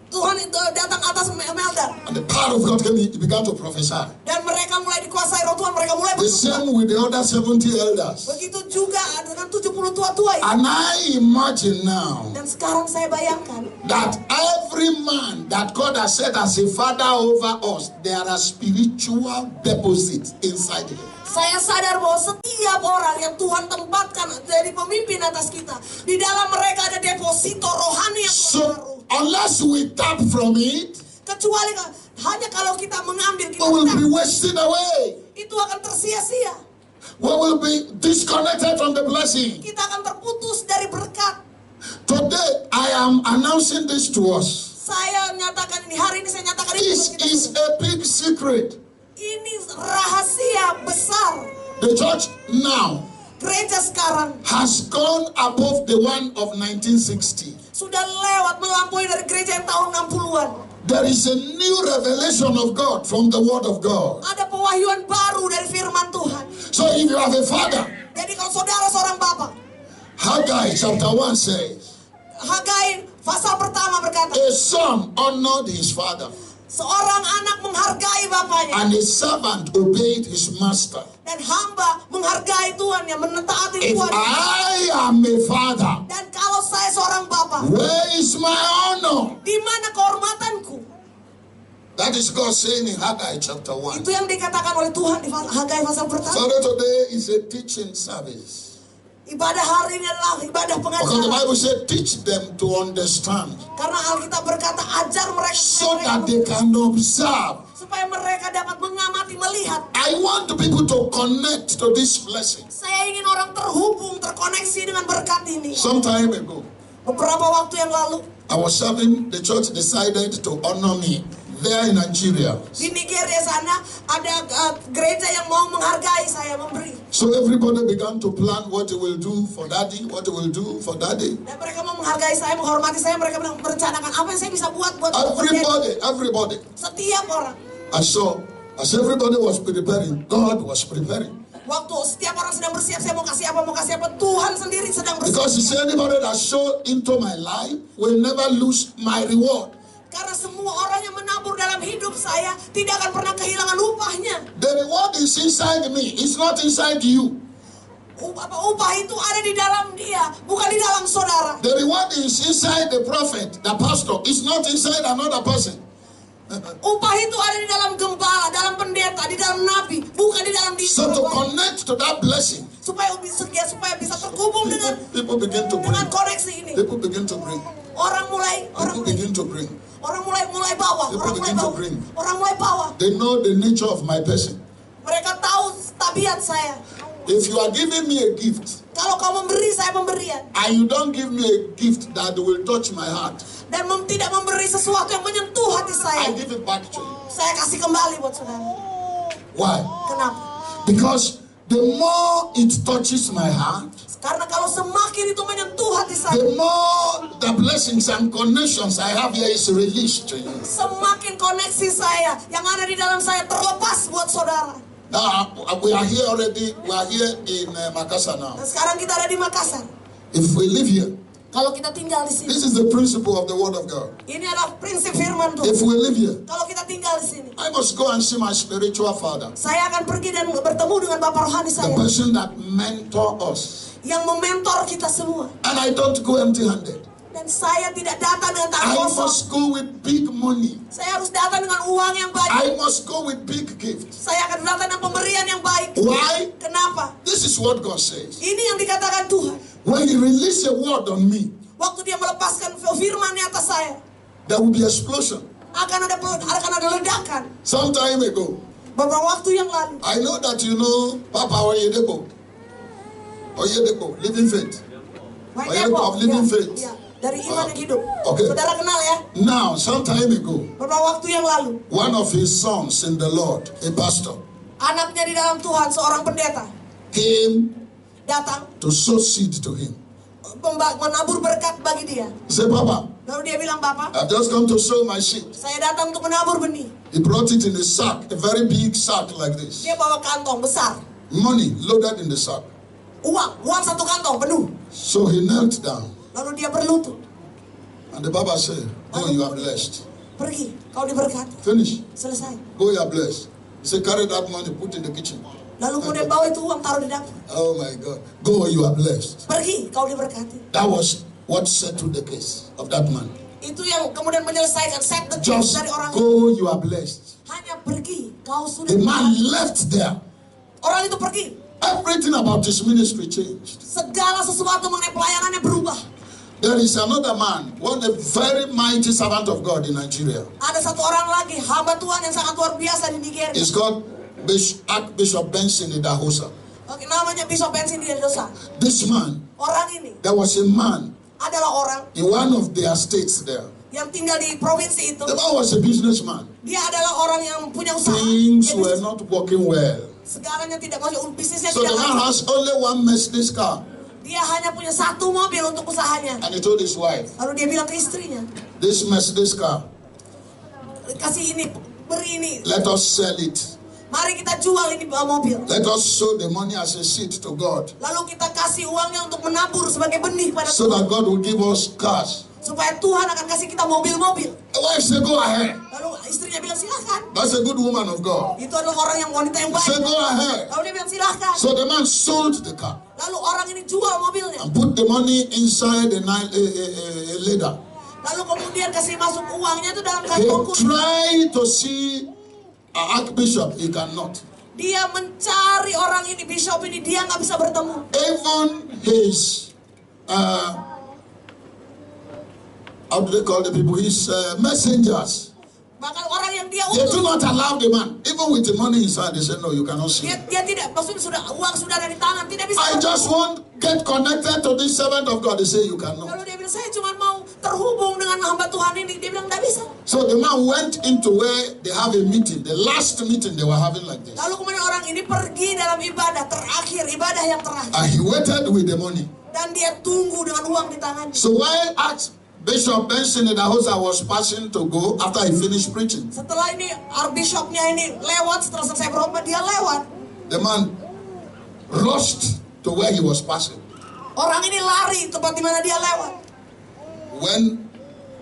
Tuhan itu datang atas Meldad. and the power of God came, he began to prophesy. Dan mereka mulai dikuasai roh Tuhan, mereka mulai The bersumpah. same with the other 70 elders. Begitu juga dengan 70 tua-tua itu. And I imagine now Dan sekarang saya bayangkan, that every man that God has set as a father over us, there are spiritual deposits inside him. saya sadar bahwa setiap orang yang Tuhan tempatkan jadi pemimpin atas kita, di dalam mereka ada deposito rohani yang Tuhan So taruh. unless we tap from it, Kecuali hanya kalau kita mengambil, we kita will be menang, wasting away. itu akan tersia-sia. We will be disconnected from the blessing. Kita akan terputus dari berkat. Today, I am announcing this to us. Saya nyatakan ini, hari ini saya nyatakan ini This buat kita is semua. a big secret. Ini rahasia besar. The church now Gereja sekarang has gone above the one of 1960. sudah lewat, melampaui dari gereja yang tahun 60-an. There is a new revelation of God from the Word of God. Ada pewahyuan baru dari firman Tuhan. So if you have a father, Jadi kalau saudara seorang bapak, Haggai chapter 1 says, Hagai pasal pertama berkata, a son honored his father, seorang anak menghargai bapaknya, and a servant obeyed his master. dan hamba menghargai Tuhan yang menetaati If Tuhan. I am a father, Dan kalau saya seorang bapak, where is my honor? di mana kehormatanku? That is God saying in Haggai chapter 1. Itu yang dikatakan oleh Tuhan di Hagai pasal pertama. So today is a teaching service. Ibadah hari ini adalah ibadah Because the pengajaran. Bible said, teach them to understand Karena Alkitab berkata, ajar mereka so that they can observe. supaya mereka dapat mengamati, melihat. I want the people to connect to this blessing. Saya ingin orang terhubung, terkoneksi dengan berkat ini. Some time ago, Beberapa waktu yang lalu, I was serving, the church decided to honor me there in Nigeria. di Nigeria sana ada gereja yang mau menghargai saya, memberi. So everybody began to plan what they will do for daddy, what they will do for daddy. Dan mereka mau menghargai saya, menghormati saya. Mereka merencanakan apa yang saya bisa buat Everybody. setiap orang. I saw, as everybody was preparing, God was preparing. Waktu setiap orang sedang bersiap, saya mau kasih apa, Tuhan sendiri sedang bersiap. Because he said anybody that sow into my life will never lose my reward. Karena semua orang yang menabur dalam hidup saya tidak akan pernah kehilangan upahnya. The reward is inside me, it's not inside you. Upah itu ada di dalam dia, bukan di dalam saudara. The reward is inside the prophet, the pastor, it's not inside another person. Upah itu ada di dalam gembala, dalam pendeta, di dalam nabi, bukan di dalam diri. So to connect to that blessing, supaya bisa terhubung dengan people begin to bring. dengan koneksi ini. People begin to bring. Orang mulai bawa, orang mulai bawa. They know the nature of my person. Mereka tahu tabiat saya. If you are giving me a gift, Kalau kau memberi saya pemberian, and you don't give me a gift that will touch my heart, dan tidak memberi sesuatu yang menyentuh hati saya, I give it back to you. saya kasih kembali buat saudara. Why? Kenapa? Because the more it touches my heart, Karena kalau semakin itu menyentuh hati saya, the more the blessings and connections I have here is released to you. semakin koneksi saya yang ada di dalam saya terlepas buat saudara. Now, we are here already, we are here in Makassar now. Dan sekarang kita ada di Makassar. If we live here, Kalau kita tinggal di sini, this is the principle of the Word of God. ini adalah prinsip firman Tuhan. If we live here, Kalau kita tinggal di sini, I must go and see my spiritual father, saya akan pergi dan bertemu dengan Bapak rohani the saya person that mentor us. yang mementor kita semua. And I don't go empty-handed. Dan saya tidak datang dengan tangan I kosong. must go with big money. Saya harus datang dengan uang yang banyak. I must go with big gifts. Saya akan datang dengan pemberian yang baik. Why? Kenapa? This is what God says. Ini yang dikatakan Tuhan. When He releases a word on me, Waktu dia melepaskan firman di atas saya, there will be explosion. akan ada ledakan. Some time ago, Beberapa waktu yang lalu, I know that you know Papa Oyedepo, Living Faith. White Oyedepo Depot, of Living ya, Faith. ya, dari iman yang hidup. Okay. Saudara kenal ya? Now, some time ago, Beberapa waktu yang lalu, one of his sons in the Lord, a pastor, anaknya di dalam Tuhan, seorang pendeta, came datang to sow seed to him. menabur berkat bagi dia. He said, Papa, Lalu dia bilang, Bapak, I've just come to sow my seed. saya datang untuk menabur benih. He brought it in a sack, a very big sack like this. Dia bawa kantong besar. Money loaded in the sack. Uang satu kantong penuh. So he knelt down. Lalu dia berlutut. And the Baba said, "Go, you are blessed." Pergi, kau diberkati. Finish. Selesai. Go, you are blessed. He said, "Carry that money, put in the kitchen." Lalu kemudian bawa itu uang, taruh di dapur. Oh my God. Go, you are blessed. Pergi, kau diberkati. That was what settled the case of that man. Itu yang kemudian menyelesaikan set the case Just dari orang itu. go, you are blessed. Hanya pergi, kau sudah The man diberkati. left there. Orang itu pergi. Everything about his ministry changed. Segala sesuatu mengenai pelayanannya berubah. There is another man, one a very mighty servant of God in Nigeria. Ada satu orang lagi, hamba Tuhan yang sangat luar biasa di Nigeria. It's called Archbishop Benson Idahosa. Oke, namanya Bishop Benson Idahosa. This man, Orang ini there was a man adalah orang in one of their states there. yang tinggal di provinsi itu. The man was a businessman. Dia adalah orang yang punya usaha. Things Dia were bisnis- not working well. Segalanya tidak masuk, bisnisnya So the tidak man lancar. has only one Mercedes car. Dia hanya punya satu mobil untuk usahanya. And he told his wife, Lalu dia bilang ke istrinya, "This Mercedes car, kasih ini, beri ini. let us sell it. Mari kita jual ini mobil. Let us sow the money as a seed to God, Lalu kita kasih uangnya untuk menabur sebagai benih pada so that Tuhan. God will give us cars." Supaya Tuhan akan kasih kita mobil-mobil. The wife said, "Go ahead." Lalu istrinya bilang silahkan. That's a good woman of God. Itu adalah orang yang wanita yang He said, baik. "Go ahead." Lalu dia bilang silahkan. So the man sold the car Lalu orang ini jual mobilnya. and put the money inside a leather. Lalu kemudian kasih masuk uangnya itu dalam He kantong khusus. tried to see an archbishop. He cannot. Dia mencari orang ini, bishop ini, dia nggak bisa bertemu. Even his, how do they call the people? His messengers. Bahkan orang yang dia They utus, do not allow the man. Even with the money inside, they say, "No, you cannot see." dia tidak, maksudnya uang sudah ada di tangan, tidak bisa. I just want get connected to this servant of God. They say, "You cannot." Lalu dia bilang, saya cuma mau terhubung dengan hamba Tuhan ini. Dia bilang, tidak bisa. So the man went into where they have a meeting, the last meeting they were having like this. Lalu kemudian orang ini pergi dalam ibadah terakhir, ibadah yang terakhir. And he waited with the money. Dan dia tunggu dengan uang di tangannya. So while Archbishop Benson Idahosa was passing to go after he finished preaching, Setelah ini Archbishopnya ini lewat, setelah selesai berkhotbah dia lewat. the man rushed to where he was passing. Orang ini lari tempat di mana dia lewat. When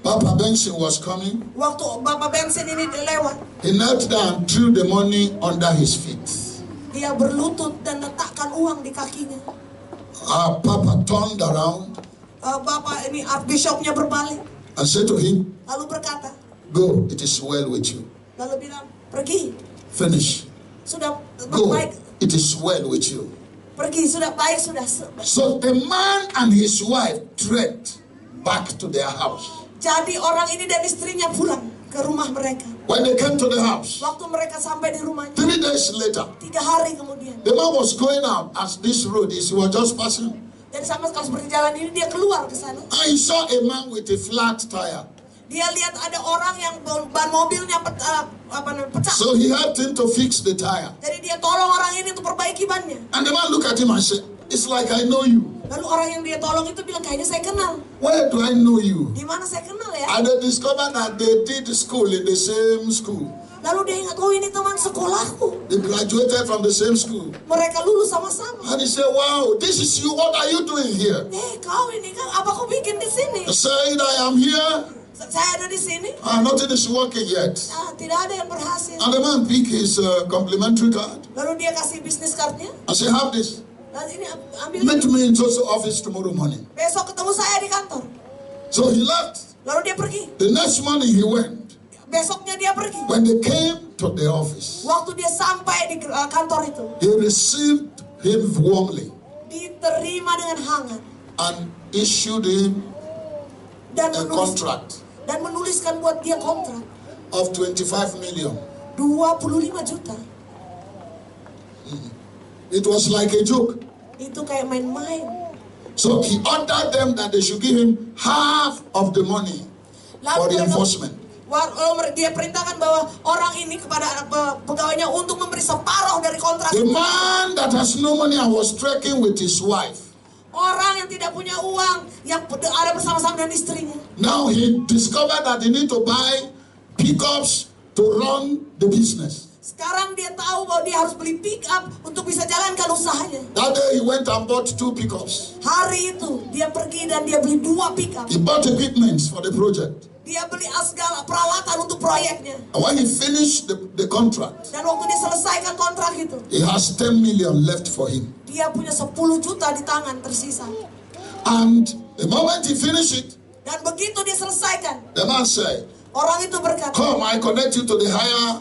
Papa Benson was coming, Waktu Bapak Benson ini lewat, he knelt down, threw the money under his feet. dia berlutut dan letakkan uang di kakinya. Papa turned around Bapak ini Archbishopnya berbalik, and said to him, lalu berkata, "Go, it is well with you. lalu bilang, pergi, Finish. sudah Go, baik, it is well with you." pergi, sudah baik, sudah. So the man and his wife trekked back to their house. Jadi orang ini dan istrinya pulang ke rumah mereka. When they came to the house, Waktu mereka sampai di rumahnya, 3 days later, 3 hari kemudian, the man was going out as this road is. He was just passing. dan sama sekali seperti jalan ini dia keluar ke sana. And he saw a man with a flat tire. Dia lihat ada orang yang ban mobilnya pecah. So he helped him to fix the tire. Jadi dia tolong orang ini untuk perbaiki bannya. And the man looked at him and said, "It's like I know you. Lalu orang yang dia tolong itu bilang, kayaknya saya kenal. Where do I know you?" Di mana saya kenal ya? And they discovered that they did school in the same school. Lalu dia ingat, oh ini teman sekolahku. They graduated from the same school. Mereka lulus sama-sama. And he said, "Wow, this is you. What are you doing here?" Kau ini kan, apa kau bikin di sini? He said, "I am here. Saya ada di sini. Nothing is working yet." Tidak ada yang berhasil. And the man picked his complimentary card Lalu dia kasih bisnis cardnya. and said, "Have this. Dan ini ambil. Meet me in Toso office tomorrow morning." Besok ketemu saya di kantor. So he left. Lalu dia pergi. The next morning he went. Besoknya dia pergi. When they came to the office, Waktu dia sampai di kantor itu, he received him warmly diterima dengan hangat and issued him dan a contract menuliskan buat dia kontrak of 25 million. 25 juta. It was like a joke. Itu kayak main-main. So he ordered them that they should give him half of the money for reinforcement. Lalu dia perintahkan bahwa orang ini kepada pegawainya untuk memberi separuh dari kontrak. The man that has no money and was trekking with his wife, Orang yang tidak punya uang, yang ada bersama-sama dengan istrinya. now he discovered that he need to buy pickups to run the business. Sekarang dia tahu bahwa dia harus beli pick up untuk bisa jalankan usahanya. That day he went and bought 2 pickups. Hari itu dia pergi dan dia beli 2 pick up. He bought equipment for the project. Dia beli segala peralatan untuk proyeknya. And when he finished the contract, Dan waktu dia selesaikan kontrak itu, he has 10 million left for him. dia punya 10 juta di tangan tersisa. And the moment he finished it, Dan begitu dia selesaikan, the man said, orang itu berkata, "Come, I connect you to the higher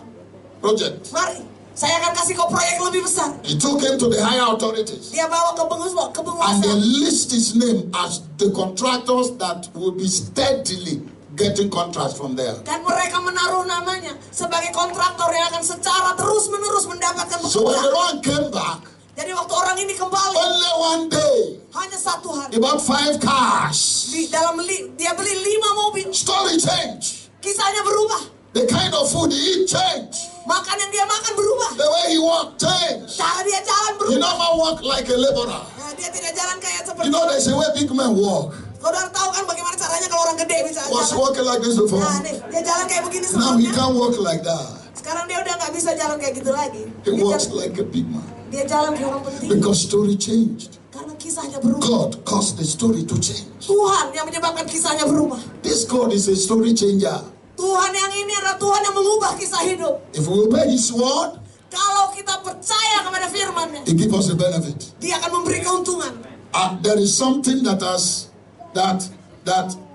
project." mari, saya akan kasih kau proyek lebih besar. He took him to the higher authorities. Dia bawa ke And they penguasa. list his name as the contractors that will be steadily getting contracts from there. Dan mereka menaruh namanya sebagai kontraktor yang akan secara terus-menerus mendapatkan So when the pekerjaan. one came back, Jadi waktu orang ini kembali, only one day, hanya 1 hari. he bought 5 cars. Dia beli 5 mobil. Story change. Kisahnya berubah. The kind of food he eat change. Makan yang dia makan berubah. The way he walk change. Cara dia jalan He berubah. never walk like a laborer. Nah, dia tidak jalan kayak seperti. You know there's a way big men walk. Saudara tahu kan bagaimana caranya kalau orang gede bisa Was jalan. walking like this before. Nah nih, dia jalan kayak begini Now he sebelumnya. can't walk like that. Sekarang dia udah nggak bisa jalan kayak gitu lagi. He Dia walks jalan, like a big man. dia jalan kayak orang penting. Because story changed. Karena kisahnya berubah. God caused the story to change. Tuhan yang menyebabkan kisahnya berubah. This God is a story changer. Tuhan yang ini adalah Tuhan yang mengubah kisah hidup. If we obey His word, Kalau kita percaya kepada firman-Nya, He gives us a benefit. Dia akan memberi keuntungan. There is something that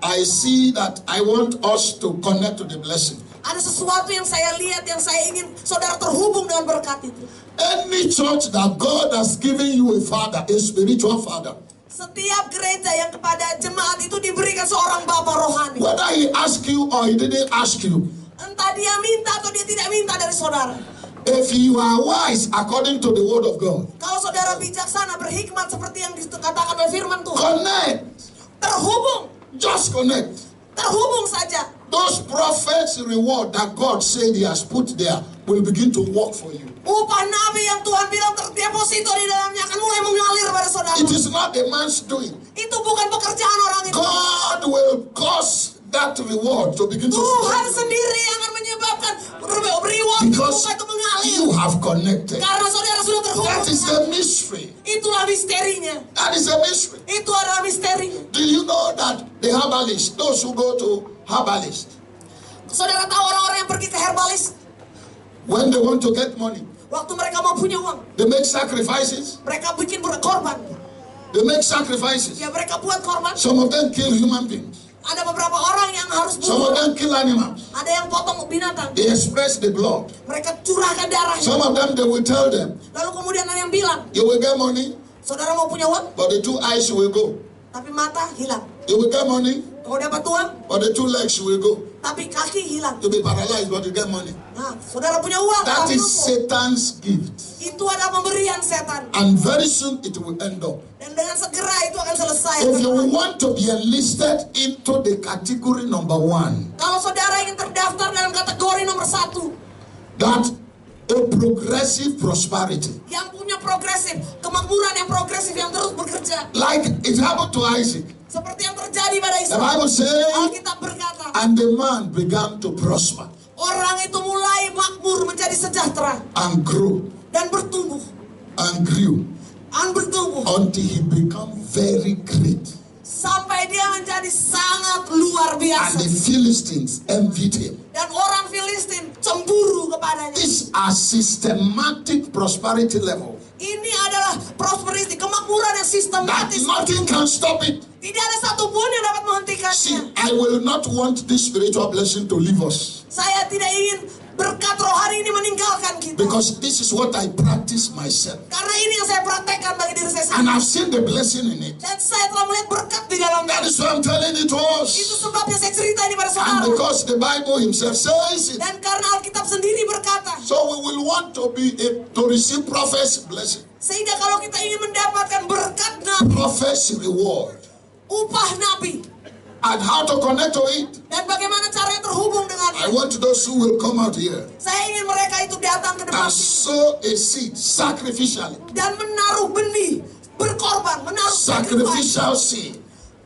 I see that I want us to connect to the blessing. Ada sesuatu yang saya lihat, yang saya ingin saudara terhubung dengan berkat itu. Any church that God has given you a father, a spiritual father, Setiap gereja yang kepada jemaat itu diberikan seorang bapa rohani. whether he asked you or he didn't ask you, Entah dia minta atau dia tidak minta dari saudara. if you are wise according to the word of God, Kalau saudara bijaksana, berhikmat seperti yang dikatakan oleh firman Tuhan, connect, terhubung, just connect. terhubung saja. Those prophets' reward that God said He has put there will begin to work for you. Upah nabi yang Tuhan bilang terdeposito di dalamnya akan mulai mengalir pada saudara. It is not a man's doing. Itu bukan pekerjaan orang itu. God will cause that reward to begin to Tuhan flow sendiri yang akan menyebabkan reward because itu mengalir. you have connected. Karena saudara sudah terhubung. That is the mystery. Itulah misterinya. That is the mystery. Itu adalah misterinya. Do you know that the herbalists, those who go to herbalists, Saudara tahu orang-orang yang pergi ke herbalis, when they want to get money, waktu mereka mau punya uang, they make sacrifices. mereka bikin korban. They make sacrifices. Ya mereka buat korban. Some of them kill human beings. Ada beberapa orang yang harus Some of bunuh. them kill animals. Ada yang potong binatang. They express the blood. Mereka curahkan darahnya. Some of them, they will tell them, Lalu kemudian ada yang bilang, you will get money, saudara mau punya uang, but the 2 eyes will go. tapi mata hilang. You will get money, Mau dapat uang, but the 2 legs will go. tapi kaki hilang. You'll be paralyzed, but you get money. Nah, saudara punya uang, That tapi is lumpuh. Satan's gift. Itu adalah pemberian setan. And very soon it will end up. Dan dengan segera itu akan selesai. If you want to be enlisted into the category number 1, Kalau saudara ingin terdaftar dalam kategori nomor 1, that a progressive prosperity, yang punya progresif, kemakmuran yang progresif yang terus bekerja, like it happened to Isaac. seperti yang terjadi pada The Ishak. Bible says, Alkitab berkata, and the man began to prosper orang itu mulai makmur menjadi sejahtera and grow dan bertumbuh and grew dan bertumbuh until he became very great. sampai dia menjadi sangat luar And biasa. the Philistines envied him. Dan orang Filistin cemburu kepadanya. These are systematic prosperity levels Ini adalah prosperity, kemakmuran yang that sistematis. nothing can stop it. Tidak ada satupun yang dapat See, menghentikannya. I will not want this spiritual blessing to leave us, Saya tidak ingin berkat rohani ini meninggalkan kita. because this is what I practice myself. Karena ini yang saya praktekkan bagi diri saya And sendiri. I've seen the blessing in it. Dan saya telah melihat berkat di dalamnya. That is why I'm telling it to Itu us. sebabnya saya cerita ini pada And saudara. because the Bible himself says it. Dan karena Alkitab sendiri berkata, So we will want to to receive prophet's blessing, sehingga kalau kita ingin mendapatkan berkat nabi, prophet's reward, upah nabi, and how to connect to it. dan bagaimana caranya terhubung I dengannya. want those who will come out here Saya ingin mereka itu datang ke depan and sow a seed sacrificially. dan menaruh benih, berkorban, menaruh sacrifice. Sacrificial seed.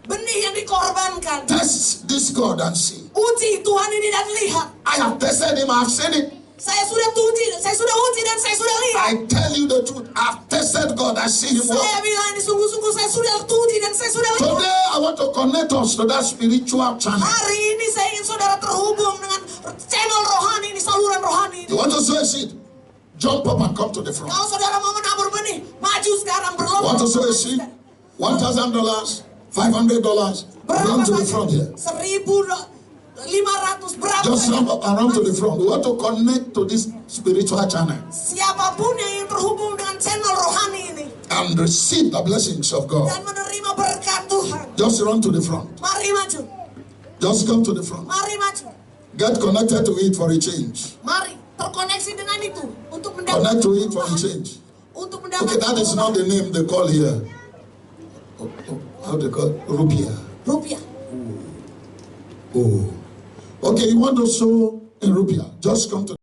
Benih yang dikorbankan. Test this God and see. Uji Tuhan ini dan lihat. I have tested him, I have seen it. Saya sudah uji dan saya sudah lihat. I tell you the truth. I've tested God. I see Him work. Saya bilang ini sungguh-sungguh saya sudah uji dan saya sudah lihat. Today I want to connect us to that spiritual channel. Hari ini saya ingin saudara terhubung dengan channel rohani ini, saluran rohani ini. You want to sow a seed? Jump up and come to the front. Kalau saudara mau menabur benih, maju sekarang berlomba. Want to sow a seed? $1,000, $500. Run to the front here. 1.500 berapa? Just run up and run to the front. We want to connect to this spiritual channel Siapapun yang ingin terhubung dengan channel rohani ini and receive the blessings of God. dan menerima berkat Tuhan, Just run to the front. mari maju. Just come to the front. Mari maju. Get connected to it for a change. Mari terkoneksi dengan itu untuk Connect mendapatkan to it for a change. untuk Okay, mendapatkan that is not the name they call here. How they call it? Rupiah. rupiah. Oh. Okay, you want to sow in rupiah? Just come to